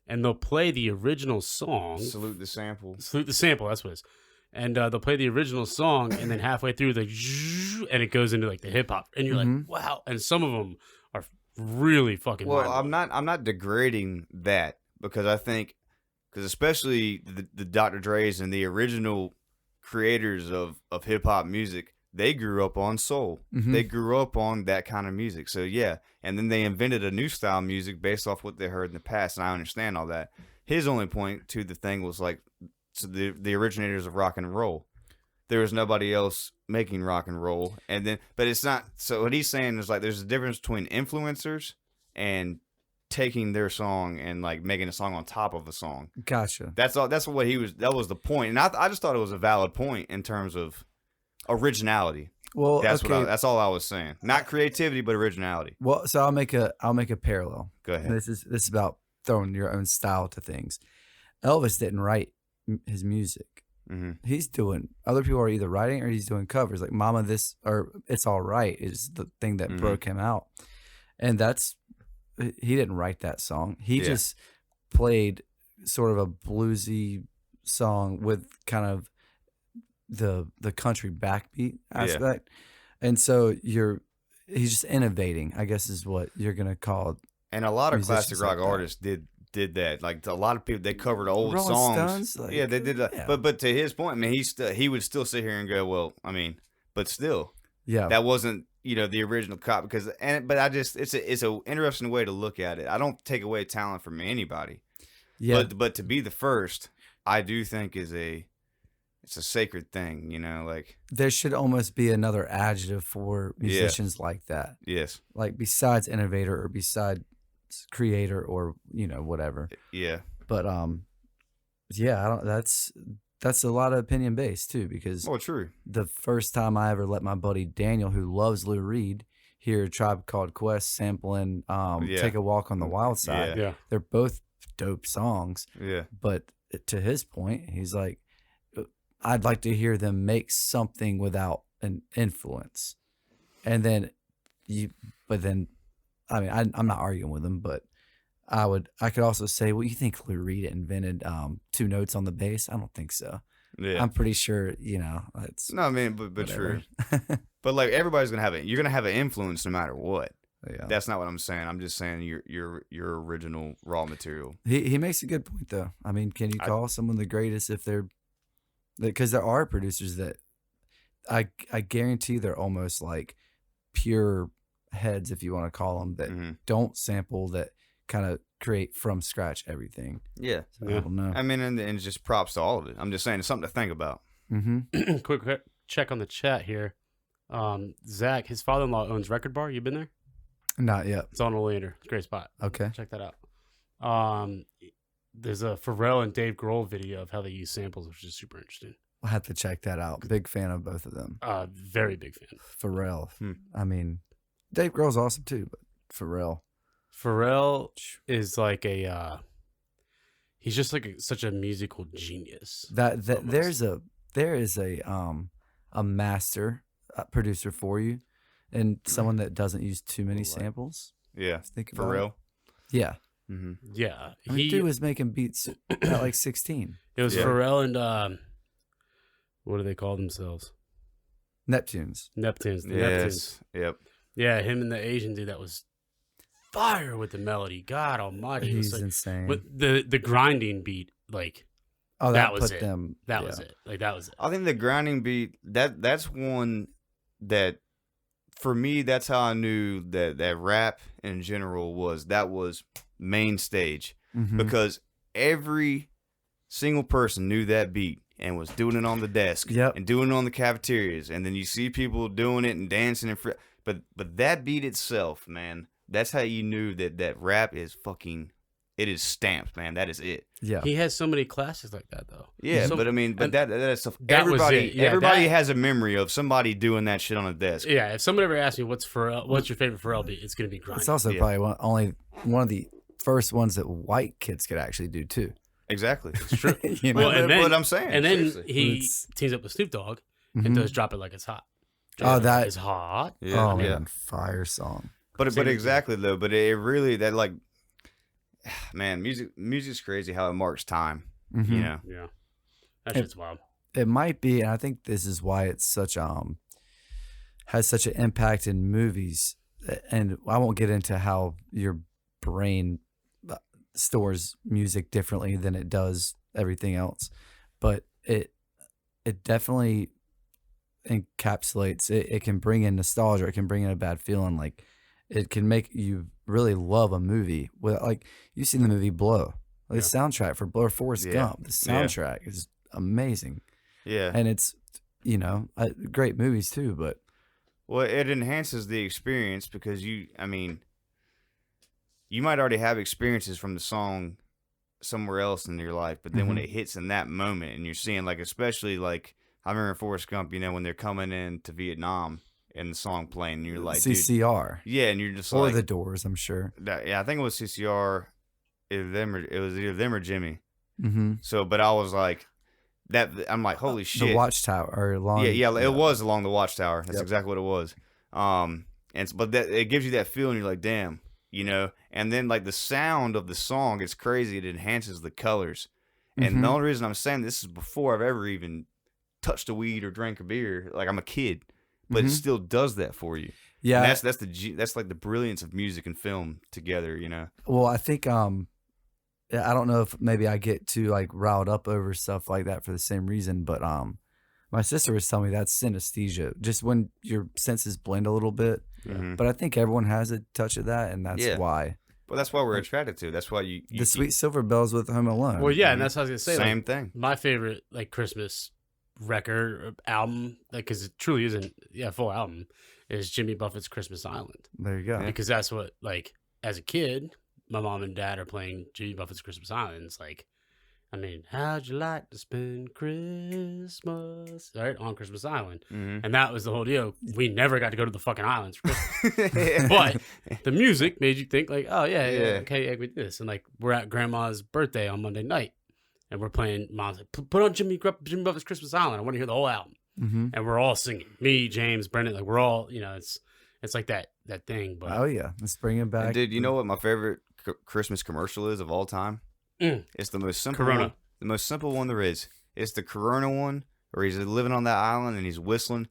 and they'll play the original song. Salute the sample. Salute the sample. That's what it is. And they'll play the original song, and then halfway through, like, and it goes into like the hip hop, and you're like, wow. And some of them are really fucking. Well, I'm not degrading that because I think. Because especially the Dr. Dre's and the original creators of hip-hop music, they grew up on soul. They grew up on that kind of music. So, yeah. And then they invented a new style of music based off what they heard in the past, and I understand all that. His only point to the thing was, like, so the originators of rock and roll. There was nobody else making rock and roll. And then, but it's not... So what he's saying is, like, there's a difference between influencers and taking their song and like making a song on top of a song. Gotcha. That's all. That's what he was. That was the point, and I just thought it was a valid point in terms of originality. Well, that's okay. that's all I was saying. Not creativity, but originality. Well, so I'll make a parallel. Go ahead. And this is about throwing your own style to things. Elvis didn't write his music. He's doing. Other people are either writing or he's doing covers. Like "Mama This" or "It's All Right" is the thing that broke him out, and that's. He didn't write that song. He just played sort of a bluesy song with kind of the country backbeat aspect. And so he's just innovating, I guess is what you're going to call it. And a lot of classic rock artists did that. Like a lot of people, they covered old Rolling songs. Stones, like, yeah, they did that. Yeah. But to his point, I mean, he would still sit here and go, well, I mean, but still, that wasn't, the original cop but I just, it's a interesting way to look at it. I don't take away talent from anybody. Yeah. But to be the first, I do think it's a sacred thing, like there should almost be another adjective for musicians like that. Yes. Like besides innovator or besides creator or, whatever. Yeah. But, that's a lot of opinion based too, because true. The first time I ever let my buddy Daniel, who loves Lou Reed, hear Tribe Called Quest sampling Take a Walk on the Wild Side. Yeah. They're both dope songs. Yeah. But to his point, he's like, I'd like to hear them make something without an influence. And then I'm not arguing with him, but I could also say, well, you think Lou Reed invented 2 notes on the bass? I don't think so. Yeah. I'm pretty sure, it's no, I mean, but true. But like everybody's gonna have it. You're gonna have an influence no matter what. Yeah. That's not what I'm saying. I'm just saying your original raw material. He makes a good point though. I mean, can you call someone the greatest if because there are producers that I guarantee they're almost like pure heads, if you want to call them, that don't sample, that kind of create from scratch everything. Yeah. So I don't know. I mean, and just props to all of it. I'm just saying it's something to think about. Quick check on the chat here. Zach, his father-in-law owns Record Bar. You been there? Not yet. It's on Oleander. It's a great spot. Okay. Check that out. There's a Pharrell and Dave Grohl video of how they use samples, which is super interesting. I'll have to check that out. Big fan of both of them. Very big fan. Pharrell. I mean, Dave Grohl's awesome too, but Pharrell is like he's just like such a musical genius. There is a master producer for you, and someone that doesn't use too many samples. Yeah, think about Pharrell. It. Yeah. Yeah, dude was making beats at like 16. It was Pharrell and what do they call themselves? Neptunes. Neptunes. Yep. Yeah, him and the Asian dude that was fire with the melody. God Almighty, he's insane. With the grinding beat, like that was it. That was it. Like that was it. I think the grinding beat that's one that for me that's how I knew that rap in general was main stage Mhm. because every single person knew that beat and was doing it on the desk Yep. and doing it on the cafeterias. And then you see people doing it and dancing but that beat itself, man, that's how you knew that rap is fucking, it is stamped, man. That is it. Yeah. He has so many classics like that, though. Yeah, So- but I mean, but and that stuff. that was Everybody, it. Yeah, everybody that- has a memory of somebody doing that shit on a desk. Yeah, if someone ever asks me what's your favorite Pharrell beat, it's gonna be Grind. It's also Yeah. probably only one of the first ones that white kids could actually do too. Exactly. It's true. You know? Well, and then- what I'm saying. And then seriously. he It's- teams up with Snoop Dogg and Mhm. does "Drop It Like It's Hot." Oh, that- is hot. Yeah, Oh yeah. man, fire song. But Same as- exactly though. But it really that like, man, music's crazy how it marks time. Mhm. You know. Yeah, that shit's wild. It might be, and I think this is why it's such has such an impact in movies. And I won't get into how your brain stores music differently than it does everything else, but it definitely encapsulates. It can bring in nostalgia. It can bring in a bad feeling. Like it can make you really love a movie. Like you've seen the movie Blow. The soundtrack for Blow or Forrest Yeah. Gump. The soundtrack is amazing. Yeah. And it's, great movies too, but Well, it enhances the experience because you might already have experiences from the song somewhere else in your life, but then when Mhm. it hits in that moment and you're seeing, like, especially like I remember Forrest Gump, when they're coming into Vietnam and the song playing, and you're like, dude, CCR yeah, and you're just or like, The Doors, I'm sure. yeah, I think it was CCR, it was either them or Jimmy. Mm-hmm. So, but I was like, I'm like, holy shit, The Watchtower or long. yeah, it was along the Watchtower. That's Yep. exactly what it was. But that it gives you that feeling. You're like, damn, And then like the sound of the song is crazy. It enhances the colors. And Mhm. the only reason I'm saying this is before I've ever even touched a weed or drank a beer. Like I'm a kid, but it Mhm. still does that for you. Yeah. And that's like the brilliance of music and film together. Well, I think I don't know if maybe I get too like riled up over stuff like that for the same reason, but my sister was telling me that's synesthesia, just when your senses blend a little bit. Mhm. But I think everyone has a touch of that, and that's Yeah. why Well, that's why we're attracted to. That's why you the Sweet Silver Bells with Home Alone. Well, yeah, and that's what I was gonna say. same Like, thing. my favorite like Christmas record or album, like because it truly isn't full album, is Jimmy Buffett's Christmas Island, There you go. because that's what like as a kid, my mom and dad are playing Jimmy Buffett's Christmas Island. It's like, I mean, how'd you like to spend Christmas? Right on Christmas Island, Mhm. and that was the whole deal. We never got to go to the fucking islands for Christmas. But the music made you think like, oh yeah, okay, yeah, we do this. And like we're at grandma's birthday on Monday night, and we're playing. Mom's like, put on Jimmy Buffett's Christmas Island. I want to hear the whole album. Mm-hmm. And we're all singing. Me, James, Brendan, like we're all, it's like that thing. But Oh yeah, let's bring it back. And dude, you know what my favorite Christmas commercial is of all time? Mm. It's the most simple Corona. one. The most simple one there is. It's the Corona one where he's living on that island and he's whistling,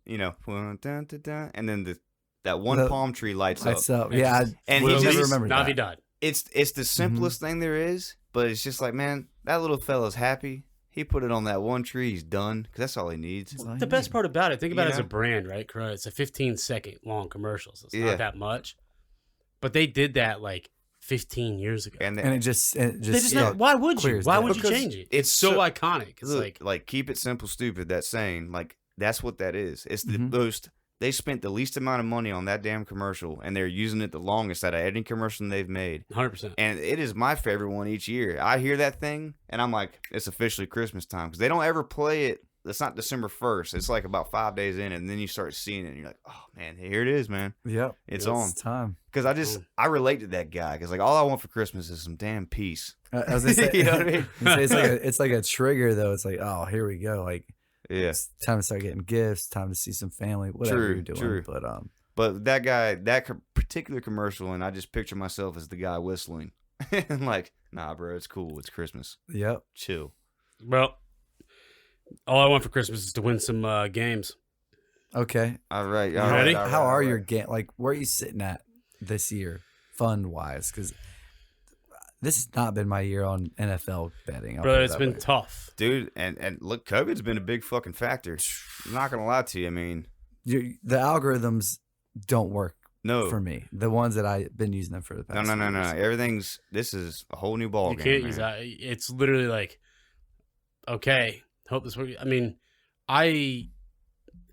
dun, dun, dun, and then that one The- palm tree lights up. Lights up. Yeah, And I he never just- remember that. Navidad. It's the simplest thing there is, but it's just like, man, that little fella's happy. He put it on that one tree. He's done because that's all he needs. That's all you The best need. part about it, think about it as a know? brand, right? Corona. It's a 15-second long commercial, so it's Yeah. not that much. But they did that like 15 years ago. And And it just they just why would you? clears Why that. would you Because change it? it's It's so so- iconic. It's look, like keep it simple, stupid. That saying, like that's what that is. It's the Mhm. most. They spent the least amount of money on that damn commercial, and they're using it the longest out of any commercial they've made. 100%. And it is my favorite one each year. I hear that thing, and I'm like, it's officially Christmas time because they don't ever play it. It's not December 1st. It's like about 5 days in, and then you start seeing it, and you're like, oh man, here it is, man. Yep, It's on. It's time. Because I relate to that guy. Because like all I want for Christmas is some damn peace. I was gonna say, You know what I mean? it's like a trigger though. It's like, oh, here we go. Like Yeah. it's time to start getting gifts. Time to see some family. Whatever True, you're doing. true. But But that guy, particular commercial, and I just picture myself as the guy whistling. And like, nah, bro, it's cool. It's Christmas. yep. Chill. Well, all I want for Christmas is to win some games. Okay. All right. You all ready? right, all How right, are all your right. game? Like, where are you sitting at this year, fun wise? Because this has not been my year on NFL betting. I'll put Brother, it it's that been way. tough. Dude, and look, COVID's been a big fucking factor. I'm not gonna lie to you. I mean, The algorithms don't work No. for me. The ones that I've been using them for the past. No. This is a whole new ball You game. can't man. use that. It's literally like, okay, hope this works. I mean, I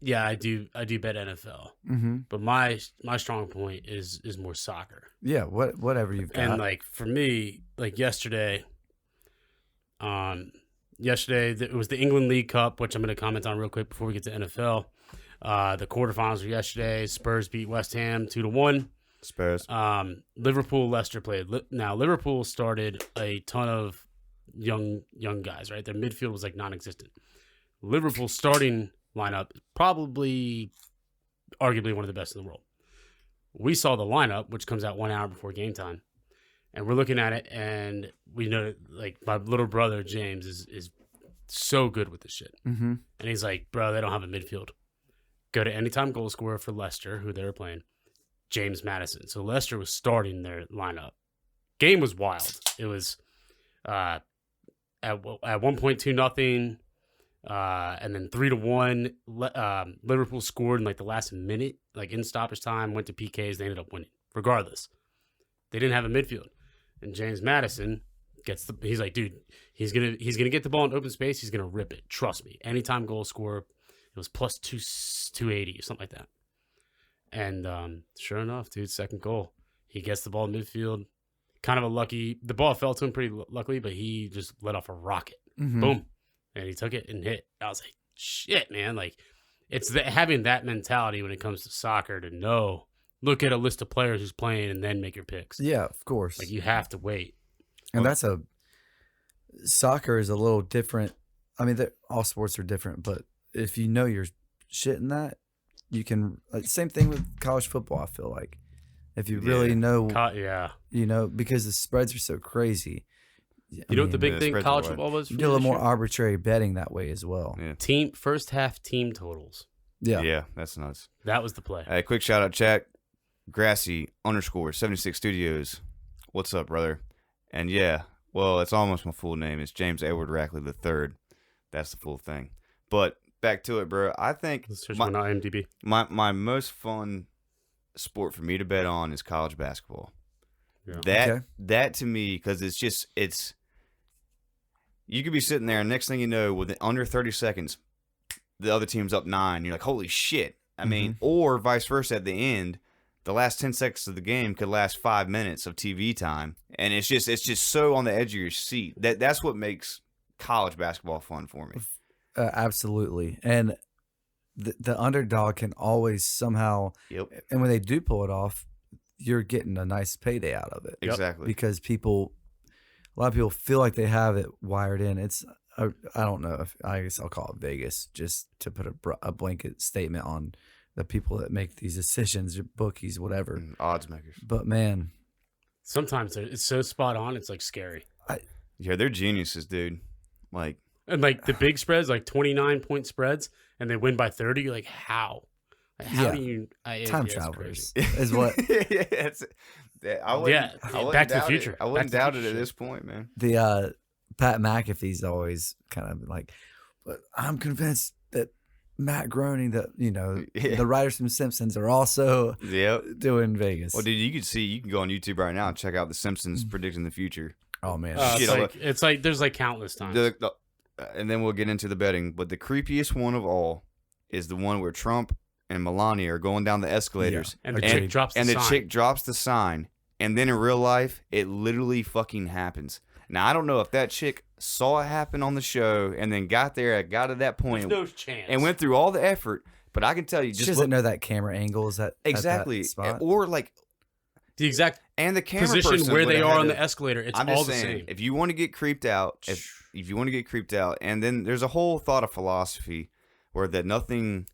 do bet NFL, Mm-hmm. but my strong point is more soccer. Yeah, whatever you've got. And like for me, like yesterday, it was the England League Cup, which I'm going to comment on real quick before we get to NFL. The quarterfinals were yesterday. Spurs beat West Ham 2-1. Spurs. Liverpool, Leicester played. Now Liverpool started a ton of young guys, right? Their midfield was like non-existent. Liverpool's starting lineup probably, arguably one of the best in the world. We saw the lineup, which comes out 1 hour before game time, and we're looking at it, and we know like my little brother James is so good with this shit, Mm-hmm. and he's like, bro, they don't have a midfield. Go to anytime goal scorer for Leicester, who they were playing, James Maddison. So Leicester was starting their lineup. Game was wild. It was at 1.2-0, and then 3-1. Liverpool scored in like the last minute, like in stoppage time, went to PKs. They ended up winning. Regardless, they didn't have a midfield, and James Maddison he's like, dude, he's gonna get the ball in open space. He's gonna rip it. Trust me. Anytime goal scorer. It was plus 280 or something like that. And sure enough, dude, second goal. He gets the ball in midfield. Kind of a lucky. The ball fell to him pretty luckily, but he just let off a rocket. Mm-hmm. Boom. And he took it and hit. I was like, shit, man. Like, it's having that mentality when it comes to soccer to know, look at a list of players who's playing and then make your picks. Yeah, of course. Like, you have to wait. And soccer is a little different. I mean, all sports are different, but if you know your shit in that, you can. Same thing with college football. I feel like if you really know, because the spreads are so crazy. You know what the big thing college football was? You do a little more arbitrary betting that way as well. Yeah. First half team totals. Yeah, that's nuts. That was the play. Hey, quick shout out, chat. Grassy _76 Studios. What's up, brother? And yeah, well, it's almost my full name. It's James Edward Rackley III. That's the full thing. But back to it, bro. I think Let's search on IMDb. My most fun sport for me to bet on is college basketball. Yeah. That to me, because it's you could be sitting there and next thing you know, within under 30 seconds, the other team's up 9. You're like, holy shit. I mean, or vice versa at the end, the last 10 seconds of the game could last 5 minutes of TV time. And it's just so on the edge of your seat. That's what makes college basketball fun for me. Absolutely. And the underdog can always somehow, and when they do pull it off, you're getting a nice payday out of it. Exactly. Because a lot of people feel like they have it wired in. I don't know I guess I'll call it Vegas just to put a blanket statement on the people that make these decisions, bookies, whatever. Odds makers. But man, sometimes it's so spot on, it's like scary. They're geniuses, dude. And like the big spreads, like 29-point spreads, and they win by 30. You're like, how? Like, how do you? Time travelers is what. Back to the Future. I wouldn't doubt it at this point, man. The Pat McAfee's always kind of like, but I'm convinced that Matt Groening, the writers from Simpsons are also doing Vegas. Well, dude, you can go on YouTube right now and check out the Simpsons predicting the future. Oh man, it's like there's like countless times. And then we'll get into the betting. But the creepiest one of all is the one where Trump and Melania are going down the escalators. Yeah. And the chick drops the sign. Chick drops the sign. And then in real life, it literally fucking happens. Now, I don't know if that chick saw it happen on the show and then got to that point. There's no chance. And went through all the effort. But I can tell you, she doesn't know that camera angle is that exactly. At that spot. Or like the exact and the camera position where they are on the escalator. It's all the same. If you want to get creeped out, if you want to get creeped out, and then there's a whole thought of philosophy where that nothing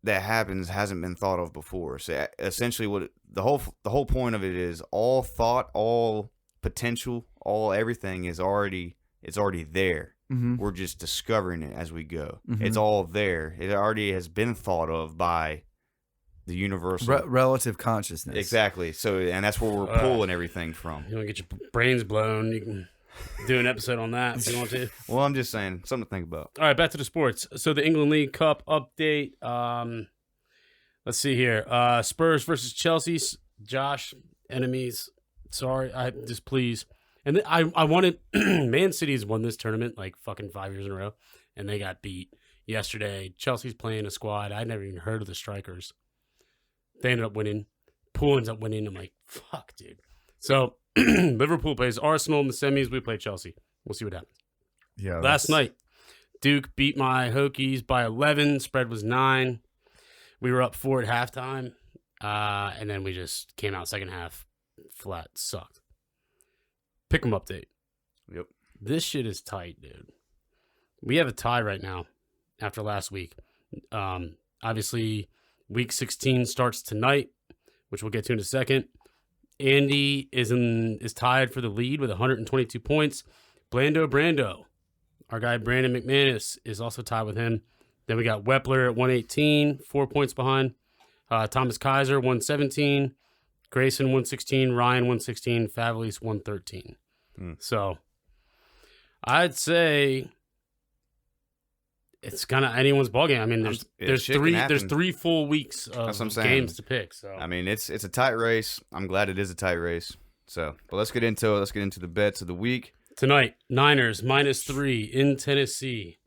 that happens hasn't been thought of before. So essentially, what the whole point of it is, all thought, all potential, all everything is already there. Mm-hmm. We're just discovering it as we go. Mm-hmm. It's all there. It already has been thought of by the universal relative consciousness. Exactly. So, and that's where we're pulling everything from. You want to get your brains blown? You can do an episode on that if you want to. Well, I'm just saying, something to think about. All right, back to the sports. So the England League Cup update. Let's see here. Spurs versus Chelsea. Josh, enemies. Sorry, please. And then I wanted Man City's won this tournament like fucking 5 years in a row, and they got beat yesterday. Chelsea's playing a squad I'd never even heard of the strikers. They ended up winning. Poole ends up winning. I'm like, fuck, dude. So Liverpool plays Arsenal in the semis. We play Chelsea. We'll see what happens. Yeah. Last night, Duke beat my Hokies by 11. Spread was 9. We were up 4 at halftime, and then we just came out second half flat. Sucked. Pick 'em update. Yep. This shit is tight, dude. We have a tie right now after last week. Obviously, week 16 starts tonight, which we'll get to in a second. Andy is tied for the lead with 122 points. Brando, our guy Brandon McManus, is also tied with him. Then we got Wepler at 118, 4 points behind. Thomas Kaiser, 117. Grayson, 116. Ryan, 116. Favalis, 113. So I'd say it's kind of anyone's ballgame. I mean, there's 3 full weeks of games to pick. So I mean, it's a tight race. I'm glad it is a tight race. So, but let's get into it. Let's get into the bets of the week. Tonight, Niners -3 in Tennessee.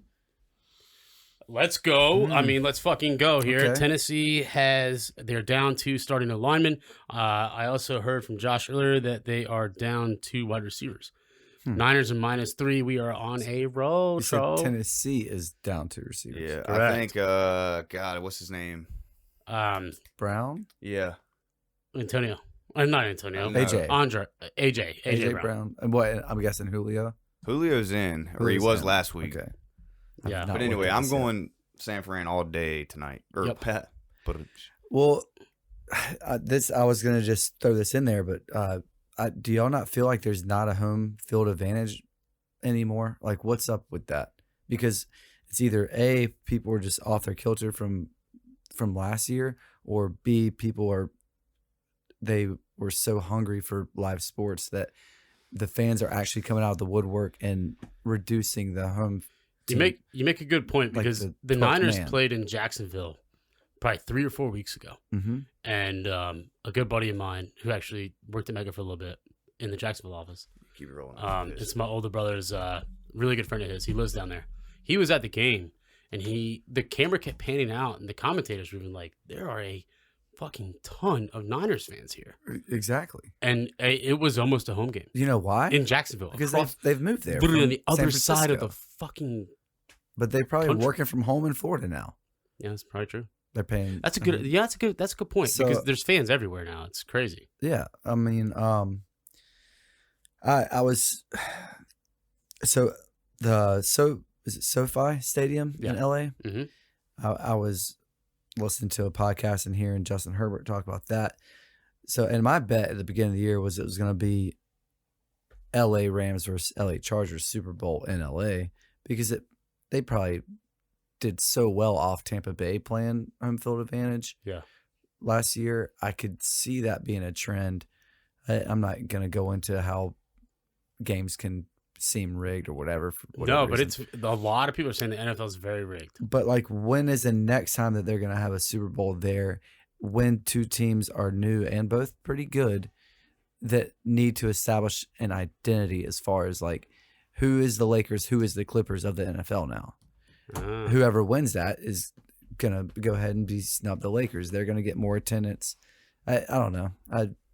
Let's go. I mean, let's fucking go here. Okay. Tennessee they're down 2 starting linemen. I also heard from Josh earlier that they are down 2 wide receivers. Niners are -3. We are on a roll. You said Tennessee is down 2 receivers. Yeah, Correct. I think. God, what's his name? Brown? Yeah, Antonio. Not Antonio. No. AJ Brown. And what? I'm guessing Julio. Julio's in, or he Julio's was in. last week. Okay. Yeah. But anyway, I'm going San Fran all day tonight. Or Yep. Pat. Well, I was gonna just throw this in there, but do y'all not feel like there's not a home field advantage anymore? Like, what's up with that? Because it's either A, people are just off their kilter from last year, or B, they were so hungry for live sports that the fans are actually coming out of the woodwork and reducing the home. You make a good point, Like because the the Niners man. played in Jacksonville probably 3 or 4 weeks ago. Mm-hmm. And a good buddy of mine who actually worked at Mega for a little bit in the Jacksonville office. Keep it rolling. It's my older brother's really good friend of his. He lives down there. He was at the game, and the camera kept panning out, and the commentators were even like, there are a fucking ton of Niners fans here. Exactly. And it was almost a home game You know why? in Jacksonville. Because across- they've moved there. literally on from the San other side of Francisco. the fucking... But they're probably country. working from home in Florida now. Yeah, that's probably true. They're paying. That's a good. That's a good point, So- because there's fans everywhere now. It's crazy. Yeah, I mean, I was is it SoFi Stadium in LA? Mhm. I was listening to a podcast and hearing Justin Herbert talk about that. So, and my bet at the beginning of the year was it was going to be LA Rams versus LA Chargers Super Bowl in LA, because they probably did so well off Tampa Bay playing home field advantage. Yeah. Last year, I could see that being a trend. I'm not going to go into how games can seem rigged or whatever. For whatever No, but reason. it's a lot of people are saying the NFL is very rigged. But like, when is the next time that they're going to have a Super Bowl there, when 2 teams are new and both pretty good, that need to establish an identity as far as like, who is the Lakers, who is the Clippers of the NFL now? Whoever wins that is going to go ahead and be snub the Lakers. They're going to get more attendance. I don't know.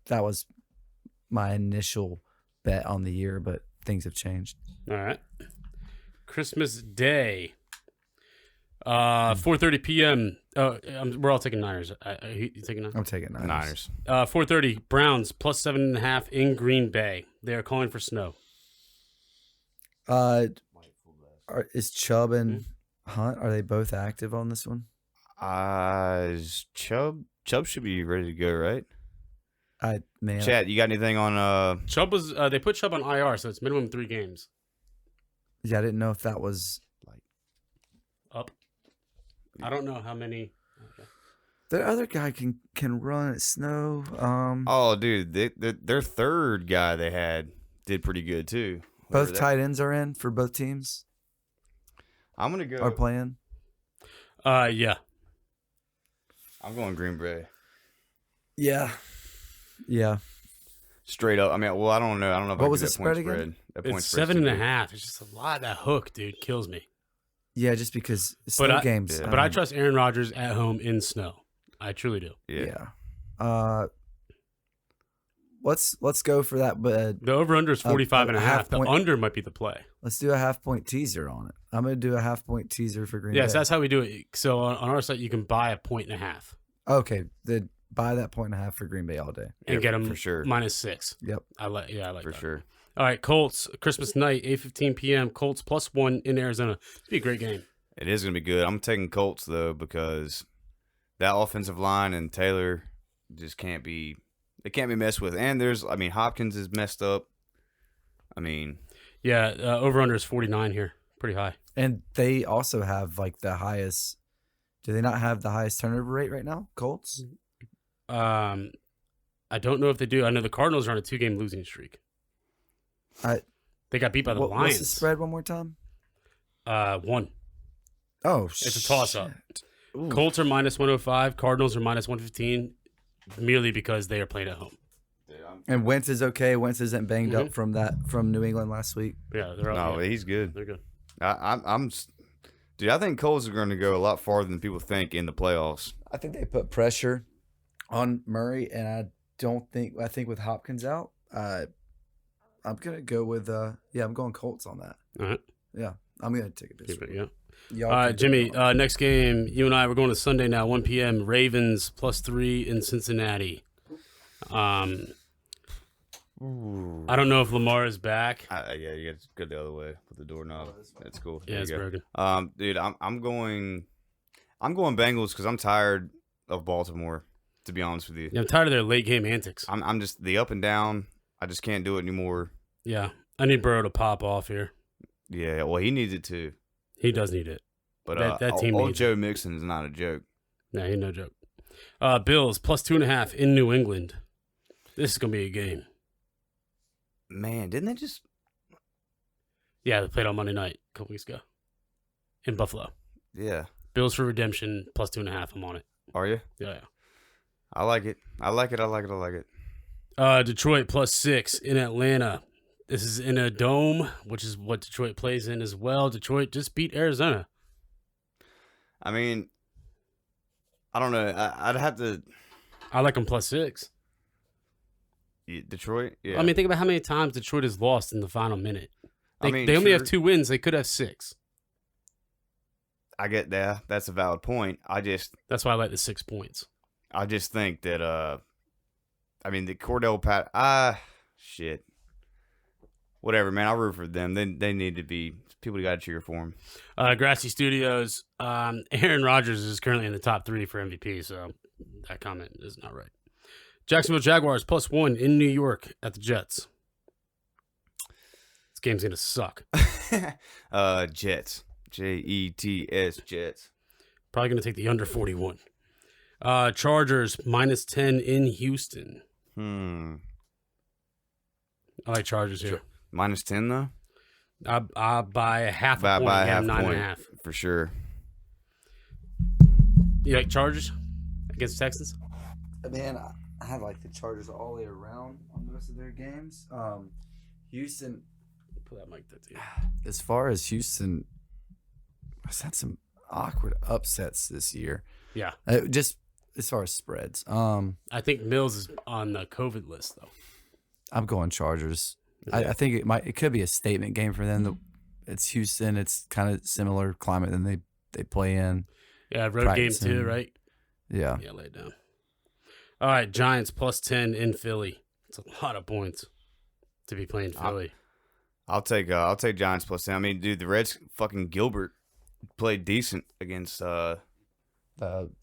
That was my initial bet on the year, but things have changed. All right. Christmas Day, 4:30 p.m. We're all taking Niners. You taking Niners? I'm taking Niners. 4:30 Browns plus 7.5 in Green Bay. They are calling for snow. Is Chubb and Hunt, are they both active on this one? Chubb should be ready to go, right? Man, Chad, you got anything on? Chubb was. They put Chubb on IR, so it's minimum 3 games. yeah, I didn't know if that was Up. I don't know how many. Okay. the other guy can run at snow. Oh, dude, their third guy they had did pretty good too. Both tight ends are in for both teams. I'm gonna go. Are playing. Yeah. I'm going Green Bay. Yeah. Straight up. I mean, well, I don't know. I don't know if What I was do the that point spread again? spread. That point It's spread's 7.5. It's just a lot. That hook, dude, kills me. Yeah, just because snow games. yeah. But I trust Aaron Rodgers at home in snow. I truly do. too big. Yeah. Let's go for that. But The over-under is 45.5. half The point- under might be the play. let's do a half-point teaser on it. I'm gonna do a half-point teaser for Green Bay. Yes, that's how we do it. So on our site, you can buy 1.5 Okay, then buy that 1.5 for Green Bay all day. and Yeah, get them for sure. -6. Yep. I like For that. sure. All right, Colts, Christmas night, 8:15 p.m. Colts +1 in Arizona. It'll be a great game. It is going to be good. I'm taking Colts, though, because that offensive line and Taylor just can't be messed with. And Hopkins is messed up. I mean, Yeah, over-under is 49 here. Pretty high. And they also have like the highest. Do they not have the highest turnover rate right now? Colts. I don't know if they do. I know the Cardinals are on a 2-game losing streak. They got beat by the Lions. What's the spread one more time? 1. Oh, It's a toss-up. shit. Ooh. Colts are -105. Cardinals are -115, merely because they are playing at home. And Wentz is okay. Wentz isn't banged up Mm-hmm. from New England last week. Yeah, they're no, up. Yeah, he's good. they're good. Dude, I think Colts are going to go a lot farther than people think in the playoffs. I think they put pressure on Murray, and I think with Hopkins out, I'm gonna go with I'm going Colts on that. All right. Yeah, I'm gonna take a bit. Keep it, yeah. Y'all All right, keep it Jimmy, going. next game, you and I, we're going to Sunday now, 1 p.m. Ravens +3 in Cincinnati. I don't know if Lamar is back. Yeah, you got to go the other way with the doorknob. That's cool. Yeah, There it's you go. broken. Dude, I'm going Bengals because I'm tired of Baltimore. To be honest with you, Yeah, I'm tired of their late game antics. I'm just the up and down. I just can't do it anymore. Yeah, I need Burrow to pop off here. Yeah, well, he needs it too. He does need it. But That team old needs Joe Mixon is not a joke. Nah, he's no joke. Bills +2.5 in New England. This is going to be a game. Man, didn't they just? Yeah, they played on Monday night a couple weeks ago in Buffalo. Yeah. Bills for redemption +2.5. I'm on it. Are you? Yeah. I like it. I like it. Detroit +6 in Atlanta. This is in a dome, which is what Detroit plays in as well. Detroit just beat Arizona. I mean, I don't know. I'd have to. I like them +6. Detroit? Yeah. I mean, think about how many times Detroit has lost in the final minute. They I only have 2 wins. They could have 6. I get that. That's a valid point. That's why I like the 6 points. I just think that the Cordell shit. Whatever, man. I'll root for them. They need to be people got to cheer for them. Grassy Studios. Aaron Rodgers is currently in the top 3 for MVP, so that comment is not right. Jacksonville Jaguars +1 in New York at the Jets. This game's gonna suck. Jets. Jets. Jets. Probably gonna take the under 41. Chargers -10 in Houston. I like Chargers here. -10 though. I'll buy a half a point. By a Yeah, half 9.5. point for sure. You like Chargers against Texans? Man, I have like the Chargers all the way around on most of their games. Houston, Put that mic there too. as far as Houston, has had some awkward upsets this year. Yeah, Just as far as spreads. I think Mills is on the COVID list though. I'm going Chargers. Yeah. I think it could be a statement game for them. It's Houston. It's kind of similar climate than they play in. Yeah, road Practicing. game too, right? Yeah. Yeah, lay it down. All right, Giants +10 in Philly. It's a lot of points to be playing Philly. I'll take Giants +10. I mean, dude, the Reds fucking Gilbert played decent against The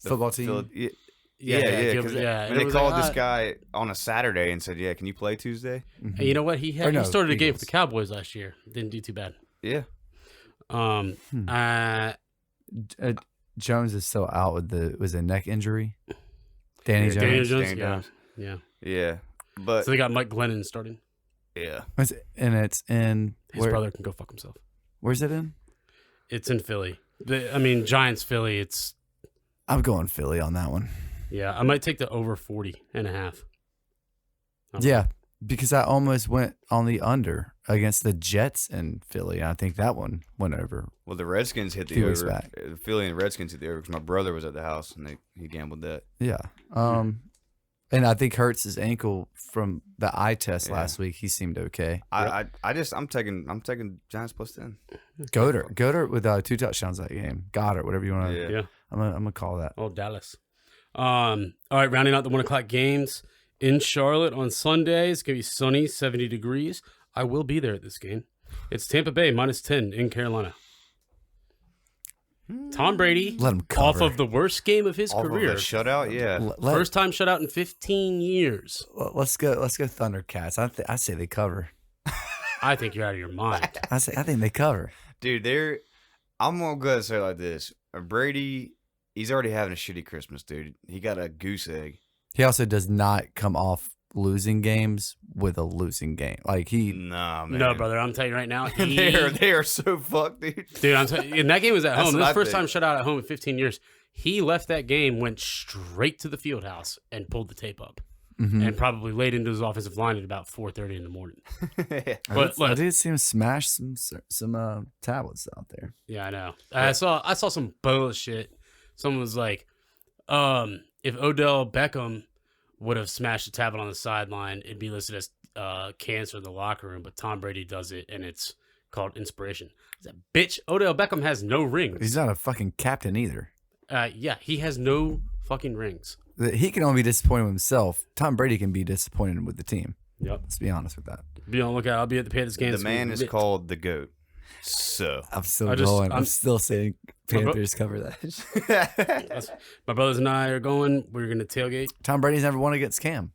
football team. Yeah. Gilbert, yeah. And And it they was called like, this guy on a Saturday and said, "Yeah, can you play Tuesday?" Hey, you know what? He Or no, started a game for Eagles. the Cowboys last year. Didn't do too bad. Yeah. Jones is still out with a neck injury. Danny Yeah, Jones. Daniel Jones, Danny yeah. Jones. Yeah. Yeah. But So they got Mike Glennon starting. yeah. And it's in His brother can go fuck himself. Where's it in? It's in Philly. Giants Philly. It's I'm going Philly on that one. Yeah, I might take the over 40.5. Yeah, because I almost went on the under against the Jets in Philly. And I think that one went over. Well, the Redskins hit Few the weeks over. back. The Philly and the Redskins hit the over because my brother was at the house and he gambled that. Yeah. And I think Hurts' ankle from the eye test last week, he seemed okay. I'm taking Giants plus 10. Goddard with 2 touchdowns that game. Goddard, whatever you want to. Yeah. Yeah. I'm gonna call that. Oh, Dallas. All right, rounding out the 1 o'clock games in Charlotte on Sunday. It's going to be sunny, 70 degrees. I will be there at this game. It's Tampa Bay -10 in Carolina. Tom Brady, Let him cover. off of the worst game of his Off career. of a shutout, yeah. First time shutout in 15 years. Let's go Thundercats. I say they cover. I think you're out of your mind. I think they cover. Dude, I'm going to go ahead and say it like this. Brady, he's already having a shitty Christmas, dude. He got a goose egg. He also does not come off losing games with a losing game. Like he, Nah, man. No, brother, I'm telling you right now. They are so fucked, dude. Dude, I'm telling you, and that game was at That's home. what This I is the first think. time shutout at home in 15 years. He left that game, went straight to the field house, and pulled the tape up. And probably laid into his offensive line at about 4:30 in the morning. But I look, did see him smash some tablets out there. yeah, I know. I saw some bullshit. Someone was like, if Odell Beckham would have smashed a tablet on the sideline, it'd be listed as cancer in the locker room. But Tom Brady does it, and it's called inspiration. I said, bitch, Odell Beckham has no rings. He's not a fucking captain either. Yeah, he has no fucking rings. He can only be disappointed with himself. Tom Brady can be disappointed with the team. Yep. Let's be honest with that. Be on the lookout. I'll be at the Panthers game. The this man week. is called the GOAT. So. I'm still I just- going. I'm I'm- still saying Panthers cover that. That's- my brothers and I are going. We're going to tailgate. Tom Brady's never won against Cam.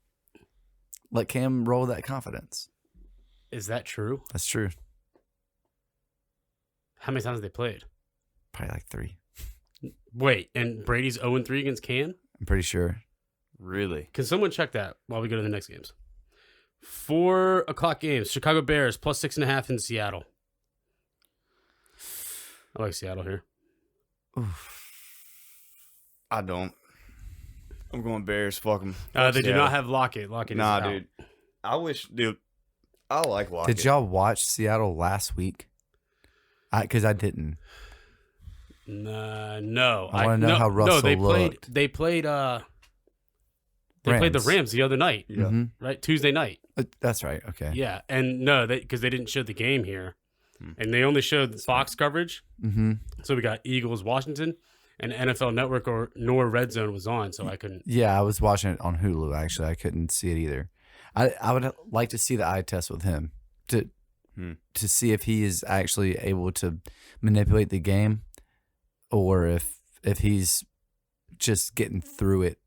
Let Cam roll that confidence. Is that true? That's true. How many times have they played? Probably like 3. Wait, and Brady's 0-3 against Cam? I'm pretty sure. Really? Can someone check that while we go to the next games? 4 o'clock games. Chicago Bears plus 6.5 in Seattle. I like Seattle here. I don't. I'm going Bears. Fuck them. They do not have Lockett. Lockett Nah, is out. dude. I wish, dude. I like Lockett. Did y'all watch Seattle last week? Because I didn't. No. I wanna know no, how Russell they looked. played the Rams the other night, Yeah. Mhm. right? Tuesday night. That's right. Okay. Yeah, and no, because they didn't show the game here, and they only showed Fox coverage. Mm-hmm. So we got Eagles, Washington, and NFL Network nor Red Zone was on, so I couldn't. Yeah, I was watching it on Hulu. Actually, I couldn't see it either. I would like to see the eye test with him to see if he is actually able to manipulate the game, or if he's just getting through it,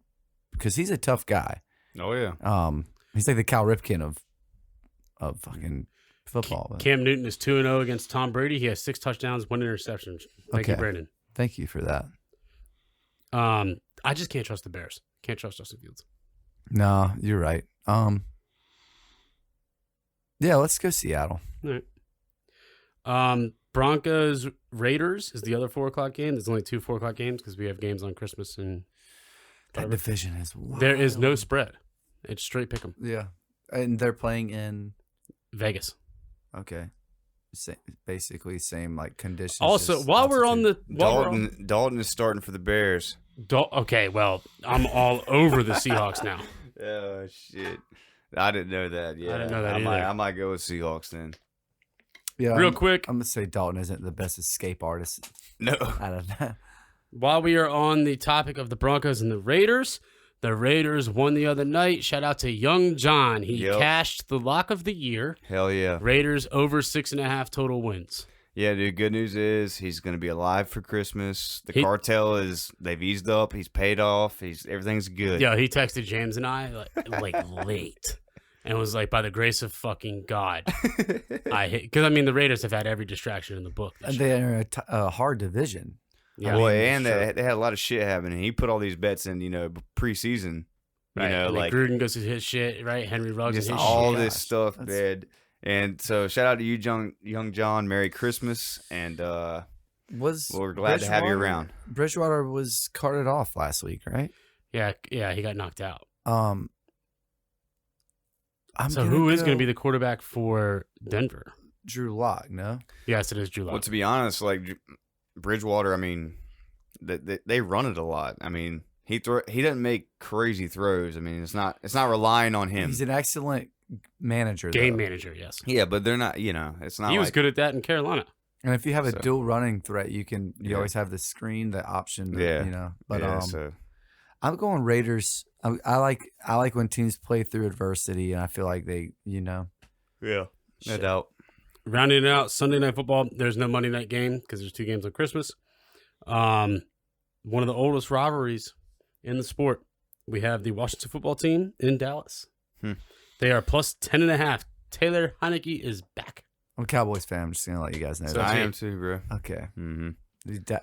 because he's a tough guy. Oh, yeah. He's like the Cal Ripken of fucking football. Cam Newton is 2-0 against Tom Brady. He has 6 touchdowns, 1 interception. Thank you, Okay. Brandon. Thank you for that. I just can't trust the Bears. Can't trust Justin Fields. No, you're right. Yeah, let's go Seattle. All right. Broncos Raiders is the other 4 o'clock game. There's only 2 4 o'clock games because we have games on Christmas and That division is wild. there is no spread. It's straight pick 'em. Yeah, and they're playing in Vegas. okay, basically same like conditions. Also, just while we're on altitude. the Dalton is starting for the Bears. okay, well, I'm all over the Seahawks now. Oh, shit. I didn't know that. Yeah, I didn't know that I either. might go with Seahawks then. Yeah, Real quick, I'm gonna say Dalton isn't the best escape artist No. out of that. while we are on the topic of the Broncos and the Raiders won the other night. Shout out to Young John. He Yep. cashed the lock of the year. Hell yeah. Raiders over 6.5 total wins. Yeah, dude. Good news is he's going to be alive for Christmas. The He- cartel they've eased up. He's paid off. Everything's good. Yeah, he texted James and I like late. And was like, by the grace of fucking God, I hit. Because, I mean, the Raiders have had every distraction in the book. this And year. they're a hard division. Yeah, Boy, I mean, and sure. they had a lot of shit happening. He put all these bets in, preseason. Right, and like Gruden goes to his shit, right? Henry Ruggs just and his all shit. this Gosh, stuff, that's- man. And so shout out to you, young John. Merry Christmas, and Was we're glad to have you Bridgewater- around. Bridgewater was carted off last week, right? Yeah, he got knocked out. So who is going to be the quarterback for Denver? Drew Lock? No. Yes, it is Drew Lock. Well, to be honest, like Bridgewater, I mean, they run it a lot. I mean, he doesn't make crazy throws. I mean, it's not relying on him. He's an excellent manager, game manager. Yes. Yeah, but they're not. It's not. He was good at that in Carolina. And if you have a dual running threat, you always have the screen, the option. But I'm going Raiders. I like when teams play through adversity, and I feel like they, Yeah, no doubt. Rounding it out, Sunday Night Football. There's no Monday night game because there's 2 games on Christmas. One of the oldest rivalries in the sport. We have the Washington football team in Dallas. They are plus 10.5. Taylor Heineke is back. I'm a Cowboys fan. I'm just gonna let you guys know. So I am too, bro. Okay. Mm-hmm.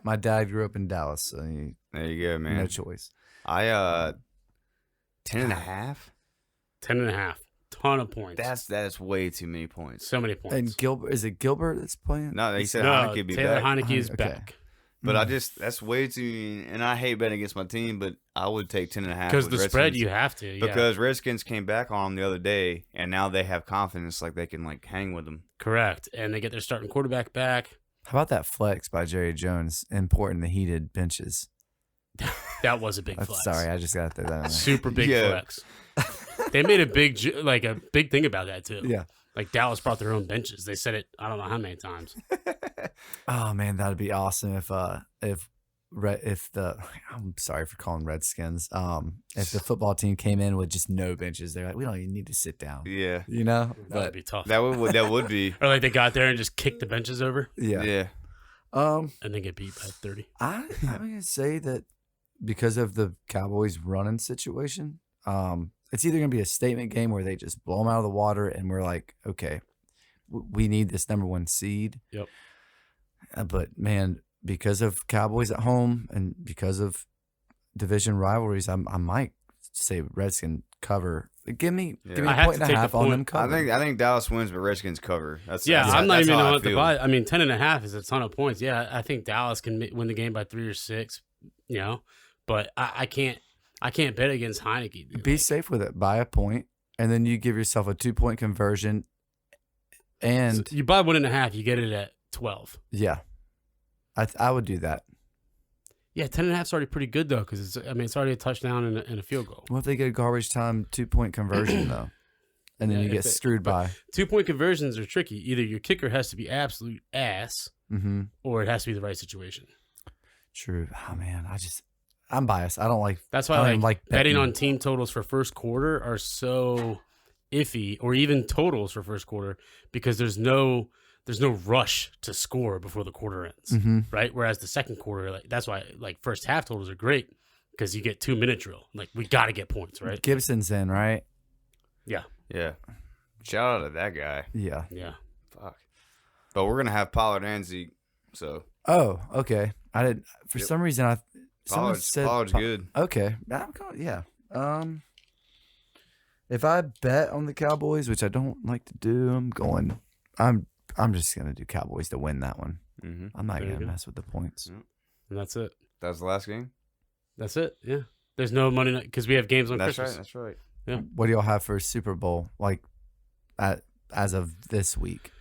My dad grew up in Dallas, so there you go, man. No choice. 10.5. 10.5. Ton of points. That's way too many points. So many points. And is it Gilbert that's playing? No, he said Heineke would be Taylor back. Heineke is Okay. back. But that's way too. And I hate betting against my team, but I would take 10.5 Because the spread, Redskins. you have to. Yeah. Because Redskins came back on them the other day, and now they have confidence, like they can like hang with them. Correct. And they get their starting quarterback back. How about that flex by Jerry Jones importing the heated benches? That was a big flex. Sorry, I just got to throw that in there. Super big flex. They made a big thing about that too. Yeah. Like Dallas brought their own benches. They said it I don't know how many times. Oh man, that'd be awesome if the I'm sorry for calling Redskins. If the football team came in with just no benches, they're like, we don't even need to sit down. Yeah, But That would be tough. that would be. Or like they got there and just kicked the benches over Yeah. and then get beat by 30. I'm gonna say that because of the Cowboys running situation, it's either gonna be a statement game where they just blow them out of the water, and we're like, okay, we need this number 1 seed. Yep. But man, because of Cowboys at home and because of division rivalries, I might say Redskins cover. Give me a I point and a half on them covering. I think Dallas wins, but Redskins cover. I'm not even how going I to feel. divide. I mean, 10.5 is a ton of points. Yeah, I think Dallas can win the game by 3 or 6. But I can't bet against Heineke. Dude. Be safe with it. Buy a point, and then you give yourself a 2-point conversion. And So you buy 1.5, you get it at 12. yeah, I would do that. Yeah, 10.5 is already pretty good though, because it's already a touchdown and a field goal. What if they get a garbage time 2-point conversion though, and then you get screwed by 2-point conversions are tricky. Either your kicker has to be absolute ass, or it has to be the right situation. True. Oh man, I'm biased. I don't like. That's why I like don't like betting betting on team totals for first quarter are so iffy, or even totals for first quarter, because there's no rush to score before the quarter ends, right? Whereas the second quarter, that's why first half totals are great because you get 2-minute drill. Like we got to get points, right? Gibson's in, right? Yeah. Shout out to that guy. Yeah. Fuck. But we're gonna have Pollard and Zeke. So. Oh, okay. I did for some reason. Someone said Pollard's good. Okay, I'm going. Yeah. If I bet on the Cowboys, which I don't like to do, I'm just gonna do Cowboys to win that one. Mm-hmm. I'm not gonna mess with the points. And that's it. That was the last game. That's it. Yeah. There's no Monday night because we have games on Christmas. That's right. Yeah. What do y'all have for Super Bowl? As of this week.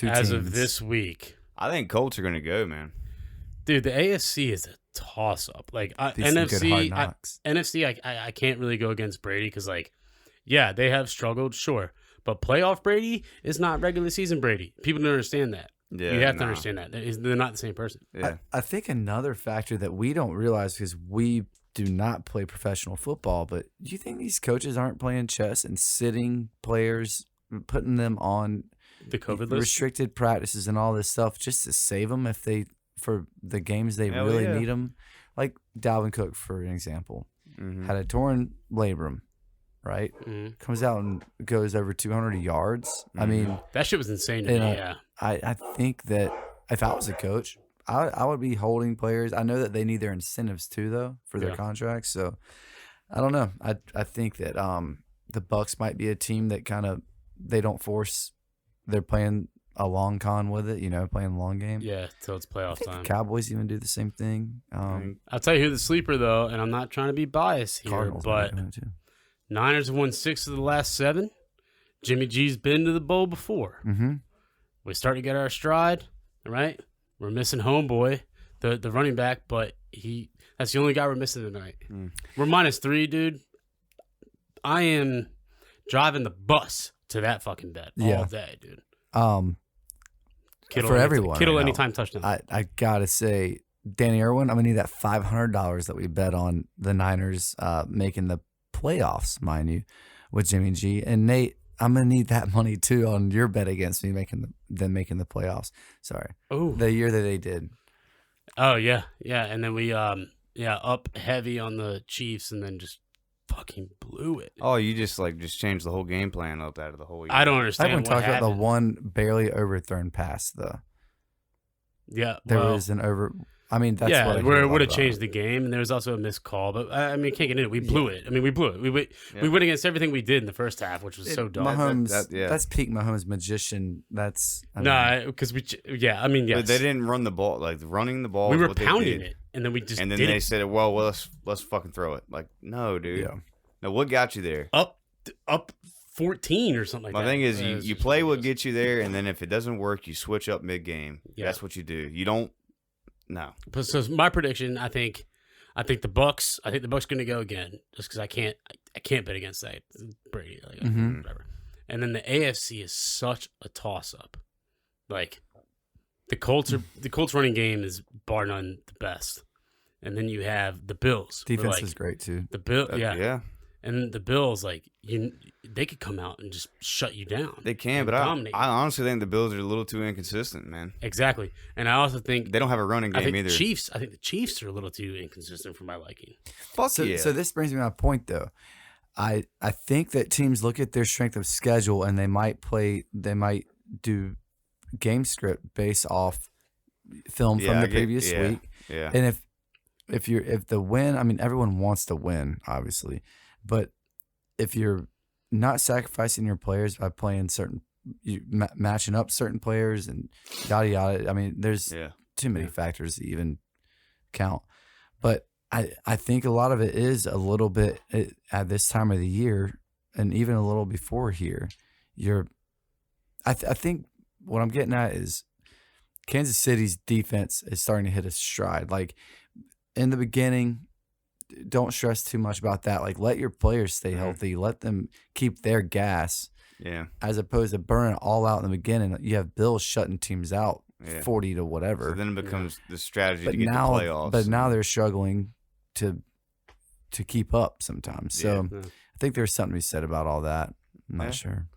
As of this week. I think Colts are gonna go, man. Dude, the AFC is a toss-up. NFC, I can't really go against Brady because, they have struggled, sure. But playoff Brady is not regular season Brady. People don't understand that. Yeah, you have to understand that. They're not the same person. Yeah. I think another factor that we don't realize because we do not play professional football, but do you think these coaches aren't playing chess and sitting players, putting them on the COVID list, restricted practices and all this stuff just to save them for the games they really need them? Like Dalvin Cook, for an example, had a torn labrum, right? Comes out and goes over 200 yards. I mean, that shit was insane to me. Yeah, I think that if I was a coach, I would be holding players. I know that they need their incentives too, though, for their contracts. So I don't know. I think that the Bucs might be a team that kind of they don't force. They're playing a long con with it, playing the long game. Yeah, till it's I playoff think time. the Cowboys even do the same thing. I'll tell you who the sleeper though, and I'm not trying to be biased here, Cardinals but might do it too. Niners have won 6 of the last 7. Jimmy G's been to the bowl before. Mm-hmm. We start to get our stride, right? We're missing homeboy, the running back, but that's the only guy we're missing tonight. We're -3, dude. I am driving the bus to that fucking bet all day, dude. For everyone, Kittle right now, anytime touchdown. I gotta say, Danny Irwin, I'm gonna need that $500 that we bet on the Niners making the playoffs, mind you, with Jimmy G and Nate. I'm gonna need that money too on your bet against me making the playoffs. Sorry, the year that they did. Oh yeah, and then we up heavy on the Chiefs, and then just fucking blew it. Oh, you just changed the whole game plan up out of the whole year. I don't understand. I haven't what talked about the happened. one barely overthrown pass though. Yeah, There was an over. I mean, that's what I where hear it would have about changed the game, and there was also a missed call. But I mean, can't get into it. We blew it. I mean, we blew it. We went against everything we did in the first half, which was so dumb. Mahomes, yeah. that's peak Mahomes magician. That's Because I mean, yes. But they didn't run the ball. Like running the ball. We is were what they pounding did. it, and then we just And then did they it. said, "Well, let's fucking throw it." Like, no, dude. Yeah. No, what got you there? up 14 or something like My that. thing is, It you was play just what ridiculous. gets you there, and then if it doesn't work, you switch up mid game. Yeah. That's what you do. You don't. No. So my prediction, I think the Bucks. I think the Bucks going to go again, just because I can't bet against that Brady. Like, Mhm. whatever. And then the AFC is such a toss up. Like the Colts running game is bar none the best, and then you have the Bills. who are defense like, is great too. The Bill, yeah. Yeah. And the Bills, like they could come out and just shut you down. They can, and but dominate. I honestly think the Bills are a little too inconsistent, man. Exactly, and I also think They don't have a running I game think either. I think the Chiefs are a little too inconsistent for my liking. Fuck So, yeah. so this brings me to my point though. I think that teams look at their strength of schedule and they might do game script based off film from the previous week. Yeah. And if the win, I mean everyone wants to win, obviously, but if you're not sacrificing your players by playing matching up certain players and yada yada, I mean there's too many factors to even count. But I think a lot of it is a little bit at this time of the year, and even a little before here. I think what I'm getting at is Kansas City's defense is starting to hit a stride. Like in the beginning, don't stress too much about that. Like let your players stay healthy. Let them keep their gas. Yeah. As opposed to burning it all out in the beginning. You have Bills shutting teams out 40 to whatever. So then it becomes the strategy but to get now, the playoffs. But now they're struggling to keep up sometimes. So Yeah. I think there's something to be said about all that. I'm not sure.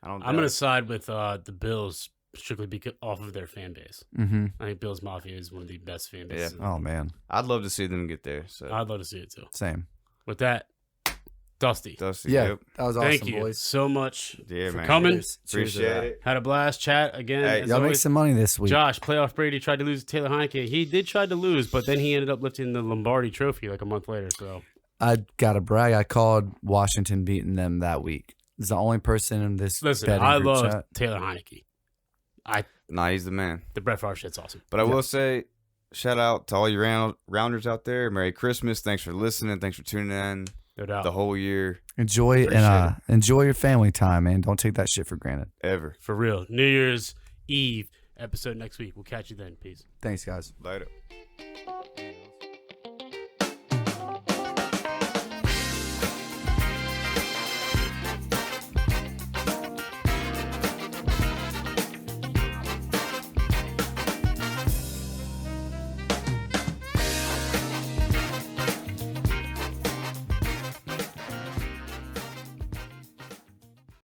I'm going to side with the Bills strictly because off of their fan base. Mm-hmm. I think Bills Mafia is one of the best fan bases. Yeah. Oh, man. I'd love to see them get there. So I'd love to see it too. Same. With that, Dusty, Dusty, Yeah, yep. that was awesome, thank you boys. so much Yeah, for man. coming. Cheers to Appreciate that. it. Had a blast. Chat again. Hey, as Y'all make always. some money this week. Josh, playoff Brady tried to lose to Taylor Heineke. He did try to lose, but then he ended up lifting the Lombardi trophy like a month later. So I got to brag. I called Washington beating them that week. It's the only person in this listen, betting I group love chat. Taylor Heineke. Nah, he's the man. The Brett Favre shit's awesome. But I will say, shout out to all you rounders out there. Merry Christmas. Thanks for listening. Thanks for tuning in No doubt. the whole year. Enjoy Appreciate enjoy your family time, man. Don't take that shit for granted. Ever. For real. New Year's Eve episode next week. We'll catch you then. Peace. Thanks, guys. Later.